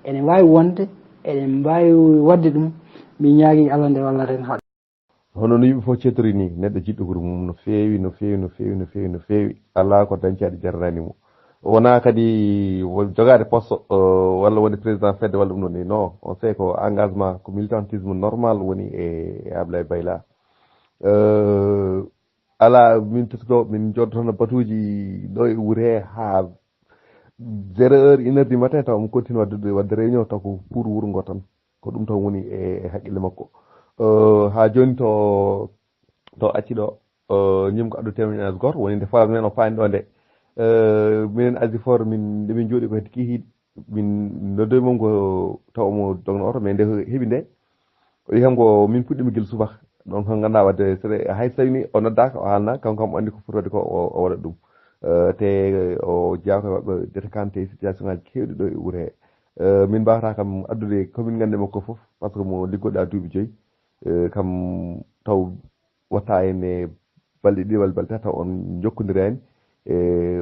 ene wawi wonde eɗen mbawi wadde ɗum mi ñaagui Allah nde wallaten ha hono no yimɓe fof ceetori ni neɗɗo jiɗɗo ko mum no feewi ala ko dañcaɗi jarranimo wona kadi jogade poste walla woni président fedde walla ɗum ɗon ni non on sait ko engagement ko militantisme normal woni e Ablaye Bayla ala min tetuɗo min joddotono batuji ɗo e wuure he ha 0h 1h du matin taw mo continue wadde réunion taw ko pour wuuro ngo tan ko ɗum tan woni e haqqille makko ha joni to acci ɗo ñim ko addu témoignage goto woni nde faami men o faani ɗo nde minen asifor nde min jooɗi ko hedde kihiɗe min noddoy mom ko taw mo dogno oto mais nde heeɓi nde o wi kam ko min puɗɗima guila subaka donc ko ganduɗa wadde hay so tawi ni o noddaka o haalna kanko kam o andi ko foti wadde ko o waɗat ɗum te o jeeya koye mabɓe détekante situation ngaji kewɗi ɗo e wuuro he min mbawata kam addude commune gande makko foof par ce que mo liggoɗa duuɓi 5 kam taw watta ene balɗe ɗiɗi walla balɗe tati taw on jokkodirani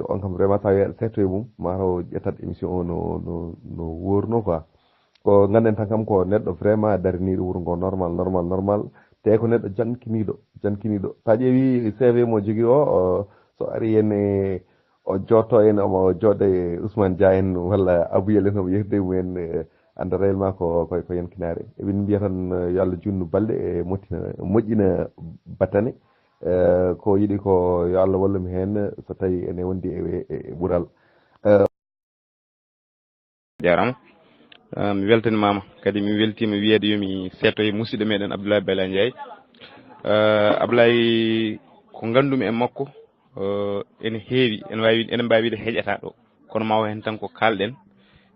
on kam vraiment taw yeeɗa setto e mum mataw ƴettat émission o no worno quoi ko ganden tan kam ko neɗɗo vraiment dariniɗo wuuro ngo normal te ko neɗɗo jankiniɗo sa ƴeewi CV mo jogui o so ari henne o jotto en omo jooɗa e Ousmane Dia en walla Abouyel en omo yehde mumen anda réellement ko yankinare eɓen mbiya tan yo Allah junnu balɗe e moƴƴina battane ko yiɗi ko yo Allah wallumi hen so tawi ene wondi e ɓuural jarama mi weltanimama kadi mi weltima wiyede yomi setto e musidɗo meɗen Abdoulaye Bayla Ndiaye Abdoulaye ko gandumi e makko ene heewi ene mbawi wiide heƴata ɗo kono mawo hen tan ko kalɗen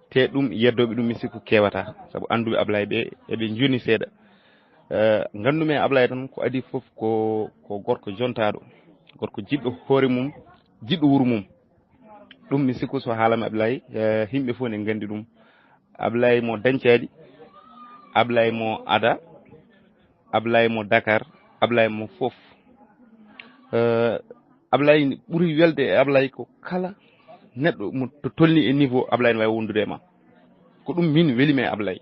te ɗum yeddoɓe ɗum mi sikku kewata saabu anduɓe Abdoulaye ɓe eɓe joni seeɗa gandumi e Abdoulaye tan ko adi foof ko gorko jontaɗo gorko jiɗɗo hoore mum jiɗɗo wuuro mum ɗum mi sikku so haalami Abdoulaye yimɓe fof ne gandi ɗum Abdoulaye mo dañcaɗi Abdoulaye mo Ada Abdoulaye mo Dakar Abdoulaye mo foof Abdoulaye ɓuuri welde e Abdoulaye ko kala neɗɗo mo to tolni e niveau Abdoulaye ne wawi wondude e ma ko ɗum min welimi e Abdoulaye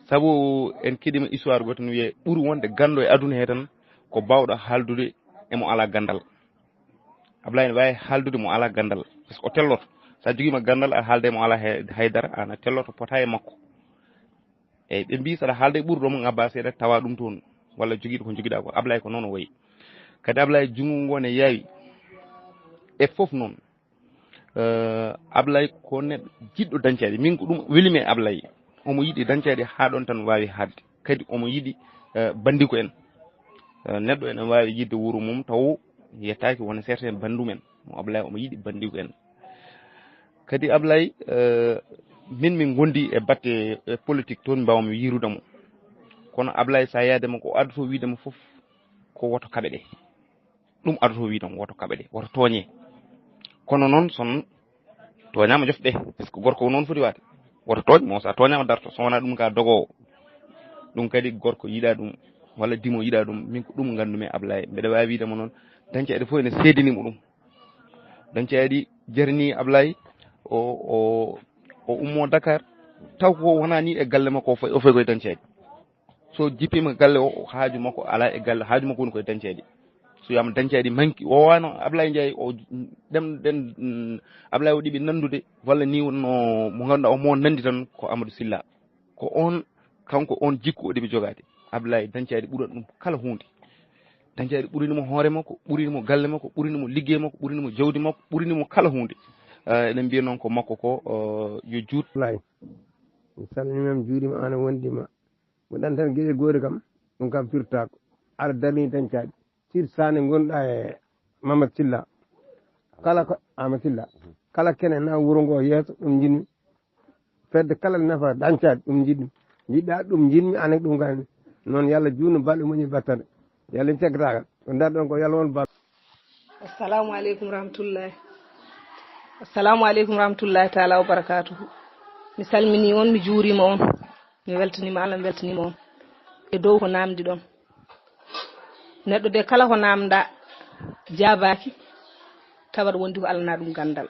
saabu en keɗima histoire goto ne wiye ɓuuri wonde gando e aduna he tan ko bawɗo haaldude emo ala gandal Abdoulaye ne wawi haaldude mo ala gandal par ce que o telloto sa joguima gandal a haalde mo ala haydara an a telloto pota e makko eyyi ɓe mbi saɗa haalde ɓuuri ɗom ngabba seeɗa tawa ɗum toon walla joguiɗo ko joguiɗa ko Abdoulaye ko noon o wayi kadi Abdoulaye jungngo ngo ne yaawi e foof noon Abdoulaye ko neɗɗo jiɗɗo dañcaɗi min ko ɗum welimi e Abdoulaye omo yiɗi dañcaɗi ha ɗon tan wawi hadde kadi omo yiɗi bandiko en neɗɗo ene wawi yidde wuuro mum taw yettaki wona certain bandumen mo Abdoulaye omo yiɗi bandiko en kadi Abdoulaye min gondi e batte politique toon mbawmi yirudemo kono Abdoulaye sa yaadema ko addoto wiidema foof ko woto kaɓe ɗe ɗum adoto wiidemo woto kaɓe ɗe woto tooñe kono noon son toñama jofɗe par ce que gorko noon foti waade woto tooñ mo sa toñama darto so wona ɗum ka dogowo ɗum kadi gorko yiɗa ɗum walla dimo yiɗa ɗum min ko ɗum gandumi Abdoulaye mbeɗa wawi wiidemo noon dañcaɗi fof ene seedinimo ɗum dañcaɗi jarani Abdoulaye o ummo Dakar taw ko wona ni e galle makko o fayi koye dañcaɗi so jippima galle o haaju makko ala e galle haaju makko woni koye dañcaɗi so wiyama dañcaɗi manki o wano Abdoulaye Ndiaye o ɗen Abdoulaye o ɗiɓi nandude walla ni no mo ganduɗa o mo nandi tan ko Amadou Sylla ko on kanko on jikku o ɗiɓi jogade Abdoulaye dañcaɗi ɓuurat ɗum kala hunde dañcaɗi ɓurinimo hoore makko ɓurinimo galle makko ɓurinimo liggey makko ɓurinimo jawdi makko ɓurinimo kala hunde eɗen mbiya noon ko makko ko yo juut Abdoulaye mi salminima mi juurima an wondima mo ɗan tan gueɗe goori kam ɗum kam firtako aɗa darni dañcaɗi sir sane gonɗa e Mamadou Sylla kala ko Amadou Sylla kala kene na wuuro ngo yeeso ɗum jinmi fedde kala nafa dañcaɗi ɗum jiɗmi jiɗɗa ɗum jinmi anek ɗum gani noon yo Allah juutno balɗe moƴƴi battane yo Allah ceggatagal ko nder ɗon ko yo Allah won bal assalamu aleykum rahmatullahi taala wa barakatuhu mi salmini on mi juurima on mi weltanima Allah mi weltanima on e dow ko namdi ɗon neɗɗo de kala ko namda jabaki tawat wondi ko Allah na ɗum gandal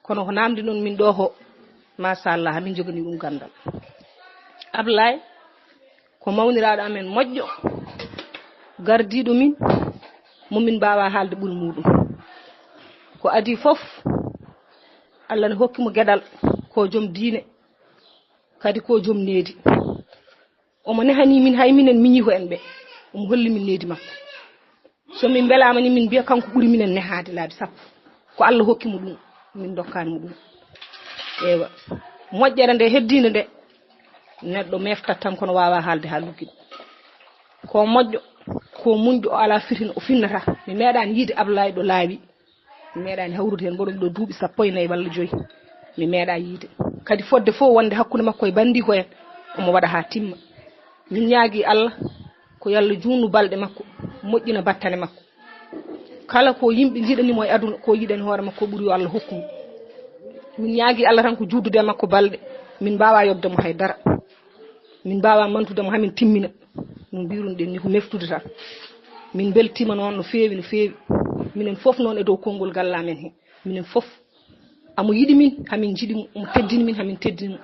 kono ko namdi noon min ɗo ko machallah hamin jogani ɗum gandal Abdoulaye ko mawniraɗo amen moƴƴo gardiɗo min momin mbawa haalde ɓuuri muɗum ko adi foof Allah ne hokkimo gueɗal ko joom diine kadi ko joom needi omo nehani min hay minen miñi ko en ɓe omo holli min needi makko somin belama ni min mbiya kanko ɓuuri minen nehade laabi sappo ko Allah hokkimo ɗum min dokkanimo ɗum ewa moƴƴere nde heddinde nde neɗɗo meftat tan kono wawa haalde ha luggiɗo ko moƴƴo ko munɗo o ala fitina o finnata mi meeɗani yiide Abdoulaye ɗo laawi mi meeɗani hawrude hen mboɗo ɗo duuɓi 14 walla 5 mi meeɗa yiide kadi fodde fof wonde hakkude makko e bandi ko en omo waɗa ha timma min ñaagui Allah ko yallah juutnu balɗe makko moƴƴina battane makko kala ko yimɓe jiɗanimo e aduna ko yiɗani hoore makko ɓuuri yo Allah hokkumo min ñaagui Allah tan ko juddude makko balɗe min mbawa yobdemo haydara min mbawa mantudemo hamin timmina no mbirunoɗen ni ko meftude tan min beltima noon no feewi no feewi minen foof noon e dow konngol gallamen he minen foof amo yiɗi min hamin jiɗimo omo teddini min hamin teddinimo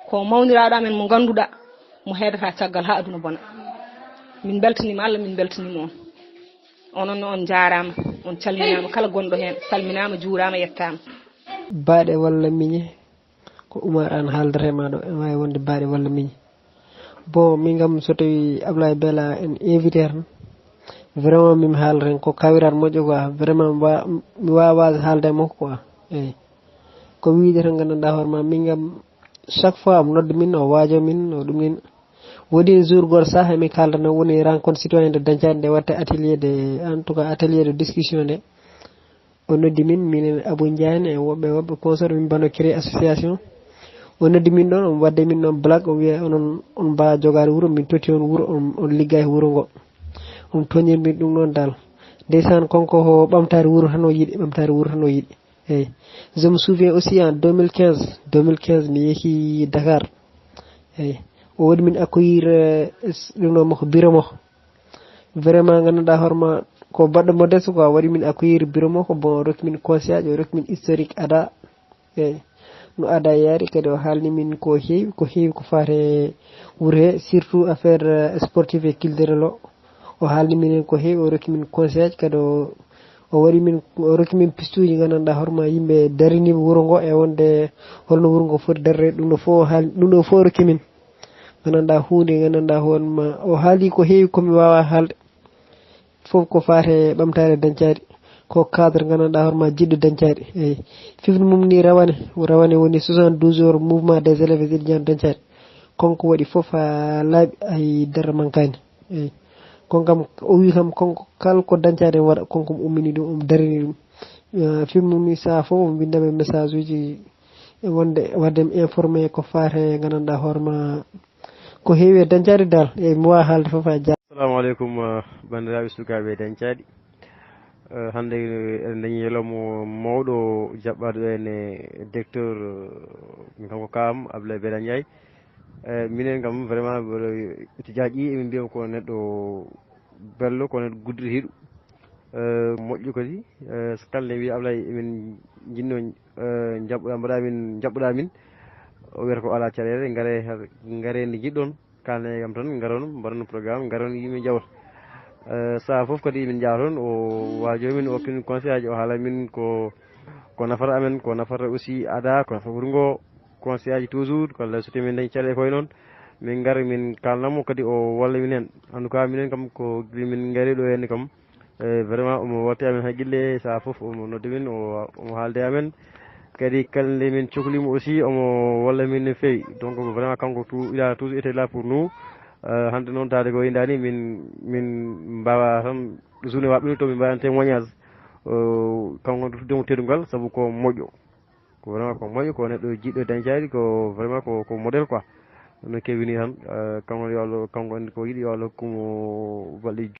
ko mawniraɗo amen mo ganduɗa mo heedata caggal ha aduna bona min beltanima Allah min beltanima on onon on jaarama on calminama kala gonɗo hen salminama juurama yettama baaɗe walla miñe ko Oumar Anne haaldata ma ɗo ene wawi wonde baaɗe walla miñe bon min gam so tawi Ablaye Bella en invité tan vraiment min haala tan ko kawirat moƴƴo quoi vraiment mi wawa haalde e makko quoi eyyi ko wiide tan gandanɗa hoorema min gam chaque fois mo nodda min o waajo min o ɗum nin woodi jour goto saaha min kaldana woni rencontre citoyen de Dancade nde watte atelier de en tout cas atelier de discussion nde o noddi min minen Abou Ndiane e woɓɓe consort min mbano créé association o noddi min ɗon on wadde min ɗon blague o wiya onon on mbawa jogade wuuro min totti on wuuro on ligga e wuuro ngo on toñirmin ɗum ɗon dal ndeysan konko ko ɓamtare wuuro tan o yiiɗi ɓamtare wuuro tan o yiiɗi eyyi je me souviens aussi en 2015 mi yeehi Dakar eyyi o waɗi min accueillir ɗum ɗo makko bureau makko vraiment gandanɗa hoorema ko baɗɗo modeste quoi waɗi min accueillir bureau makko bon o rokki min conseil aji o rokki min historique ada eyyi no ada yaari kadi o haalni min ko heewi ko fate wuuro he surtout affaire sportive et culturel o haalni minen ko heewi o rokki min conseil aji kadi o rokki min pistuji gandanɗa hoorema yimɓe darinima wuuro ngo e wonde holno wuuro ngo foti darrede ɗum ɗo fof o rokki min gandanɗa hunde gandanɗa hoorema o haali ko heewi komi wawa haalde foof ko fate ɓamtare Dancade ko cadre gandanɗa hoorema jiɗɗo Dancade eyyi fifde mum ni rawane woni 72 heures mouvement des élèves et étudiants Dancade konko waɗi foof ha laaɓi hay darra mankani eyyi kon kam o wi kam konko kala ko Dancade en waɗa konko mo ummini ɗum omo darini ɗum fifde mum ni saaha foof omo windame message uji wonde waddem informé ko fate gandanɗa hoorema ko heewi e Dancade dal eyyi mi wawa haalde foof ha assalamu aleykum bandiraɓe sukaɓe Dancade hande eɗen dañi yelomo mawɗo jaɓɓade ɗo ene directeur min kam ko kam Abdoulaye Bella Ndiaye minen kam vraiment étudiant ƴi emin mbiyam ko neɗɗo bello ko neɗɗo guddito hiiɗo moƴƴo kadi so kala nde wiya Ablaye emin jinno jaɓɓuɗa min o wiyata ko ala caɗele gaare nde jiɗɗon kalne kam tan garon mbaɗon programme garon yimɓe jawta saaha foof kadi min jaa toon o waajo min o hokki min conseil aji o haala min ko nafata amen ko nafata aussi ada ko nafata wuuro ngo conseil aji toujours walla so tawi min dañi caɗele koye noon min gara min kalnamo kadi o walla min hen en tout cas minen kam ko min gaari ɗo henne kam vraiment omo watte amen haqqille saaha foof omo nodda min omo haalde amen kadi kala nde min cohlimo aussi omo walla min no fewi donc vraiment kanko il a toujours été là pour nous hande noon tawde ko yindani min mbawa tan journée waɓɓino to min mbawi témoignage kanko tuddemo teddungal saabu ko moƴƴo ko vraiment ko moƴƴo ko neɗɗo jiɗɗo Dancade ko vraiment ko modèle quoi no kewini tan kanko yo Allah kanko andi ko yiiɗi yo Allah hokkumo balɗe